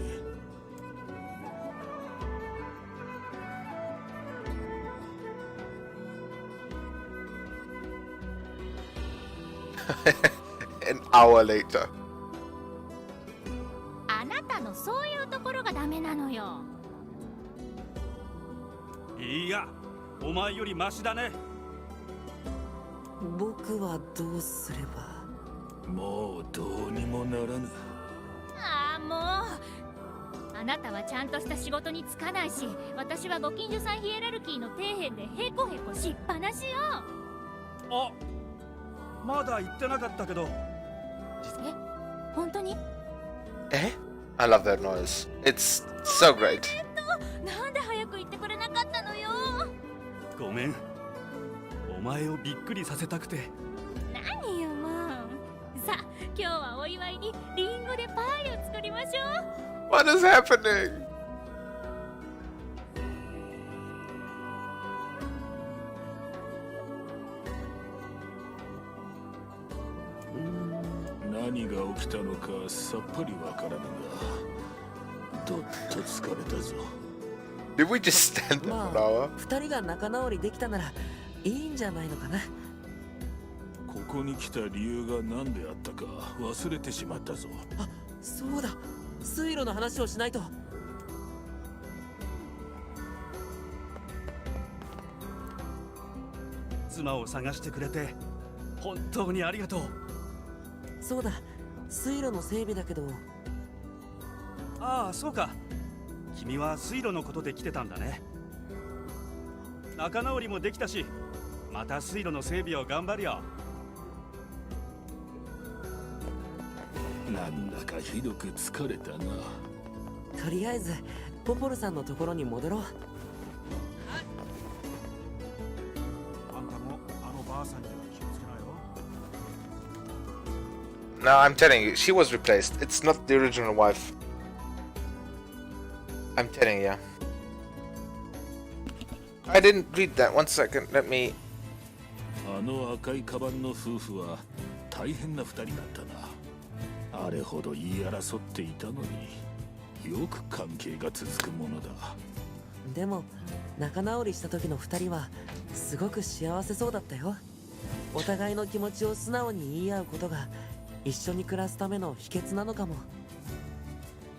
An hour later. あなたのそういうところがダメなのよ。いや、お前よりマシだね。僕はどうすれば。もうどうにもならぬ。ああ、もうあなたはちゃんとした仕事に就かないし、私はご近所さんヒエラルキーの底辺でヘコヘコしっぱなしよ。あ、まだ言ってなかったけど。え、本当にI love that noise. It's so great. なんで早く言ってくれなかったのよ。ごめん。お前をびっくりさせたくて。何よもう。さあ、今日はお祝いにリンゴでパイを作りましょう。What is happening? 何が起きたのかさっぱりわからぬが、どっと疲れたぞ。Did we just stand there for an hour? 二人が仲直りできたならいいんじゃないのかな。ここに来た理由が何であったか忘れてしまったぞ。あ、そうだ。水路の話をしないと。妻を探してくれて本当にありがとう。そうだ、水路の整備だけど。ああ、そうか。君は水路のことで来てたんだね。仲直りもできたし、また水路の整備を頑張るよ。なんだかひどく疲れたな。とりあえずポポルさんのところに戻ろう。あんたもあのばあさんには気をつけなよ。No, I'm telling you, she was replaced. It's not the original wife. I'm telling you. I didn't read that. 1 second. Let me. あの赤いカバンの夫婦は大変な二人だったな。あれほど言い争っていたのによく関係が続くものだ。でも仲直りした時の二人はすごく幸せそうだったよ。お互いの気持ちを素直に言い合うことが一緒に暮らすための秘訣なのかも。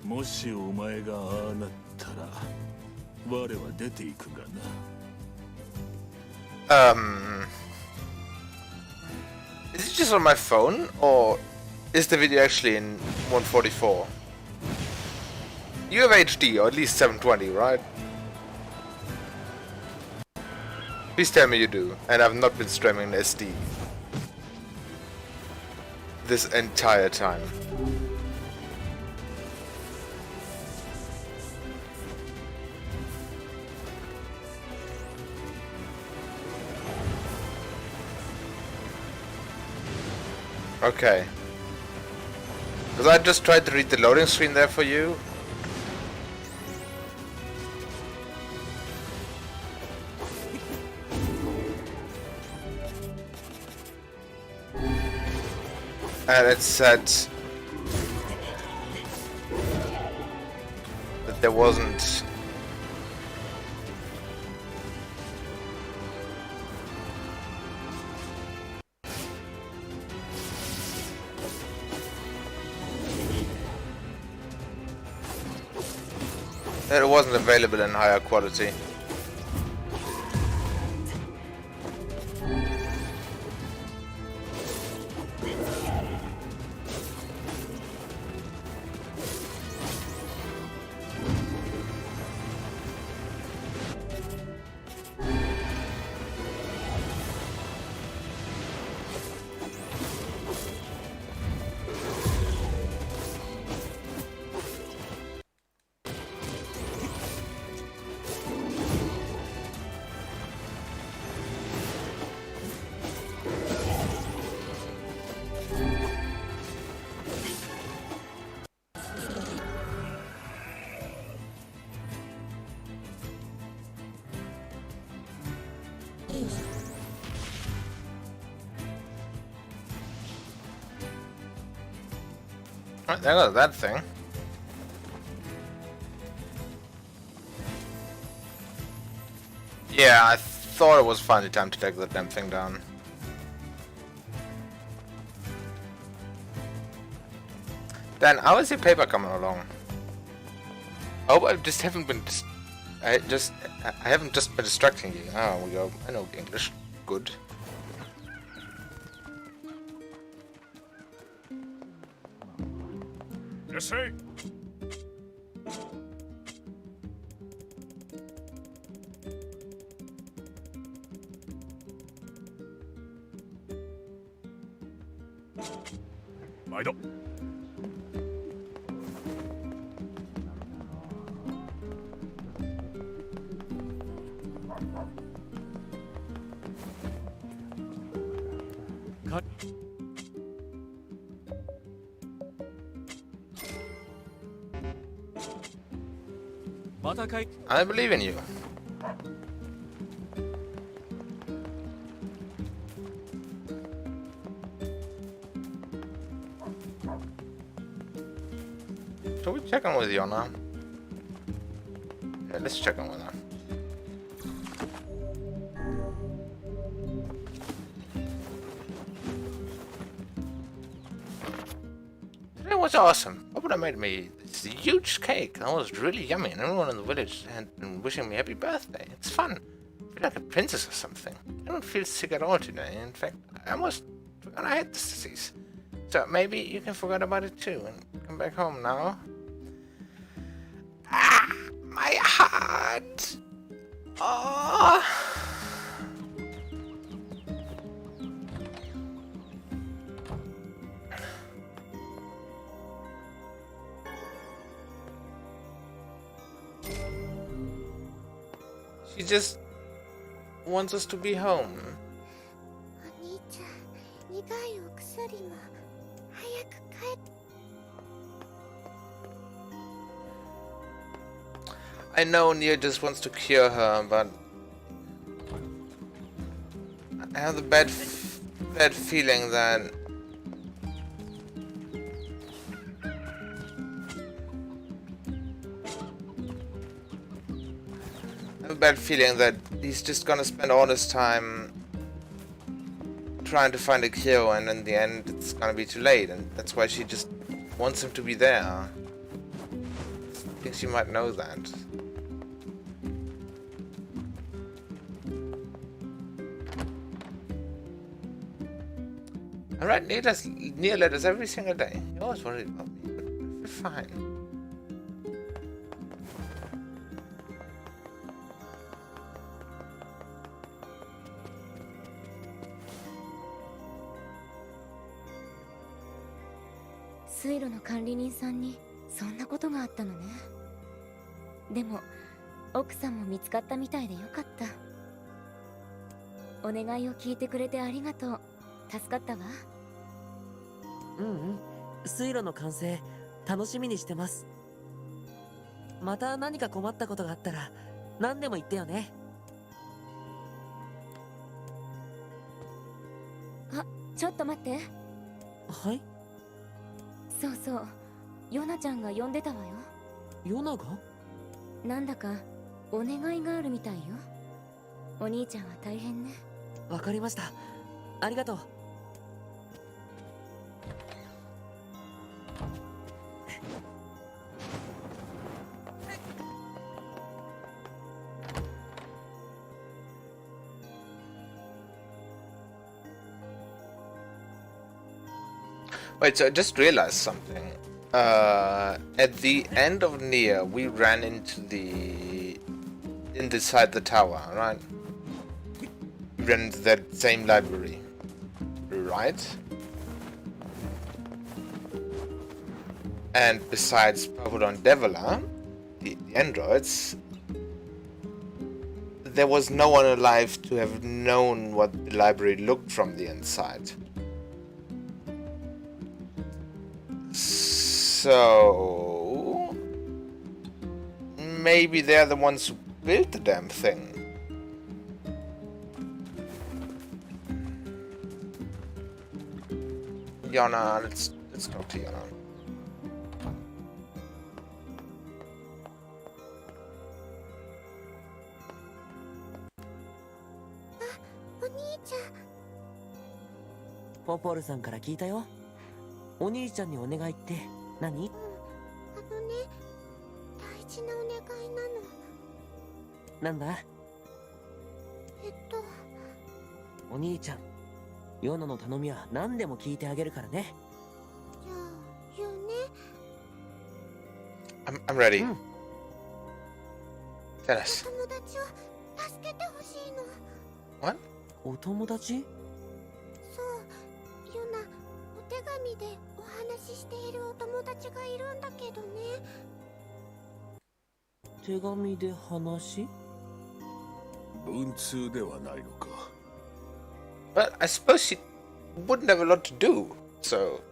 もしお前がああなったら我は出ていくがな。Is it just on my phone, or is the video actually in 144? You have HD, or at least 720, right? Please tell me you do, and I've not been streaming in SD this entire time. Okay. Because I just tried to read the loading screen there for you. And it said that there wasn't available in higher quality. Right, there goes that thing. Yeah, I thought it was finally time to take that damn thing down. Dan, how is your paper coming along? Oh, I just haven't been. I haven't just been distracting you. Oh, we go. I know English. Good. Yes, sir.毎度。I believe in you. Shall we check on with Yona? Yeah, let's check on with her. Today was awesome. Papa made me this huge cake. That was really yummy, and everyone in the village had been wishing me happy birthday. It's fun. I feel like a princess or something. I don't feel sick at all today. In fact, I almost forgot I had this disease. So maybe you can forget about it too and come back home now. Ah, my heart. Oh. She just wants us to be home. I know NieR just wants to cure her, but I have the bad feeling that he's just gonna spend all his time trying to find a cure, and in the end it's gonna be too late, and that's why she just wants him to be there. I think she might know that. I write NieR letters every single day. You're always worried about me, but we're fine.水路の管理人さんにそんなことがあったのね。でも奥さんも見つかったみたいでよかった。お願いを聞いてくれてありがとう。助かったわ。水路の完成楽しみにしてます。また何か困ったことがあったら何でも言ってよね。あ、ちょっと待って。はい。そうそう、ヨナちゃんが呼んでたわよ。ヨナが？なんだかお願いがあるみたいよ。お兄ちゃんは大変ね。わかりました。ありがとう。Wait, so I just realized something. At the end of NieR, we ran into inside the tower, right? We ran into that same library, right? And besides Pavlon Devila, the androids, there was no one alive to have known what the library looked from the inside. So maybe they're the ones who built the damn thing. Yana, let's talk to Yana. Popol さんから聞いたよ。お兄ちゃんにお願いって何？あのね、大事なお願いなの。なんだ？お兄ちゃん、ヨナの頼みは何でも聞いてあげるからね。じゃあ言うね。I'm ready. Tell us. 友達を助けてほしいの。What? お友達？そう、ヨナ、お手紙でお話ししているお友達がいるんだけどね。手紙で話？文通ではないのか。Well, I suppose she wouldn't have a lot to do, so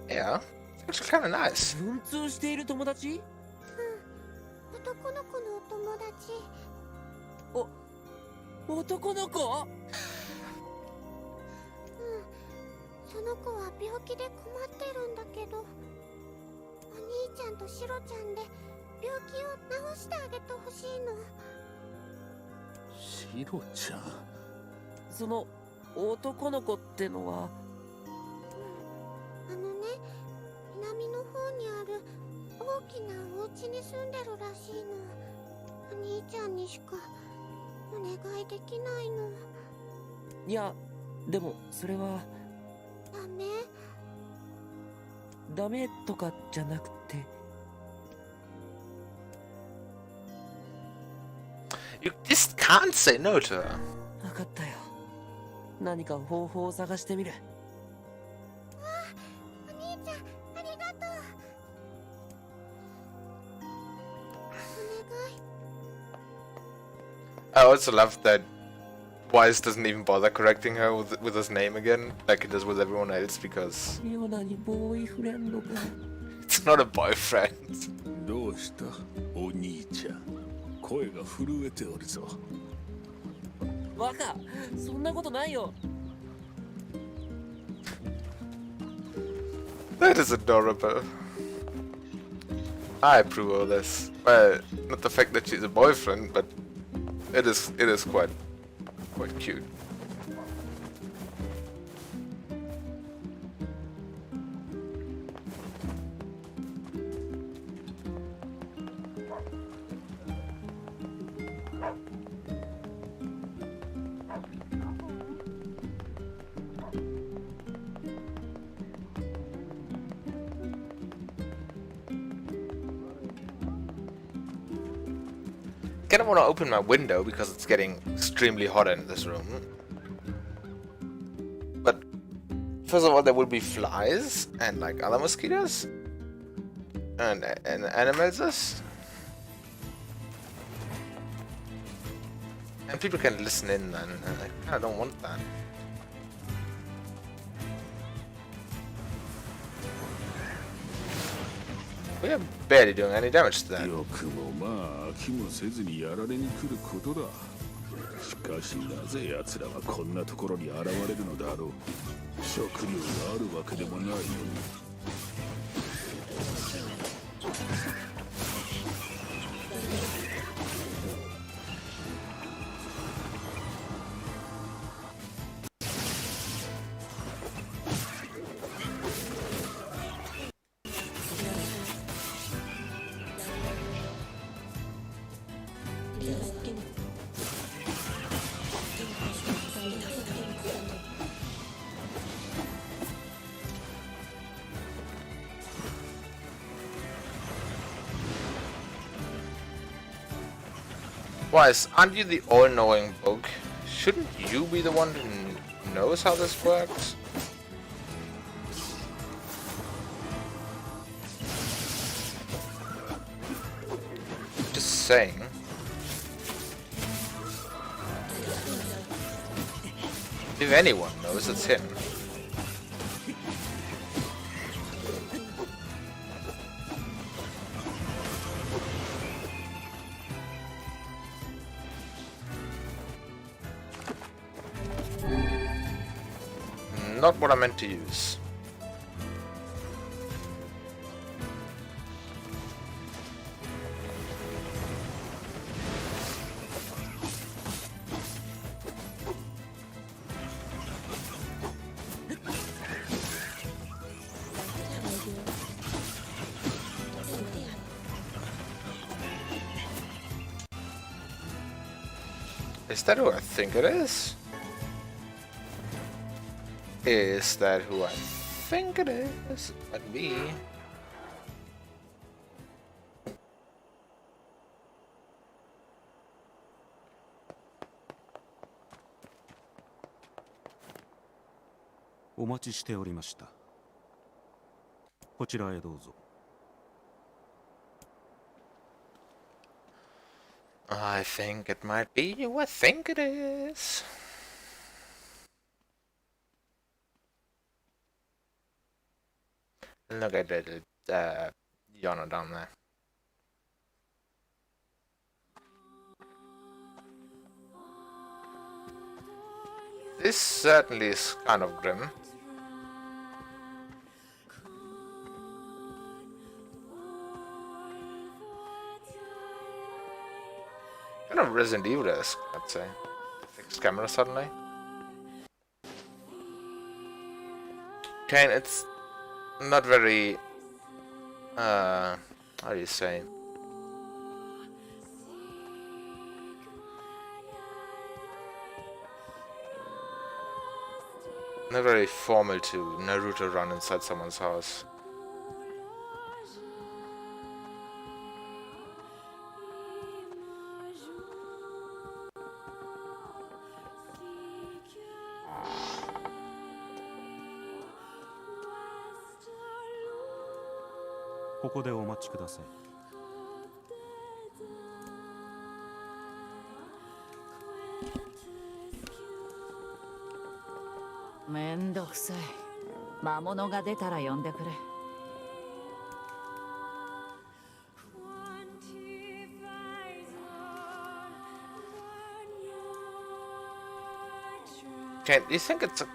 yeah, it's actually kind of nice. 文通している友達？男の子のお友達。男の子？その子は病気で困ってるんだけど、お兄ちゃんとシロちゃんで病気を治してあげてほしいの。シロちゃん。その男の子ってのは？あのね、南の方にある大きなお家に住んでるらしいの。お兄ちゃんにしかお願いできないの。いや、でもそれは。ダメとかじゃなくて。You just can't say no to her. わかったよ。何か方法を探してみる。お兄ちゃん、ありがとう。お願い。I also love that Wise doesn't even bother correcting her with his name again, like he does with everyone else, because it's not a boyfriend. どうしたお兄ちゃん、声が震えておるぞ。バカ、そんなことないよ。That is adorable. I approve of this. Well, not the fact that she's a boyfriend, but it is quite cute. kind of want to open my window because it's getting extremely hot in this room. But first of all, there will be flies and like other mosquitoes and animals. And people can listen in, and I kind of don't want that. We are barely doing any damage to that. よくもまあ飽きもせずにやられに来ることだ。しかしなぜ奴らはこんなところに現れるのだろう。食料があるわけでもないのに。Wise, aren't you the all-knowing book? Shouldn't you be the one who knows how this works? Just saying. If anyone knows, it's him. Not what I meant to use. Is that who I think it is? Is that who I think it is? Might be. I think it might be who I think it is. Look at little Yana down there. This certainly is kind of grim. Kind of Resident Evil-esque, I'd say. Fixed camera suddenly. Okay, it's not very how do you say, not very formal to Naruto run inside someone's house. "めんどくさい。魔物が出たら呼んでくれ." Okay, do you think it's a...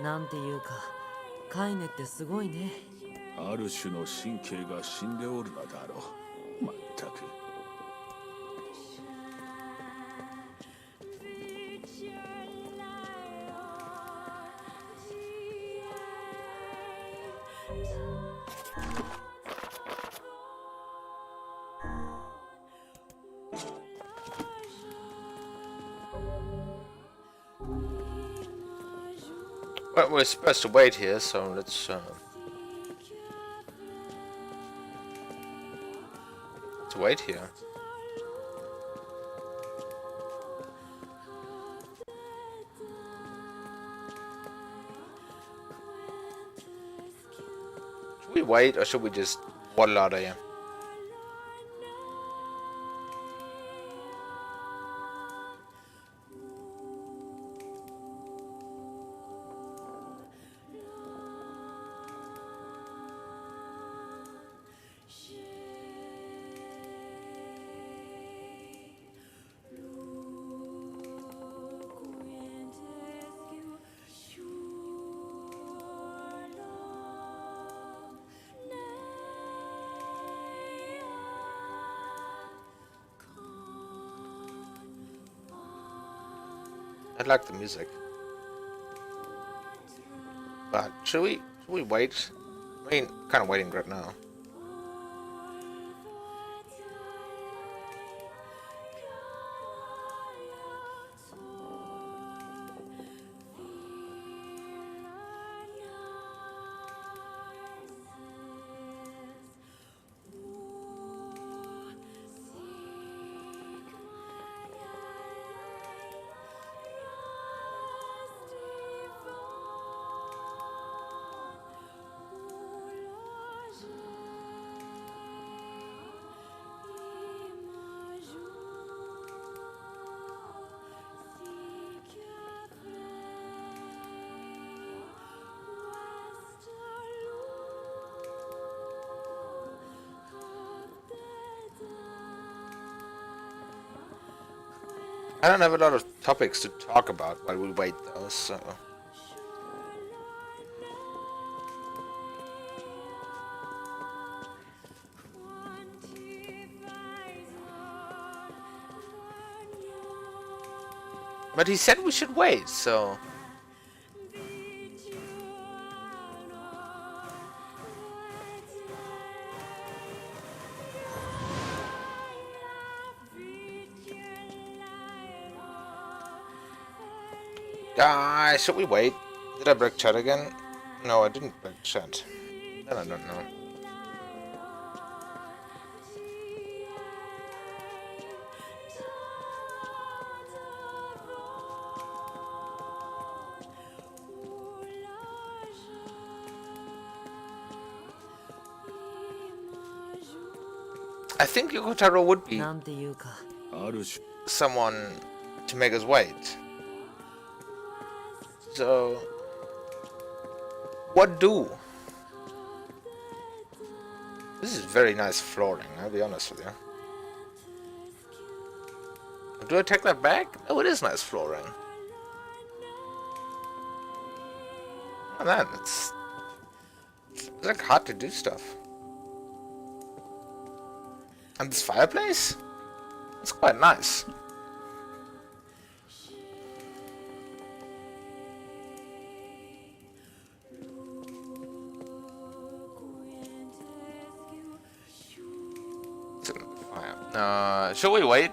なんていうか、カイネってすごいね。ある種の神経が死んでおるのだろう。まったく。But we're supposed to wait here, so let's wait here. Should we wait or should we just waddle out of here? I like the music. But should we wait? I mean, kind of waiting right now. I don't have a lot of topics to talk about while we wait though, so... But he said we should wait, so... Guys, should we wait? Did I break chat again? No, I didn't break chat. Then I don't know. I think Yokotaro would be someone to make us wait. So, what do? This is very nice flooring, I'll be honest with you. Do I take that back? Oh, it is nice flooring. Oh man, it's like hard to do stuff. And this fireplace? It's quite nice. Shall we wait?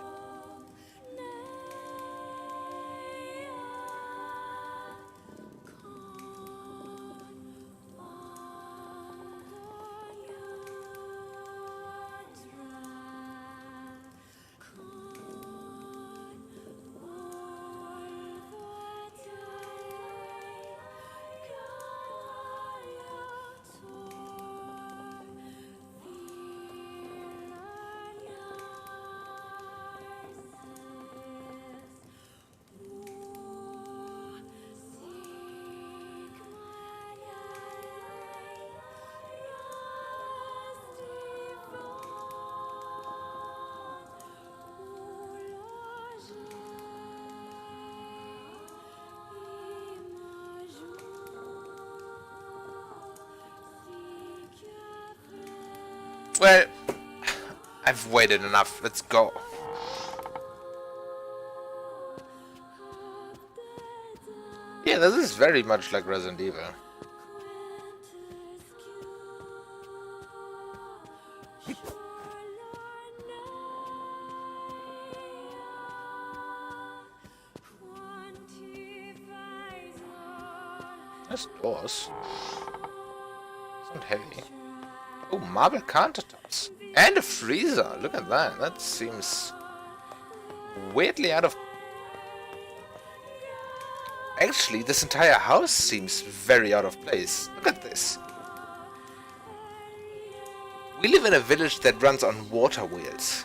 Well, I've waited enough. Let's go. Yeah, this is very much like Resident Evil. Nice doors. It's not heavy. Oh, marble countertops. And a freezer. Look at that. That seems weirdly out of... Actually, this entire house seems very out of place. Look at this. We live in a village that runs on water wheels,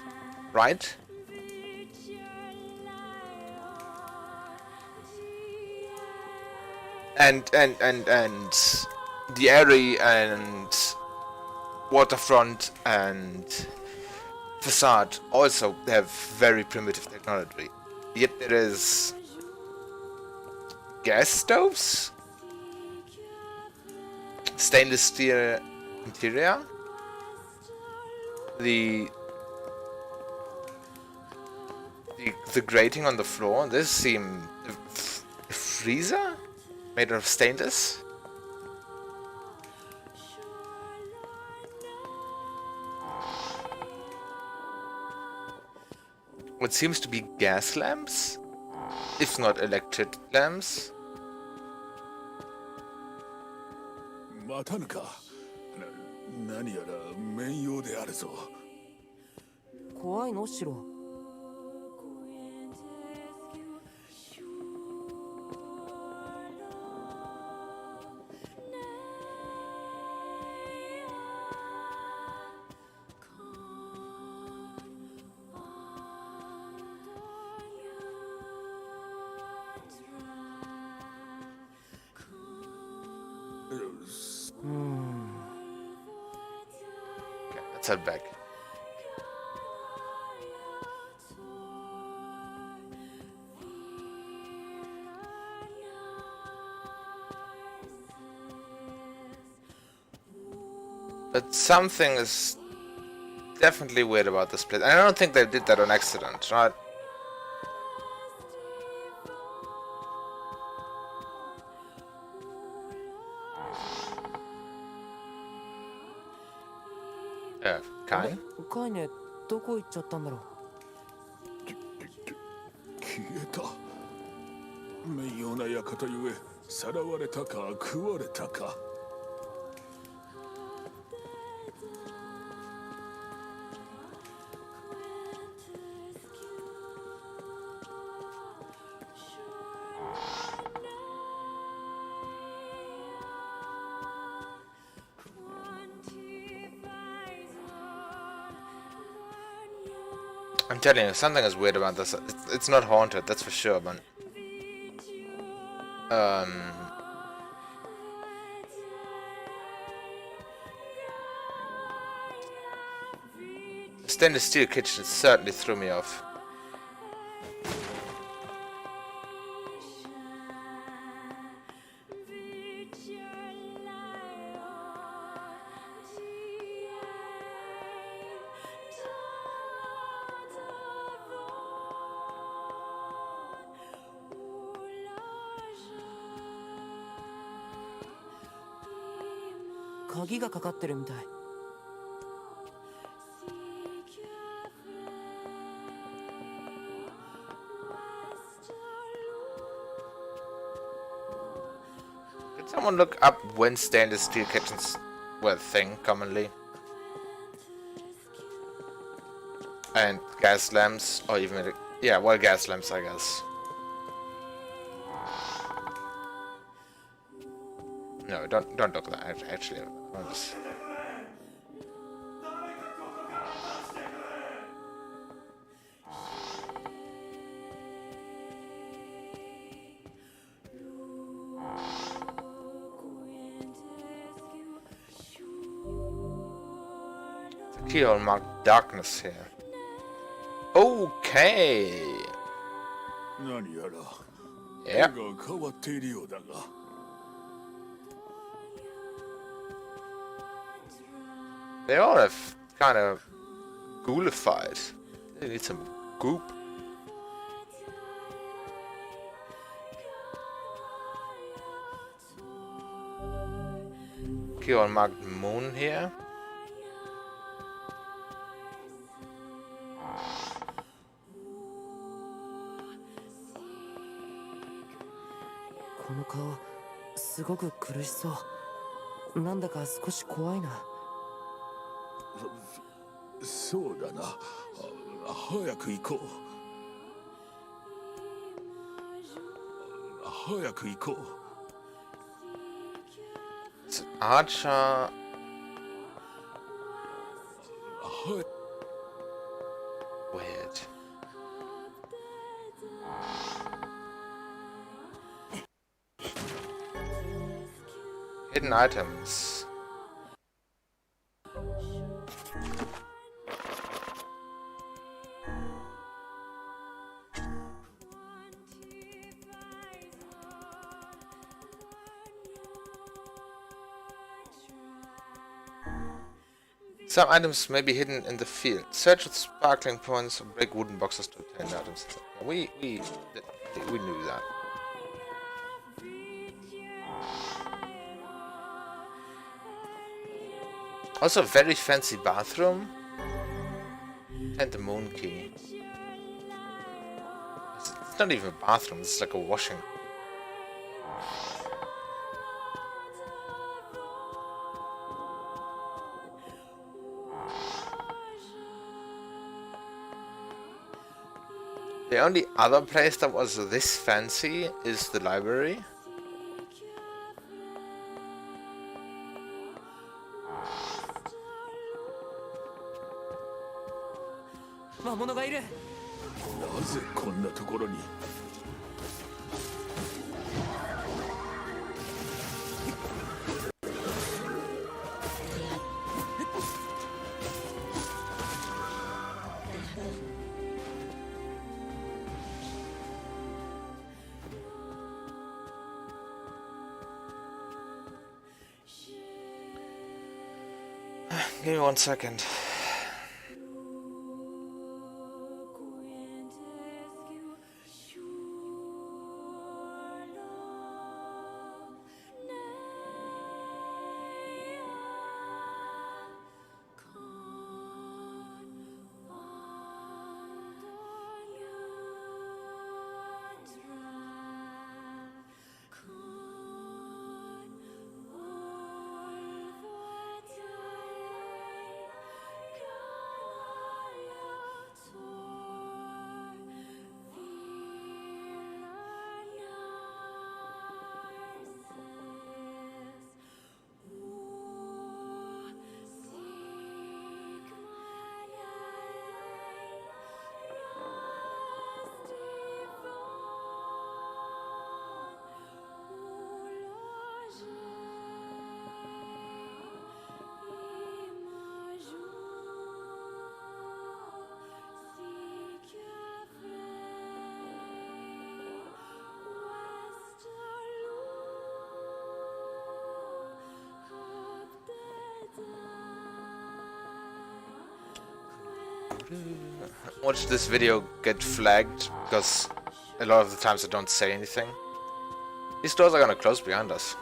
right? And the area and waterfront and facade also have very primitive technology. Yet there is gas stoves, stainless steel interior, the grating on the floor. This seems a freezer made of stainless. What seems to be gas lamps, if not electric lamps. またぬか。何やら面用であるぞ。怖いのシロ。Let's head back. But something is definitely weird about this place. And I don't think they did that on accident, right?カイネどこ行っちゃったんだろう。消えた。面用な館ゆえさらわれたか食われたか。I'm telling you, something is weird about this. It's not haunted, that's for sure, but... Stainless steel kitchen certainly threw me off.鍵がかかってるみたい。Did someone look up when stainless steel kitchens were a thing commonly? And gas lamps, or even yeah, well, gas lamps, I guess. No, don't look at that. Actually, I'll just... The keyhole marked darkness here. Okay. 何やら Yeah. 手が変わっているようだが。They all have kind of ghoulified. They need some goop. Keyhole marked moon here. すごく苦しそう。なんだか少し怖いな。そうだな。早く行こう。早く行こう。Archer. Weird. Hidden items. Some items may be hidden in the field. Search with sparkling points or break wooden boxes to obtain items. We knew that. Also, a very fancy bathroom. And the moon key. It's not even a bathroom. It's like a washing. The only other place that was this fancy is the library. Naぜこんなところに。Give me 1 second. Watch this video get flagged because a lot of the times I don't say anything. These doors are gonna close behind us.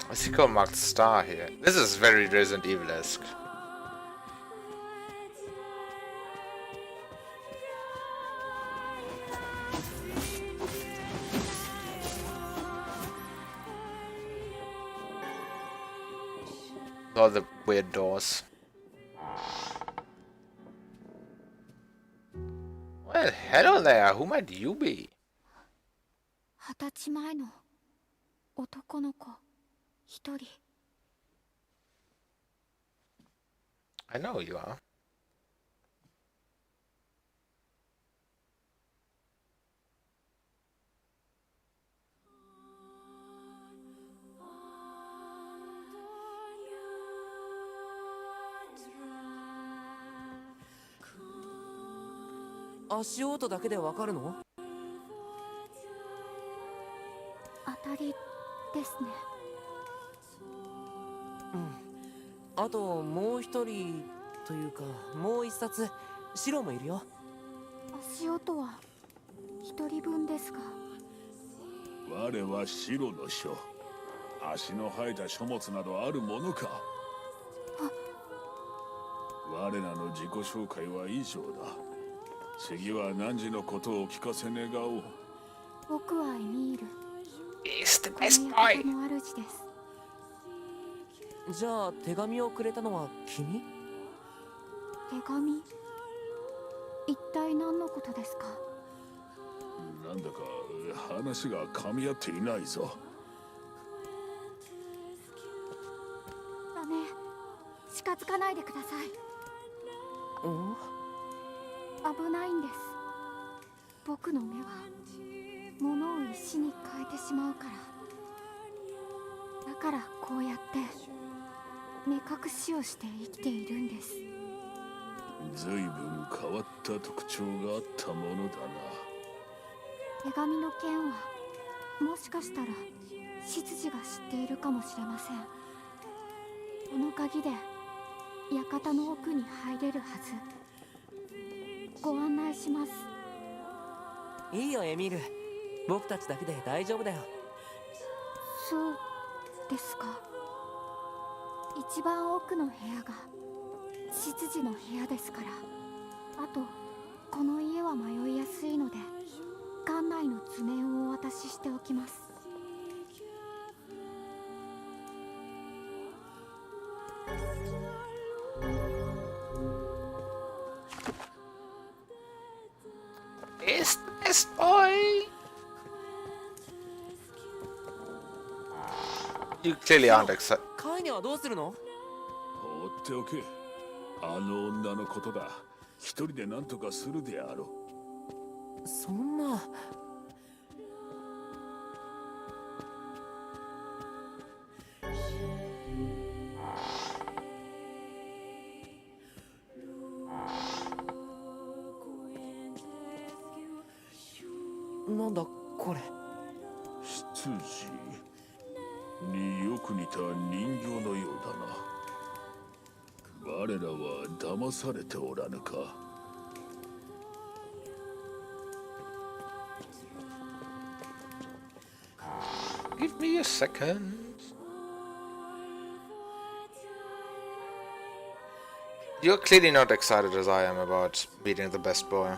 I see a marked star here. This is very Resident Evil-esque. All the weird doors. Well, hello there. Who might you be? 20歳前の男の子一人。I know you are. Oh, 足音だけでわかるの？当たりですね。うん。あともう一人というかもう一冊白もいるよ。足音は一人分ですが。我は白の書。足の生えた書物などあるものか。我らの自己紹介は以上だ。次は汝のことを聞かせ願おう。僕はエミール。 He's the こ best の boy. 館の主です。じゃあ手紙をくれたのは君？手紙？一体何のことですか？なんだか話が噛み合っていないぞ。ダメ、近づかないでください。危ないんです。僕の目は物を石に変えてしまうから。だからこうやって目隠しをして生きているんです。随分変わった特徴があったものだな。手紙の件はもしかしたら執事が知っているかもしれません。この鍵で館の奥に入れるはず。ご案内します。いいよエミール、僕たちだけで大丈夫だよ。そうですか。一番奥の部屋が執事の部屋ですから。あとこの家は迷いやすいので館内の図面をお渡ししておきます。He's the best boy. You clearly aren't excited. カイネはどうするの？放っておけ。あの女のことだ。一人で何とかするであろう。そんな。なんだこれ。執事によく似た人形のようだな。我らは騙されておらぬか。Give me a second. You're clearly not excited as I am about beating the best boy.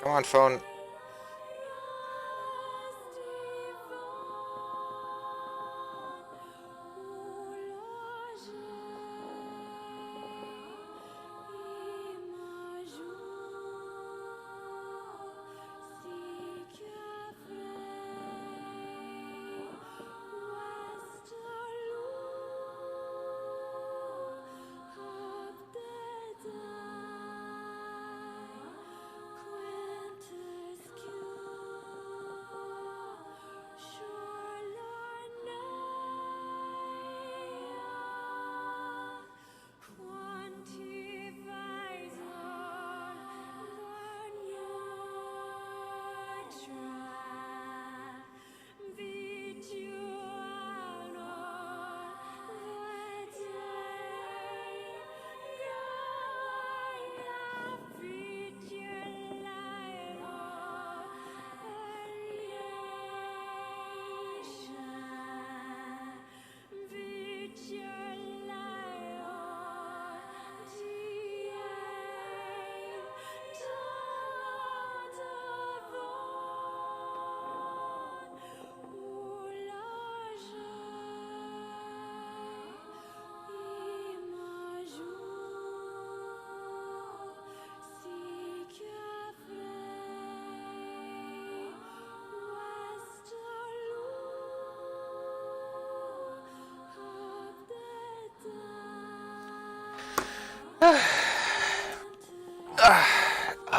Come on, phone.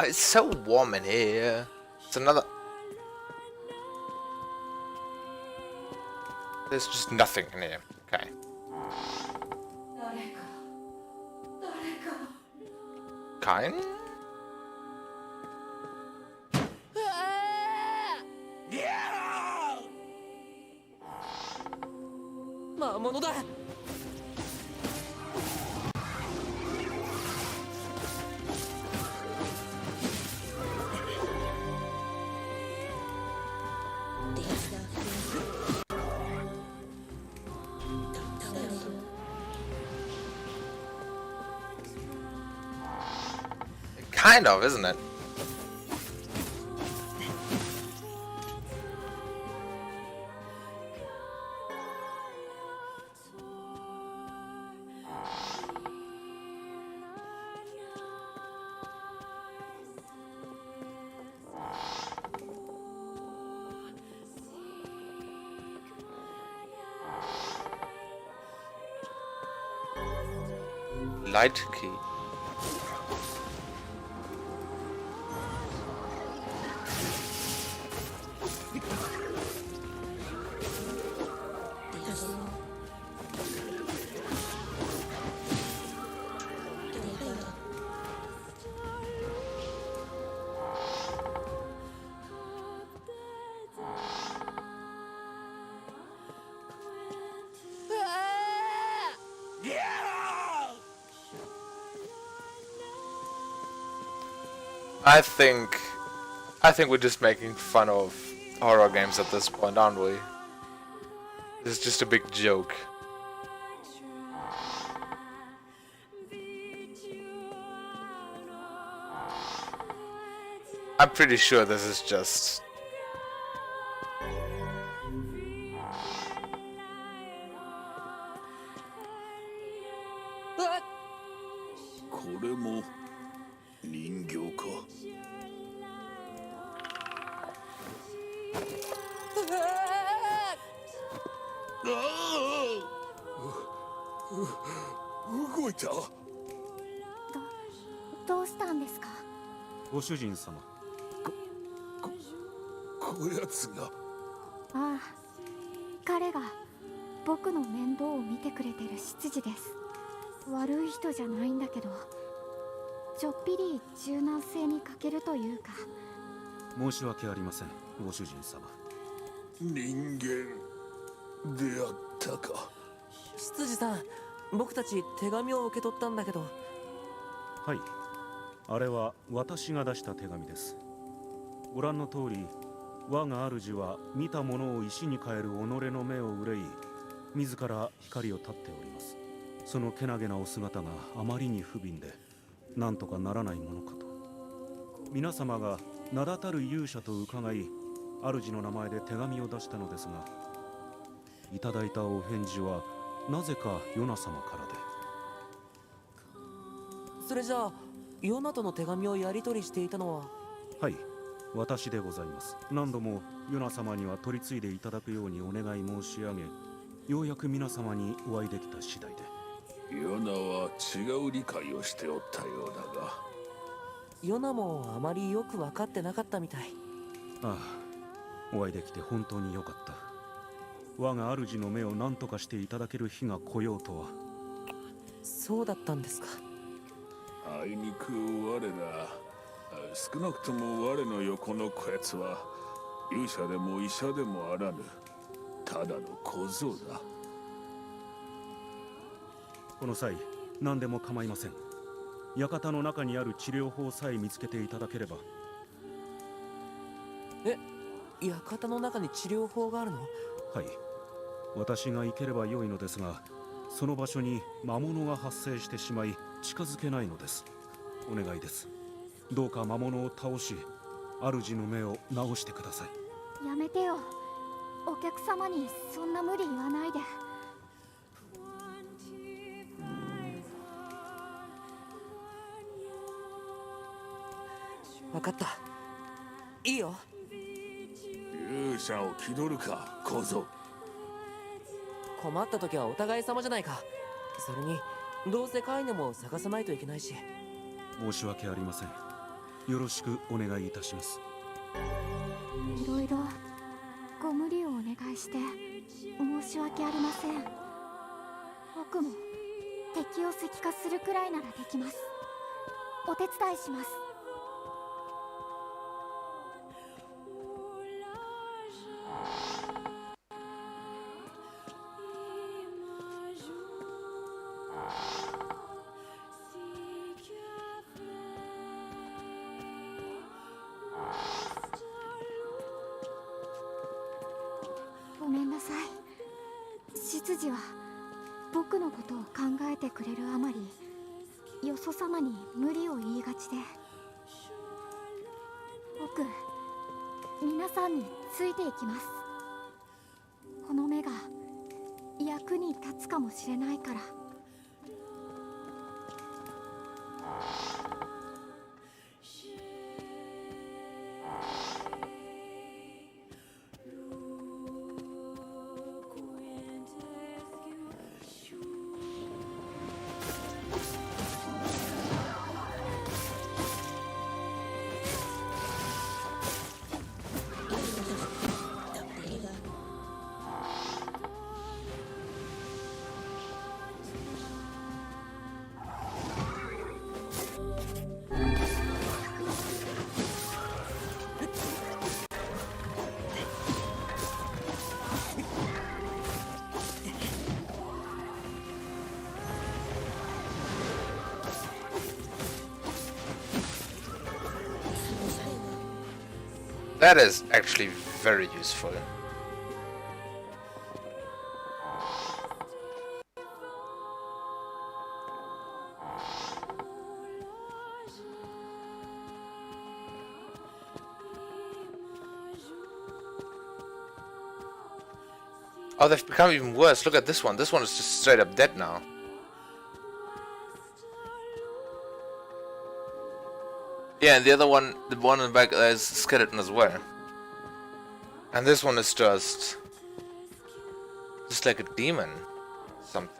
It's so warm in here. It's another... There's just nothing in here. Okay. Kind? 魔物だ。Kind of, isn't it? Light key. I think we're just making fun of horror games at this point, aren't we? This is just a big joke. I'm pretty sure this is just...どうしたんですか？ご主人様。こやつが。ああ、彼が僕の面倒を見てくれてる執事です。悪い人じゃないんだけど、ちょっぴり柔軟性に欠けるというか。申し訳ありません、ご主人様。人間であったか。執事さん、僕たち手紙を受け取ったんだけど。はい、あれは私が出した手紙です。ご覧の通り、我が主は見たものを石に変える己の目を憂い、自ら光を絶っております。そのけなげなお姿があまりに不憫で、なんとかならないものかと。皆様が名だたる勇者と伺い、主の名前で手紙を出したのですが、いただいたお返事はなぜかヨナ様からで。それじゃあヨナとの手紙をやり取りしていたのは？はい、私でございます。何度もヨナ様には取り次いでいただくようにお願い申し上げ、ようやく皆様にお会いできた次第で。ヨナは違う理解をしておったようだが。ヨナもあまりよく分かってなかったみたい。ああ、お会いできて本当によかった。我が主の目を何とかしていただける日が来ようとは。そうだったんですか。あいにく我ら、少なくとも我の横のこやつは勇者でも医者でもあらぬ、ただの小僧だ。この際何でも構いません。館の中にある治療法さえ見つけていただければ。館の中に治療法があるの？はい、私が行ければ良いのですが、その場所に魔物が発生してしまい近づけないのです。お願いです。どうか魔物を倒し、主の目を治してください。やめてよ。お客様にそんな無理言わないで。分かった。いいよ。勇者を気取るか、小僧。困った時はお互い様じゃないか。それにどうせカイネも探さないといけないし。申し訳ありません。よろしくお願いいたします。いろいろご無理をお願いして申し訳ありません。僕も敵を石化するくらいならできます。お手伝いします。ごめんなさい。執事は僕のことを考えてくれるあまり、よそ様に無理を言いがちで。皆さんについていきます。この目が役に立つかもしれないから。That is actually very useful. Oh, they've become even worse. Look at this one. This one is just straight up dead now. Yeah, and the other one, the one in the back, is skeleton as well. And this one is just like a demon, something.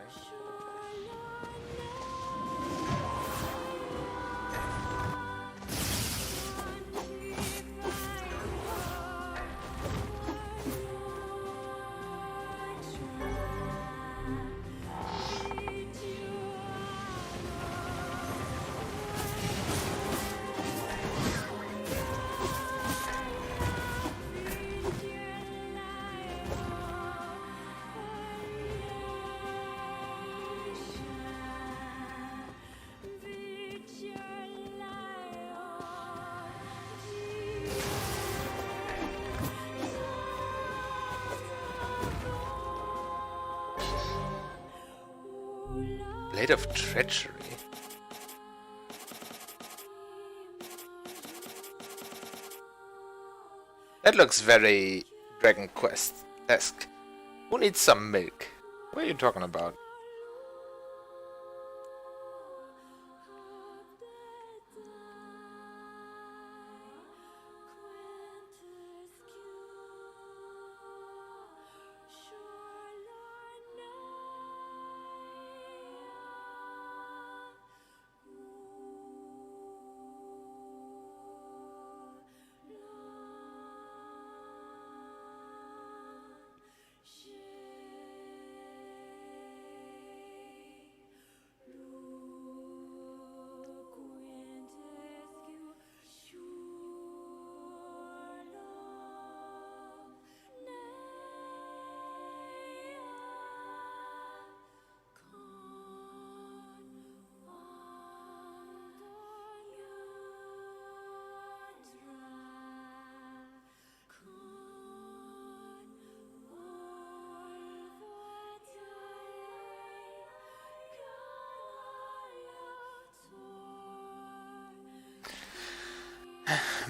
Blade of Treachery. That looks very Dragon Quest-esque. Who needs some milk? What are you talking about?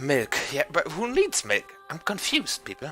Milk. Yeah, but who needs milk? I'm confused, people.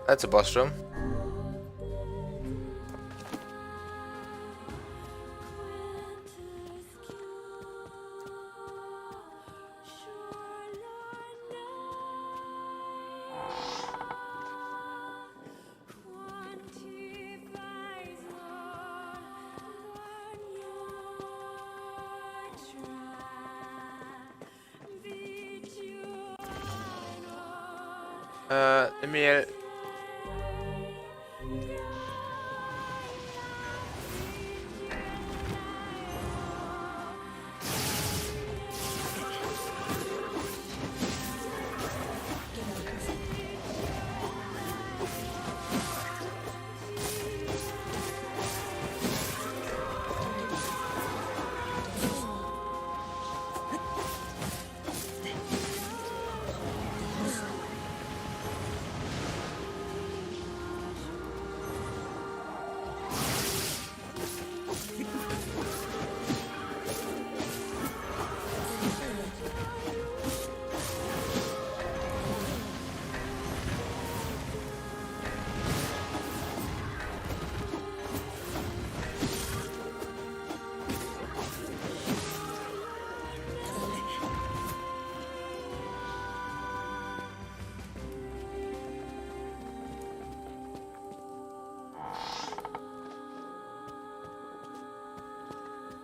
That's a boss room. Emil.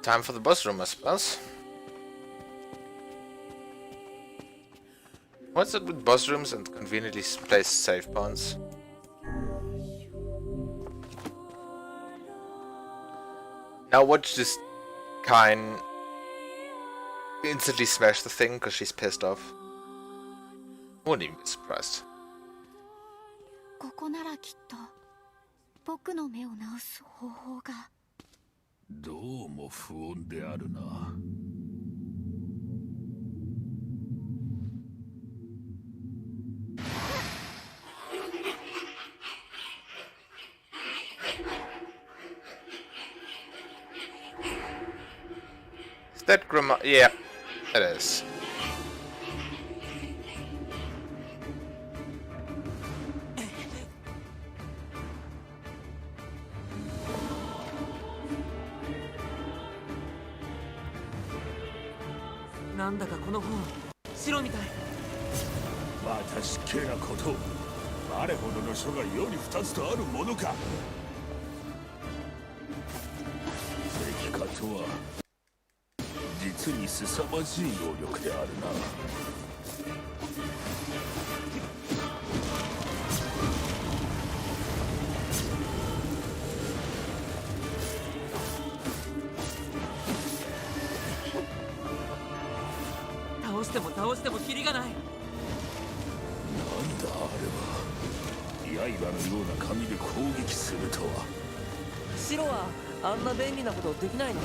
Time for the boss room, I suppose. What's it with boss rooms and conveniently placed save points? Now watch this Kain instantly smash the thing because she's pissed off. Wouldn't even be surprised. ここならきっと僕の目を直す方法が。どうも不穏であるな。Is that Grandma? Yeah, it is.また失敬なことを。あれほどの書が世に二つとあるものか。石化とは実に凄まじい能力であるな。倒してもキリがない。なんだあれは。刃のような紙で攻撃するとは。白はあんな便利なことできないの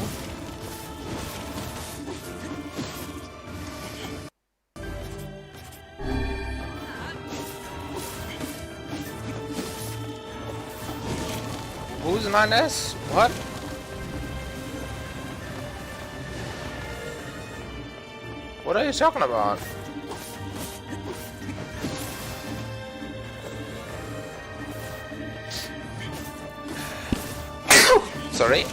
？Who's 9S? What? What are you talking about? Sorry.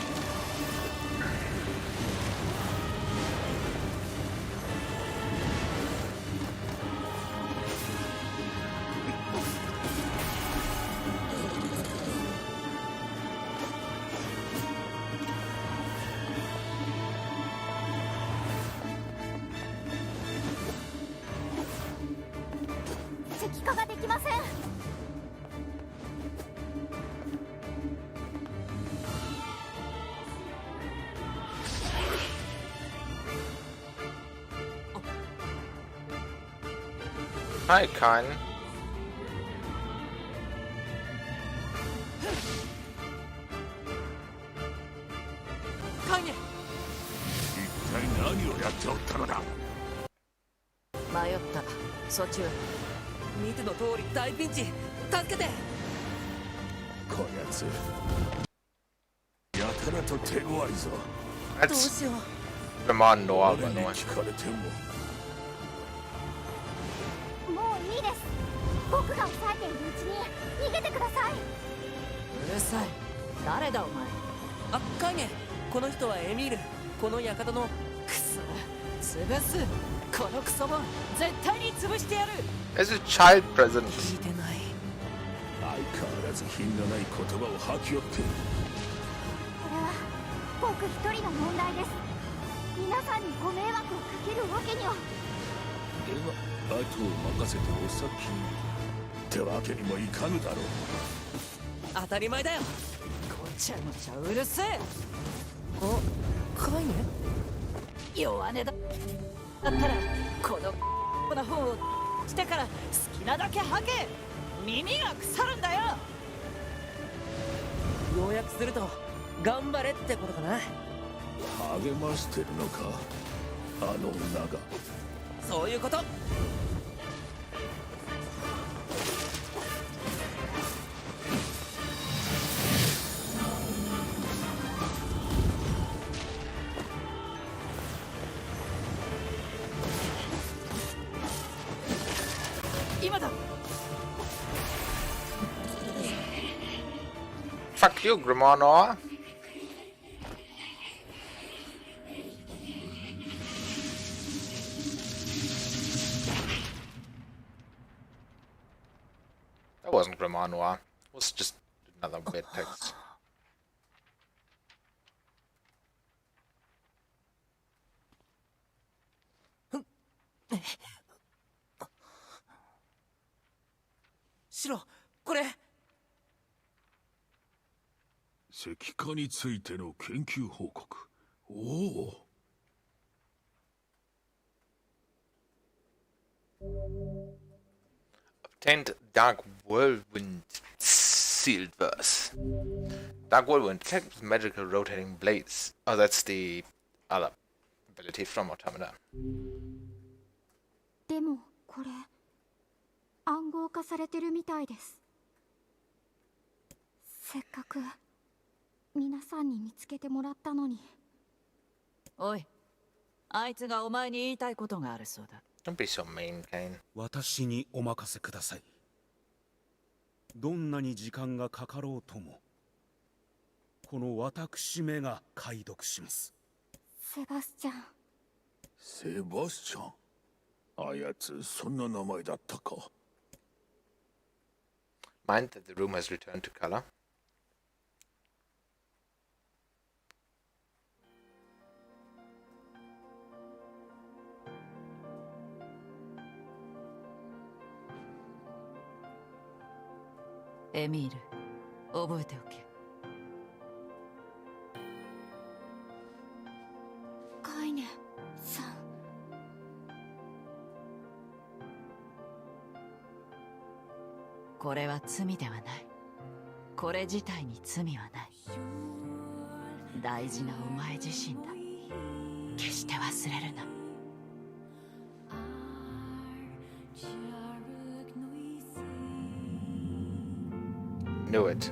Hi, Kain. カイネ。一体何をやっておったのだ。迷った。そっちは。見ての通り大ピンチ。助けて。こやつ。やたらと手強いぞ。どうしよう。Demand Noir, by the 俺に way. 聞かれても。僕が抑えているうちに逃げてください。うるさい。誰だお前。あ、カイネ。この人はエミール。この館の。くそ。潰す。このクソも絶対に潰してやる。 There's a child present. 聞いてない。相変わらず品のない言葉を吐きよっている。これは僕一人の問題です。皆さんにご迷惑をかけるわけには。ではあとを任せてお先に。ってわけにもいかぬだろう。当たり前だよ。ごちゃごちゃうるせえ。あ、カイネ？弱音だったらこのな方をしてから好きなだけ吐け。耳が腐るんだよ。要約すると頑張れってことかな。励ましてるのか、あの女が。そういうこと。今だ。 Fuck you, Grimoire Noir. That wasn't Grimoire Noir. It was just another weird text. しろこれ。石化についての研究報告。おお。Obtained Dark Whirlwind sealed verse. Dark Whirlwind attacked with magical rotating blades. Oh, that's the other ability from Automata. でもこれ暗号化されてるみたいです。せっかく皆さんに見つけてもらったのに。おい、あいつがお前に言いたいことがあるそうだ。Don't be so mean, Kane. 私にお任せください。どんなに時間がかかろうとも、この私めが解読します。セバスチャン。セバスチャン。あやつそんな名前だったか。Mind that the room has returned to color. エミール、覚えておけ。カイネさん。これは罪ではない。これ自体に罪はない。大事なお前自身だ。決して忘れるな。Knew it.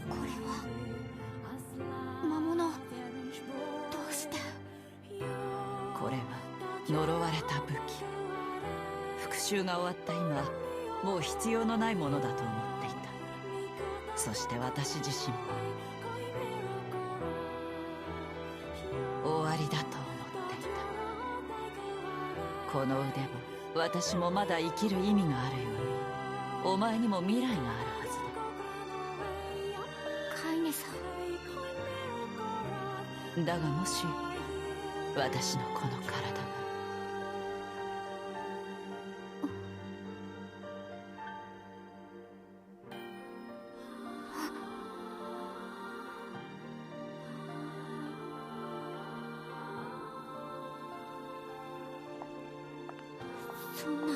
これは魔物。どうして。これは呪われた武器。復讐が終わった今、もう必要のないものだと思っていた。そして私自身も終わりだと思っていた。この腕も私もまだ生きる意味があるように、お前にも未来があるはずだ。カイネさん。だがもし私のこの体がそんな。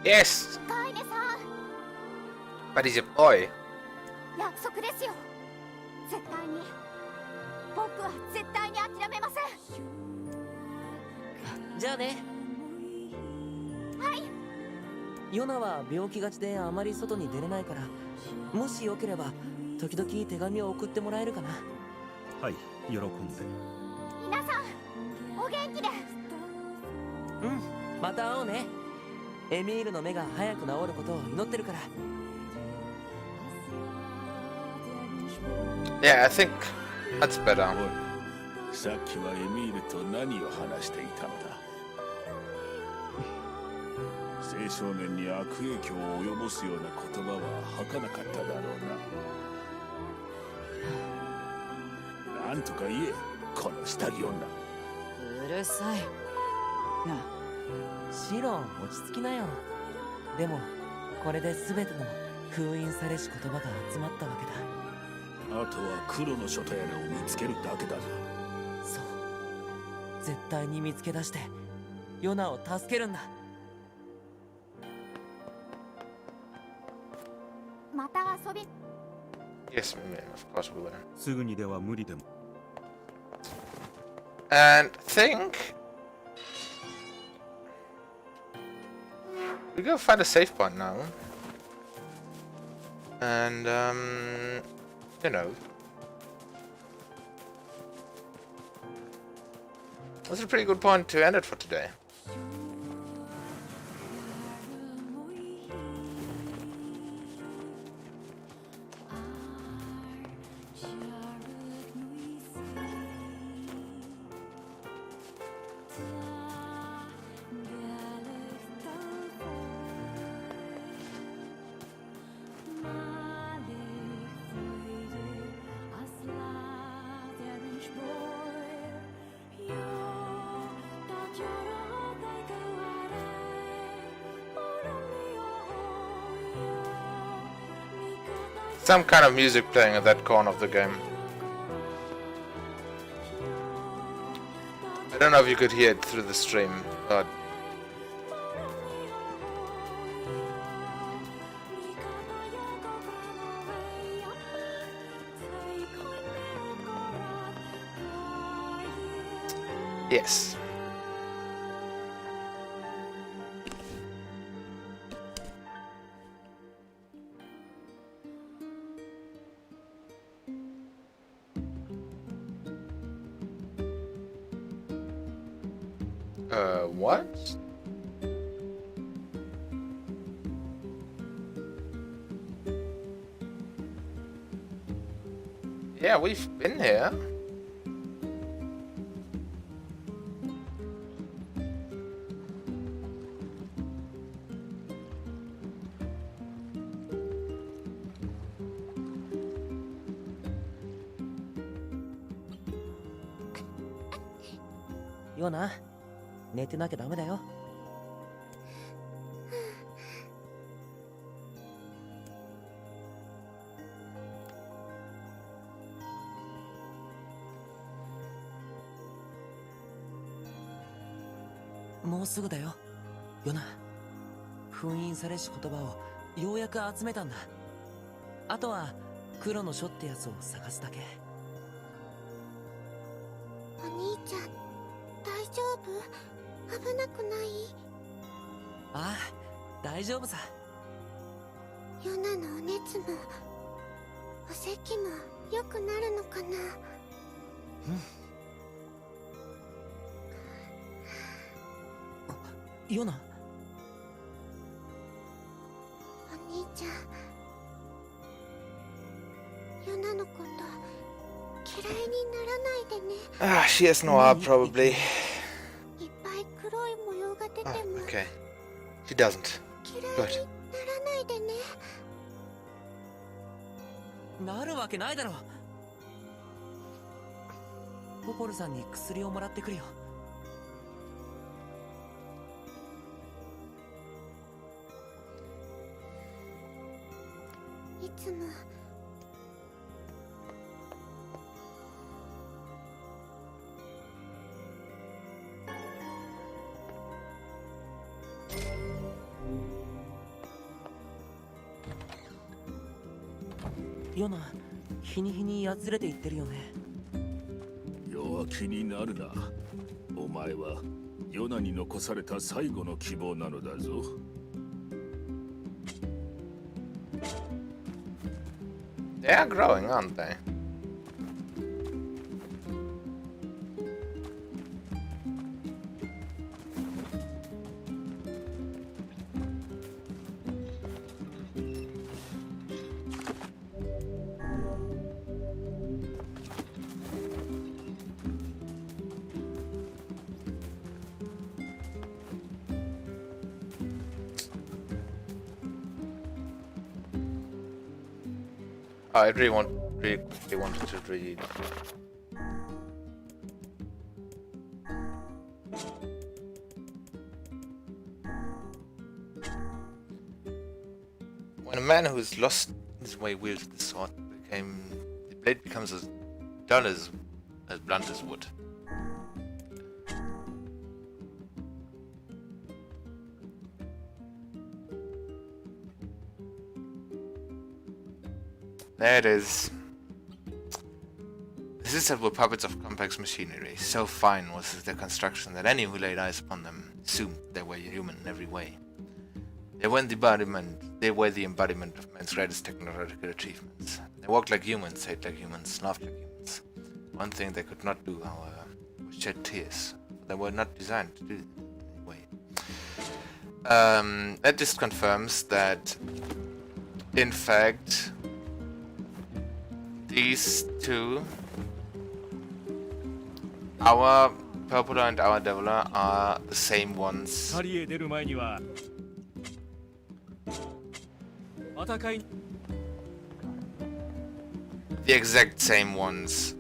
Yes! カイネさん。 But he's a boy. 約束ですよ。絶対に。僕は絶対に諦めません。じゃあね。はい。ヨナは病気がちであまり外に出れないから、もしよければ時々手紙を送ってもらえるかな。はい、喜んで。皆さんお元気で。うん、また会おうね。エミールの目が早く治ることを祈ってるから。Yeah, I think that's better. おい、さっきはエミールと何を話していたのだ。青少年に悪影響を及ぼすような言葉は吐かなかっただろうな。なんとか言え、この下着女。うるさい。シロン、落ち着きなよ。でもこれで全ての封印されし言葉が集まったわけだ。あとは黒の書体を見つけるだけだな。そう、絶対に見つけ出してヨナを助けるんだ。また遊び。 Yes, of course we will. すぐにでは無理でも。And think we go find a safe point now. And you know, that's a pretty good point to end it for today. some kind of music playing at that corner of the game. I don't know if you could hear it through the stream, but yes. What? Yeah, we've been here. Yona, 寝てなきゃダメだよ。もうすぐだよ、ヨナ。封印されし言葉をようやく集めたんだ。あとは黒の書ってやつを探すだけ。お兄ちゃん、大丈夫？危なくない？ああ、大丈夫さ。ヨナのお熱もお咳も良くなるのかな？ヨナ。お兄ちゃん、ヨナのこと嫌いにならないでね。Ah, she has no R probably. いっぱい黒い模様が出ても Okay. She doesn't. 嫌いにならないでね。なるわけないだろ。ポポルさんに薬をもらってくるよ。いつもヨナ、日に日にやつれていってるよね。弱気になるな。お前はヨナに残された最後の希望なのだぞ。They are growing, aren't they? I really quickly wanted to read. When a man who has lost his way wields the sword, the blade becomes as dull as blunt as wood. There it is. The sisters were puppets of complex machinery. So fine was their construction that any who laid eyes upon them assumed they were human in every way. They were the embodiment of man's greatest technological achievements. They walked like humans, ate like humans, laughed like humans. One thing they could not do, however, was shed tears. They were not designed to do it in any way. That just confirms that, in fact, these two, our Purpler and our Deviler, are the same ones. The exact same ones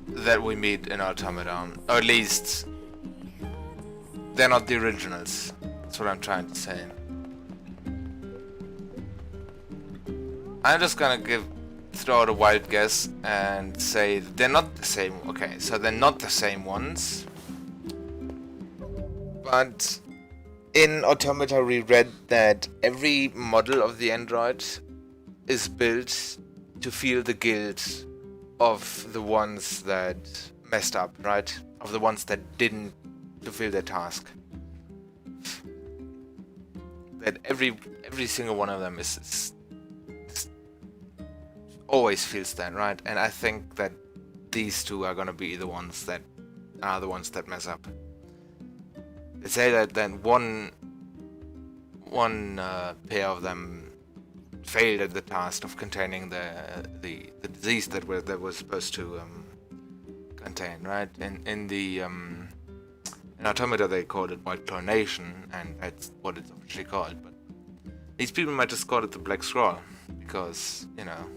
that we meet in Automaton. Or at least, they're not the originals. That's what I'm trying to say. I'm just gonna throw out a wild guess and say they're not the same. Okay, so they're not the same ones. But in Automata we read that every model of the android is built to feel the guilt of the ones that messed up, right? Of the ones that didn't fulfill their task. That every single one of them is always feels that, right? And I think that these two are gonna be the ones that are the ones that mess up. They say that then one pair of them failed at the task of containing the disease that was supposed to contain, right? In Automata they called it white clonation, and that's what it's officially called. But these people might just call it the Black Scroll because, you know,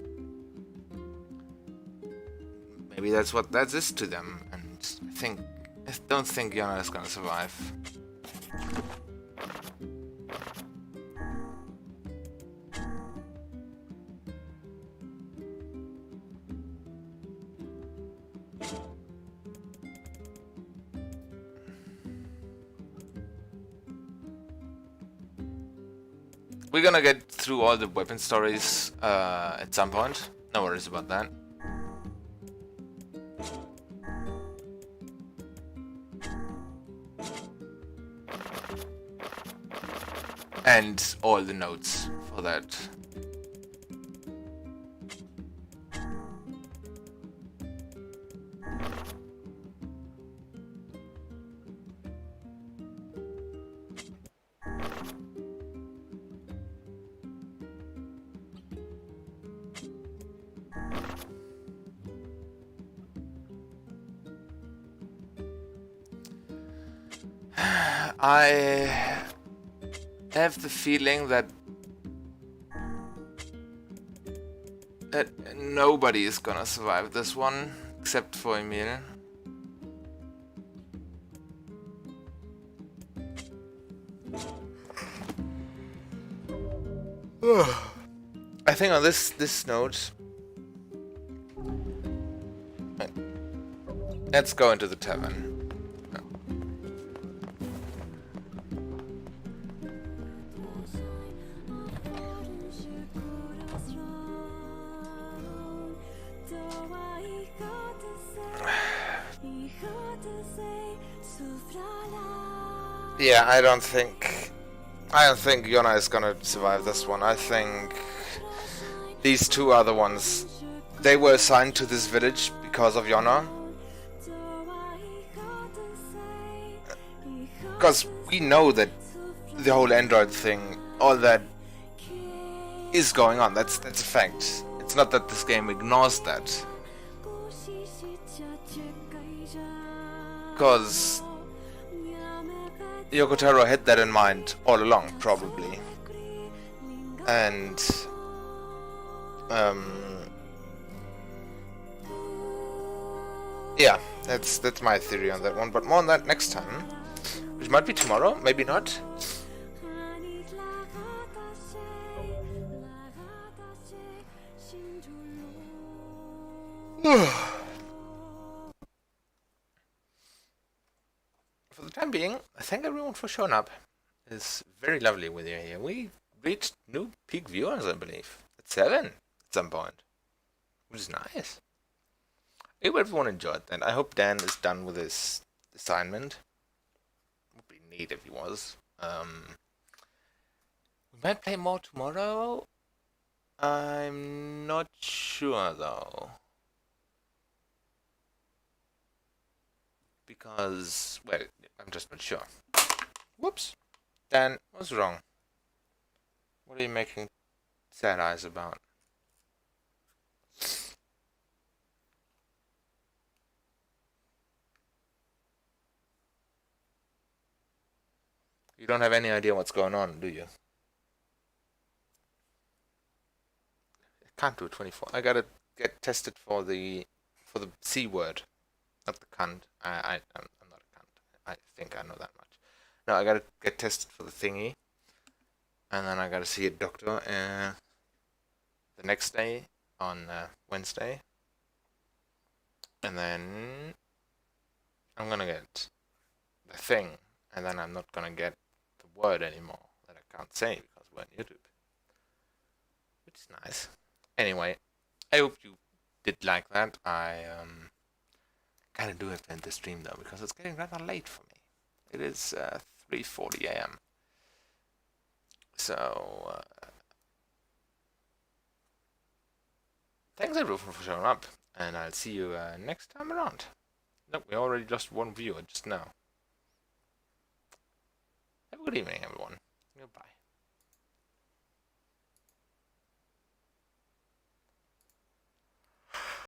maybe that's what that is to them. And I don't think Yona is gonna survive. We're gonna get through all the weapon stories at some point. No worries about that. And all the notes for that. I have the feeling that nobody is gonna survive this one except for Emil. I think on this note, let's go into the tavern. Yeah, I don't think Yona is gonna survive this one. I think these two are the ones. They were assigned to this village because of Yona. Because we know that the whole android thing, all that is going on. That's a fact. It's not that this game ignores that. Because Yoko Taro had that in mind all along, probably. And yeah, that's my theory on that one. But more on that next time, which might be tomorrow, maybe not. For the time being, I thank everyone for showing up. It's very lovely with you here. We reached new peak viewers, I believe. At 7 at some point. Which is nice. I hope everyone enjoyed that. I hope Dan is done with his assignment. Would be neat if he was. We might play more tomorrow. I'm not sure though. Because, well, I'm just not sure. Whoops. Dan, what's wrong? What are you making sad eyes about? You don't have any idea what's going on, do you? I can't do it 24. I gotta get tested for the C word. Not the cunt. I'm not a cunt. I think I know that much. No, I gotta get tested for the thingy. And then I gotta see a doctor the next day on Wednesday, and then I'm gonna get the thing, and then I'm not gonna get the word anymore that I can't say because we're on YouTube, which is nice. Anyway, I hope you did like that. I kind of do have to end the stream though because it's getting rather late for me. It is 3:40 a.m. So thanks everyone for showing up, and I'll see you next time around. Look, we already lost one viewer just now. Have a good evening, everyone.